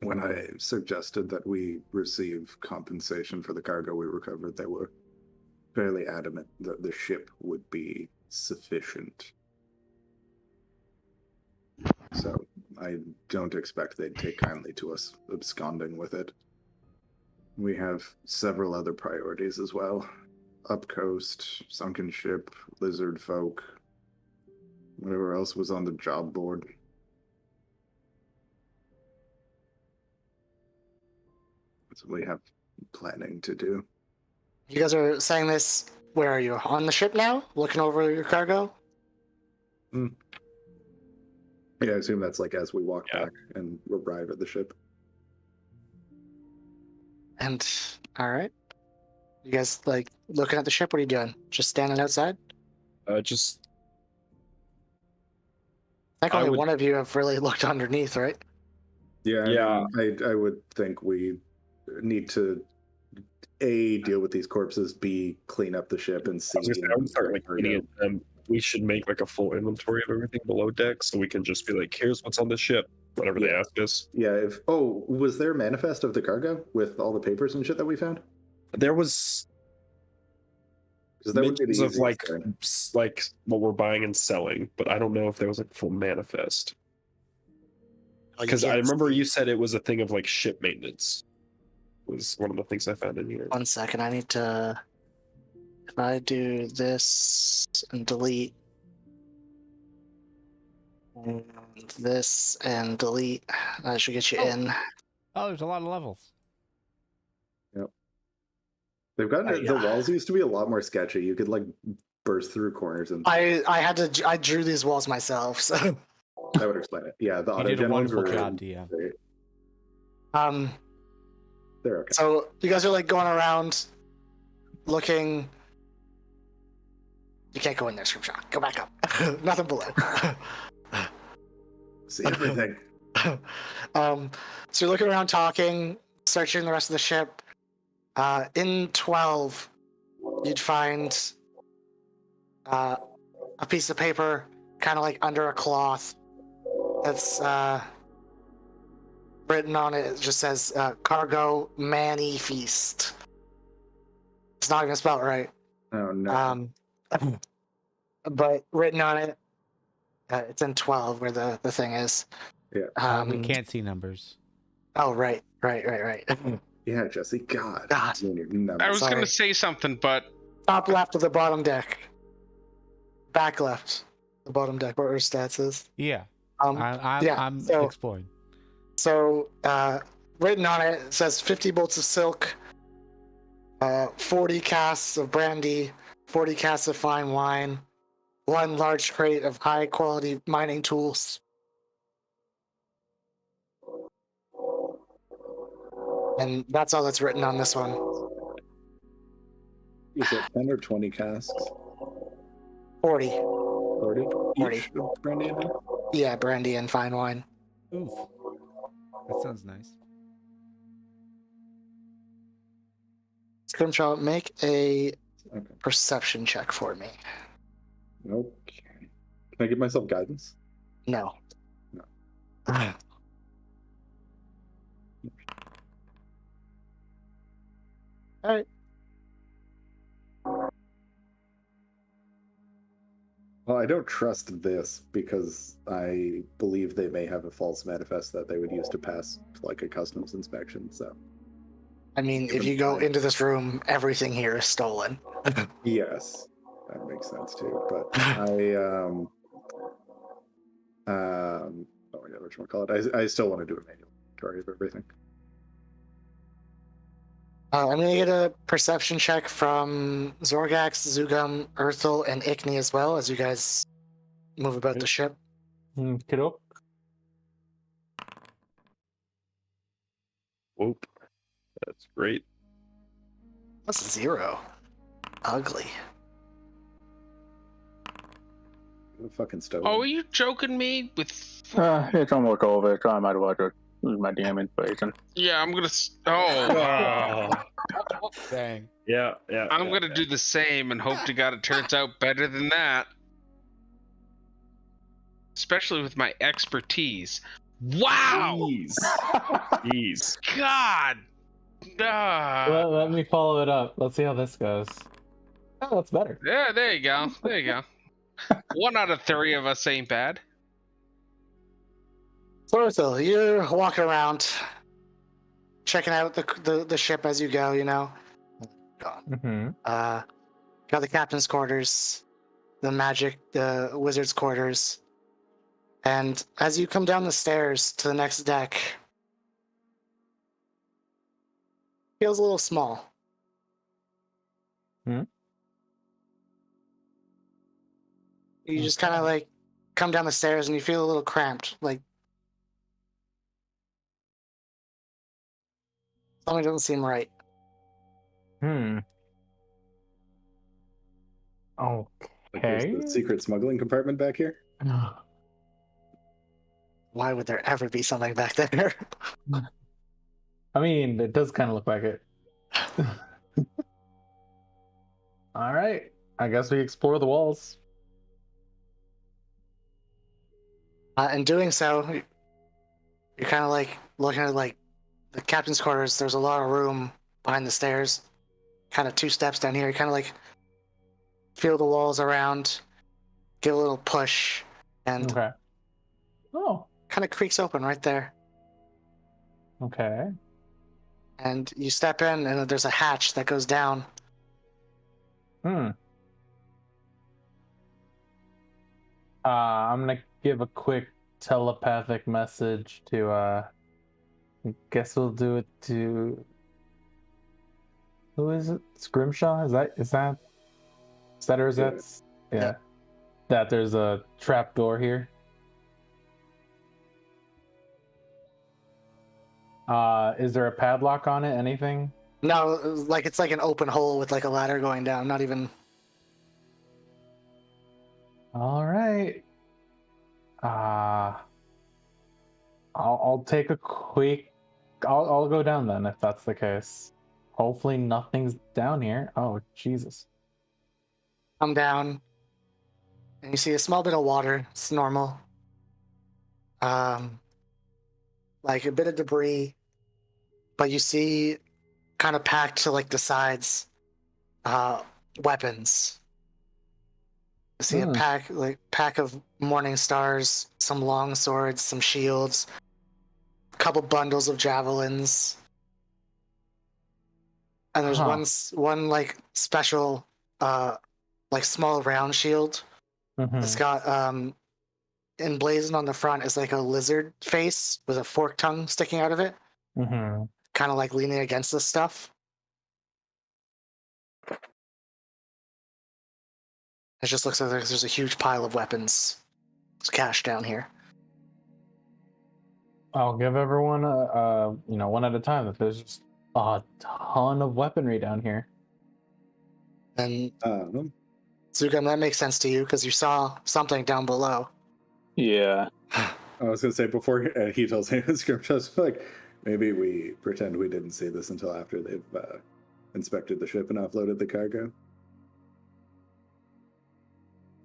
When I suggested that we receive compensation for the cargo we recovered, they were fairly adamant that the ship would be sufficient. So I don't expect they'd take kindly to us absconding with it. We have several other priorities as well. Up coast, sunken ship, lizard folk, whatever else was on the job board. That's what we have planning to do. You guys are saying this. Where are you? On the ship now? Looking over your cargo? Yeah, I assume that's like as we walk Yeah. back and arrive at the ship. And, alright. You guys, like, looking at the ship? What are you doing? Just standing outside? Just I think I only would- one of you have really looked underneath, right? Yeah, Yeah. I would think we need to A, deal with these corpses, B, clean up the ship and C. I was gonna say, I would start like cargo. reading it, and we should make like a full inventory of everything below deck, so we can just be like, "Here's what's on the ship." Whenever they Yeah. ask us, Yeah, was there a manifest of the cargo with all the papers and shit that we found? there was Because that would be the mentions of easiest like thing. like what we're buying and selling, but I don't know if there was like a full manifest. Because I remember you said it was a thing of like ship maintenance. Was one of the things I found in here. 1 second, I need to. If I do this and delete. And this and delete, that should get you in. Oh, there's a lot of levels. They've gotten the yeah. walls used to be a lot more sketchy. You could like burst through corners, and I drew these walls myself, so that would explain it. Yeah, the You auto did a gen ones wonderful were job, DM. great. They're okay. So you guys are like going around looking. You can't go in there, Scrimshaw. Go back up. Nothing below. See everything. So you're looking around, talking, searching the rest of the ship. In 12, you'd find a piece of paper, kind of like under a cloth. That's written on it. It just says "Cargo Manny Feast." It's not even spelled right. Oh no. But written on it, it's in 12 where the thing is. Yeah. We can't see numbers. Oh, right. Yeah, Jesse. God. God. You and your numbers. I was Sorry. gonna say something, but Top left of the bottom deck. Back left, the bottom deck, where our stats is. Yeah. Yeah, I'm so- exploring. So, written on it, it says 50 bolts of silk, 40 casks of brandy, 40 casks of fine wine, 1 large crate of high quality mining tools. And that's all that's written on this one. Is it 10 or 20 casks? 40. 40? 40. Each of brandy and wine? Yeah, brandy and fine wine. Oof. That sounds nice. Scrimshaw, make a Okay. perception check for me. Okay. Can I give myself guidance? No. No. All right. Well, I don't trust this because I believe they may have a false manifest that they would use to pass like a customs inspection. So I mean, if you go into this room, everything here is stolen. yes, that makes sense too. But oh my god, what you call it? I still want to do a manual inventory of everything. I'm going to get a perception check from Zorgax, Zugum, Urthel, and Ickney as well as you guys move about the ship. Kiddo. Whoop. That's great. That's 0. Ugly. The fucking stove. oh, are you joking me with? It's almost over, so I might want to lose my DM inspiration. Yeah, I'm gonna. Oh, Dang. Yeah. I'm gonna do the same and hope to God it turns out better than that. Especially with my expertise. Wow! Jeez. God! Let me follow it up. Let's see how this goes. Oh, that's better. Yeah, there you go. There you go. 1 out of 3 of us ain't bad. So, Urthel, you're walking around, checking out the ship as you go, you know? Gone. Mm-hmm. Got the captain's quarters, the wizard's quarters. And as you come down the stairs to the next deck, feels a little small. You just kind of like come down the stairs and you feel a little cramped, like something doesn't seem right. Okay. Like there's the secret smuggling compartment back here. Why would there ever be something back there? I mean, it does kind of look like it. All right. I guess we explore the walls. In doing so, you're kind of like looking at like the captain's quarters. There's a lot of room behind the stairs. Kind of 2 steps down here. You kind of like feel the walls around, give a little push, and Okay. Oh. kind of creaks open right there. Okay. And you step in, and there's a hatch that goes down. I'm gonna give a quick telepathic message to guess we'll do it to Who is it? Scrimshaw? Is that or is Yeah. that? Yeah. That there's a trap door here. Is there a padlock on it? Anything? No, like it's like an open hole with like a ladder going down. Not even. All right. I'll take a quick. I'll go down then if that's the case. Hopefully nothing's down here. Oh Jesus. Come down, and you see a small bit of water. It's normal. Like a bit of debris, but you see, kind of packed to like the sides, weapons. You see a pack of morning stars, some long swords, some shields, a couple bundles of javelins, and there's one like special, like small round shield. It's got emblazoned on the front is like a lizard face with a forked tongue sticking out of it, kind of like leaning against this stuff. It just looks like there's a huge pile of weapons. It's cash down here. I'll give everyone one at a time. If there's just a ton of weaponry down here. And Zugam, that makes sense to you because you saw something down below. Yeah. I was gonna say before he tells him the script, just like maybe we pretend we didn't see this until after they've inspected the ship and offloaded the cargo.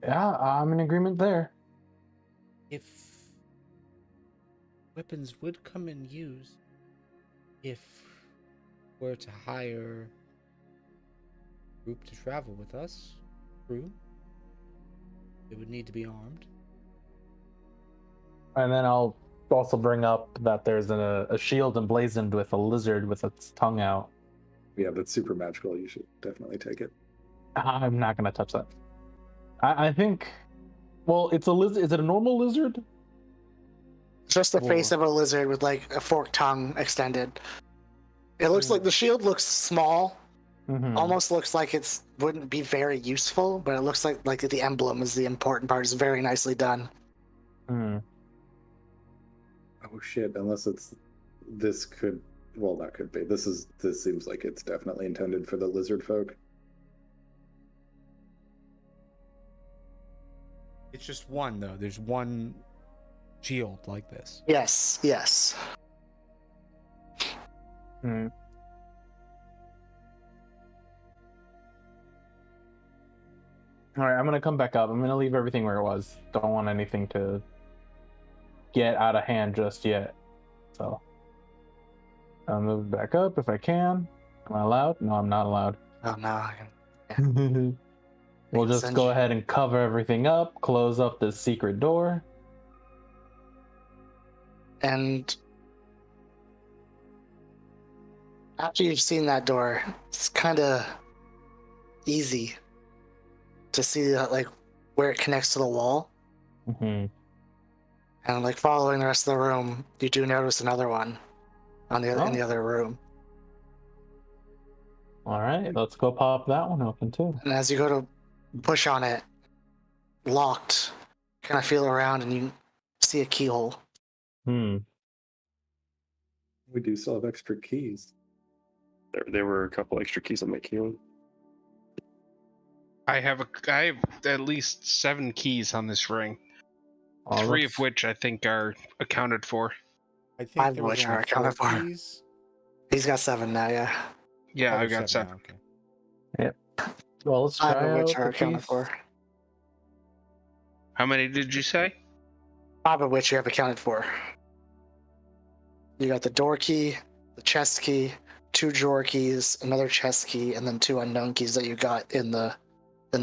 Yeah, I'm in agreement there. If weapons would come in use, if we're to hire a group to travel with us, crew, they would need to be armed. And then I'll also bring up that there's a shield emblazoned with a lizard with its tongue out. Yeah, that's super magical. You should definitely take it. I'm not gonna touch that. I think. Well, it's a lizard. Is it a normal lizard? Just the face of a lizard with like a forked tongue extended. It looks like the shield looks small. Almost looks like it wouldn't be very useful, but it looks like the emblem is the important part. It's very nicely done. Oh shit! Unless this could be. This seems like it's definitely intended for the lizard folk. It's just one though. There's one shield like this. Yes. All right, I'm gonna come back up. I'm gonna leave everything where it was. Don't want anything to get out of hand just yet. So I'll move back up if I can. Am I allowed? No, I'm not allowed. Oh no. I can... We'll just go ahead and cover everything up, close up the secret door. And after you've seen that door, it's kind of easy to see that, like, where it connects to the wall. And like following the rest of the room, you do notice another one on the in the other room. All right, let's go pop that one open too. And as you go to push on it, locked, kind of feel around and you see a keyhole. We do still have extra keys. There were a couple extra keys on my key. I have at least 7 keys on this ring. 3 of which I think are accounted for. I think 5 of which are accounted for. Keys. He's got 7 now, yeah. Yeah, I've got 7. Now, okay. Yep. Well, let's try 5 of which out are the accounted keys. for. How many did you say? 5 of which you have accounted for. You got the door key, the chest key, 2 drawer keys, another chest key, and then 2 unknown keys that you got in the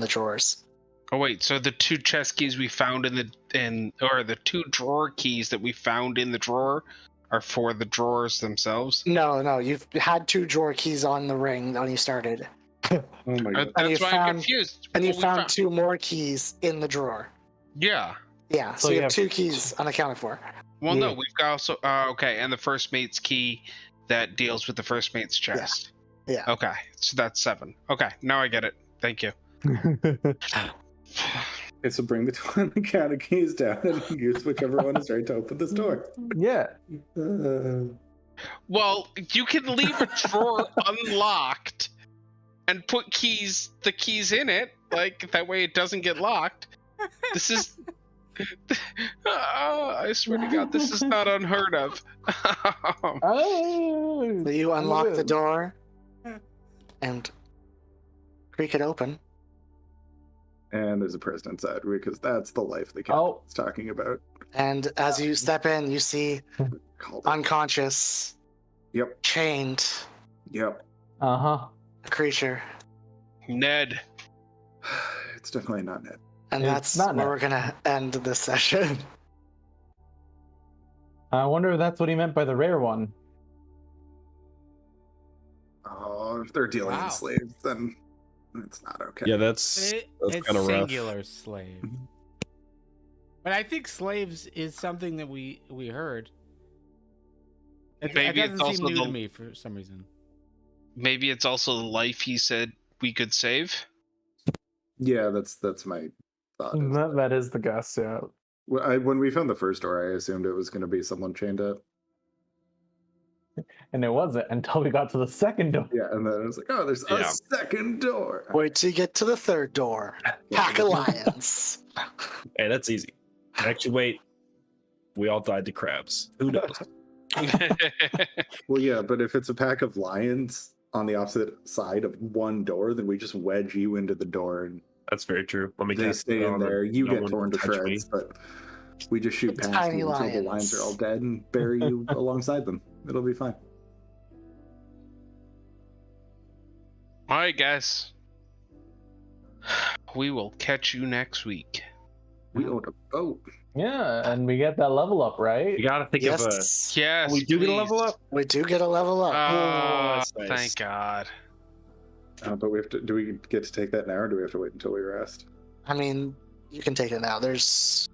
drawers. Oh wait, so the 2 chest keys we found or the 2 drawer keys that we found in the drawer are for the drawers themselves? No, you've had 2 drawer keys on the ring when you started. Oh my god! That's why I'm confused. And you Well, found 2 more keys in the drawer. Yeah. Yeah, so you have 2 keys unaccounted for. Well, no, we've got also okay, and the first mate's key that deals with the first mate's chest. Yeah. Okay, so that's 7. Okay, now I get it. Thank you. Okay, so bring the toilet count of keys down and use whichever one is right to open this door. Yeah. Well, you can leave a drawer unlocked and put the keys in it, like that way it doesn't get locked. This is I swear to God, this is not unheard of. Oh. So you unlock the door and creak it open. And there's a person inside because that's the life the cat Oh. is talking about. And as you step in, you see Called it. unconscious, Yep. chained, Yep. Uh-huh. a creature. Ned. It's definitely not Ned. And It's that's not where Ned. we're gonna end this session. I wonder if that's what he meant by the rare one. Oh, if they're dealing Wow. in slaves, then it's not okay. Yeah, that's It's kind of rough. singular slave. But I think slaves is something that we heard. Maybe it it's doesn't seem also new the- to me for some reason. Maybe it's also the life he said we could save. Yeah, that's my thought. That is the guess, yeah. When we found the first door, I assumed it was going to be someone chained up. And it wasn't until we got to the second door. Yeah, and then I was like, oh, there's a Yeah. second door. Wait till you get to the third door. Pack of lions. Hey, that's easy. Actually, wait. We all died to crabs. Who knows? Well, yeah, but if it's a pack of lions on the opposite side of one door, then we just wedge you into the door and That's very true. Let me they guess. stay in there. You no get one torn to will touch shreds, but we just shoot past Tiny you until the lions lions. are all dead and bury you alongside them. It'll be fine. All right, guys. We will catch you next week. We own a boat. Yeah, and we get that level up, right? You gotta think of a. Yes, Yes, We do get a please. level up. we do get a level up. Oh, that's nice. thank God. But we have to. Do we get to take that now, or do we have to wait until we rest? I mean, you can take it now. There's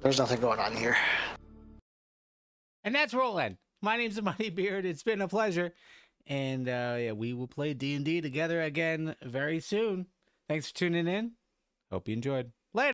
nothing going on here. And that's Roland. My name's Money Beard. It's been a pleasure. And yeah, we will play D&D together again very soon. Thanks for tuning in. Hope you enjoyed.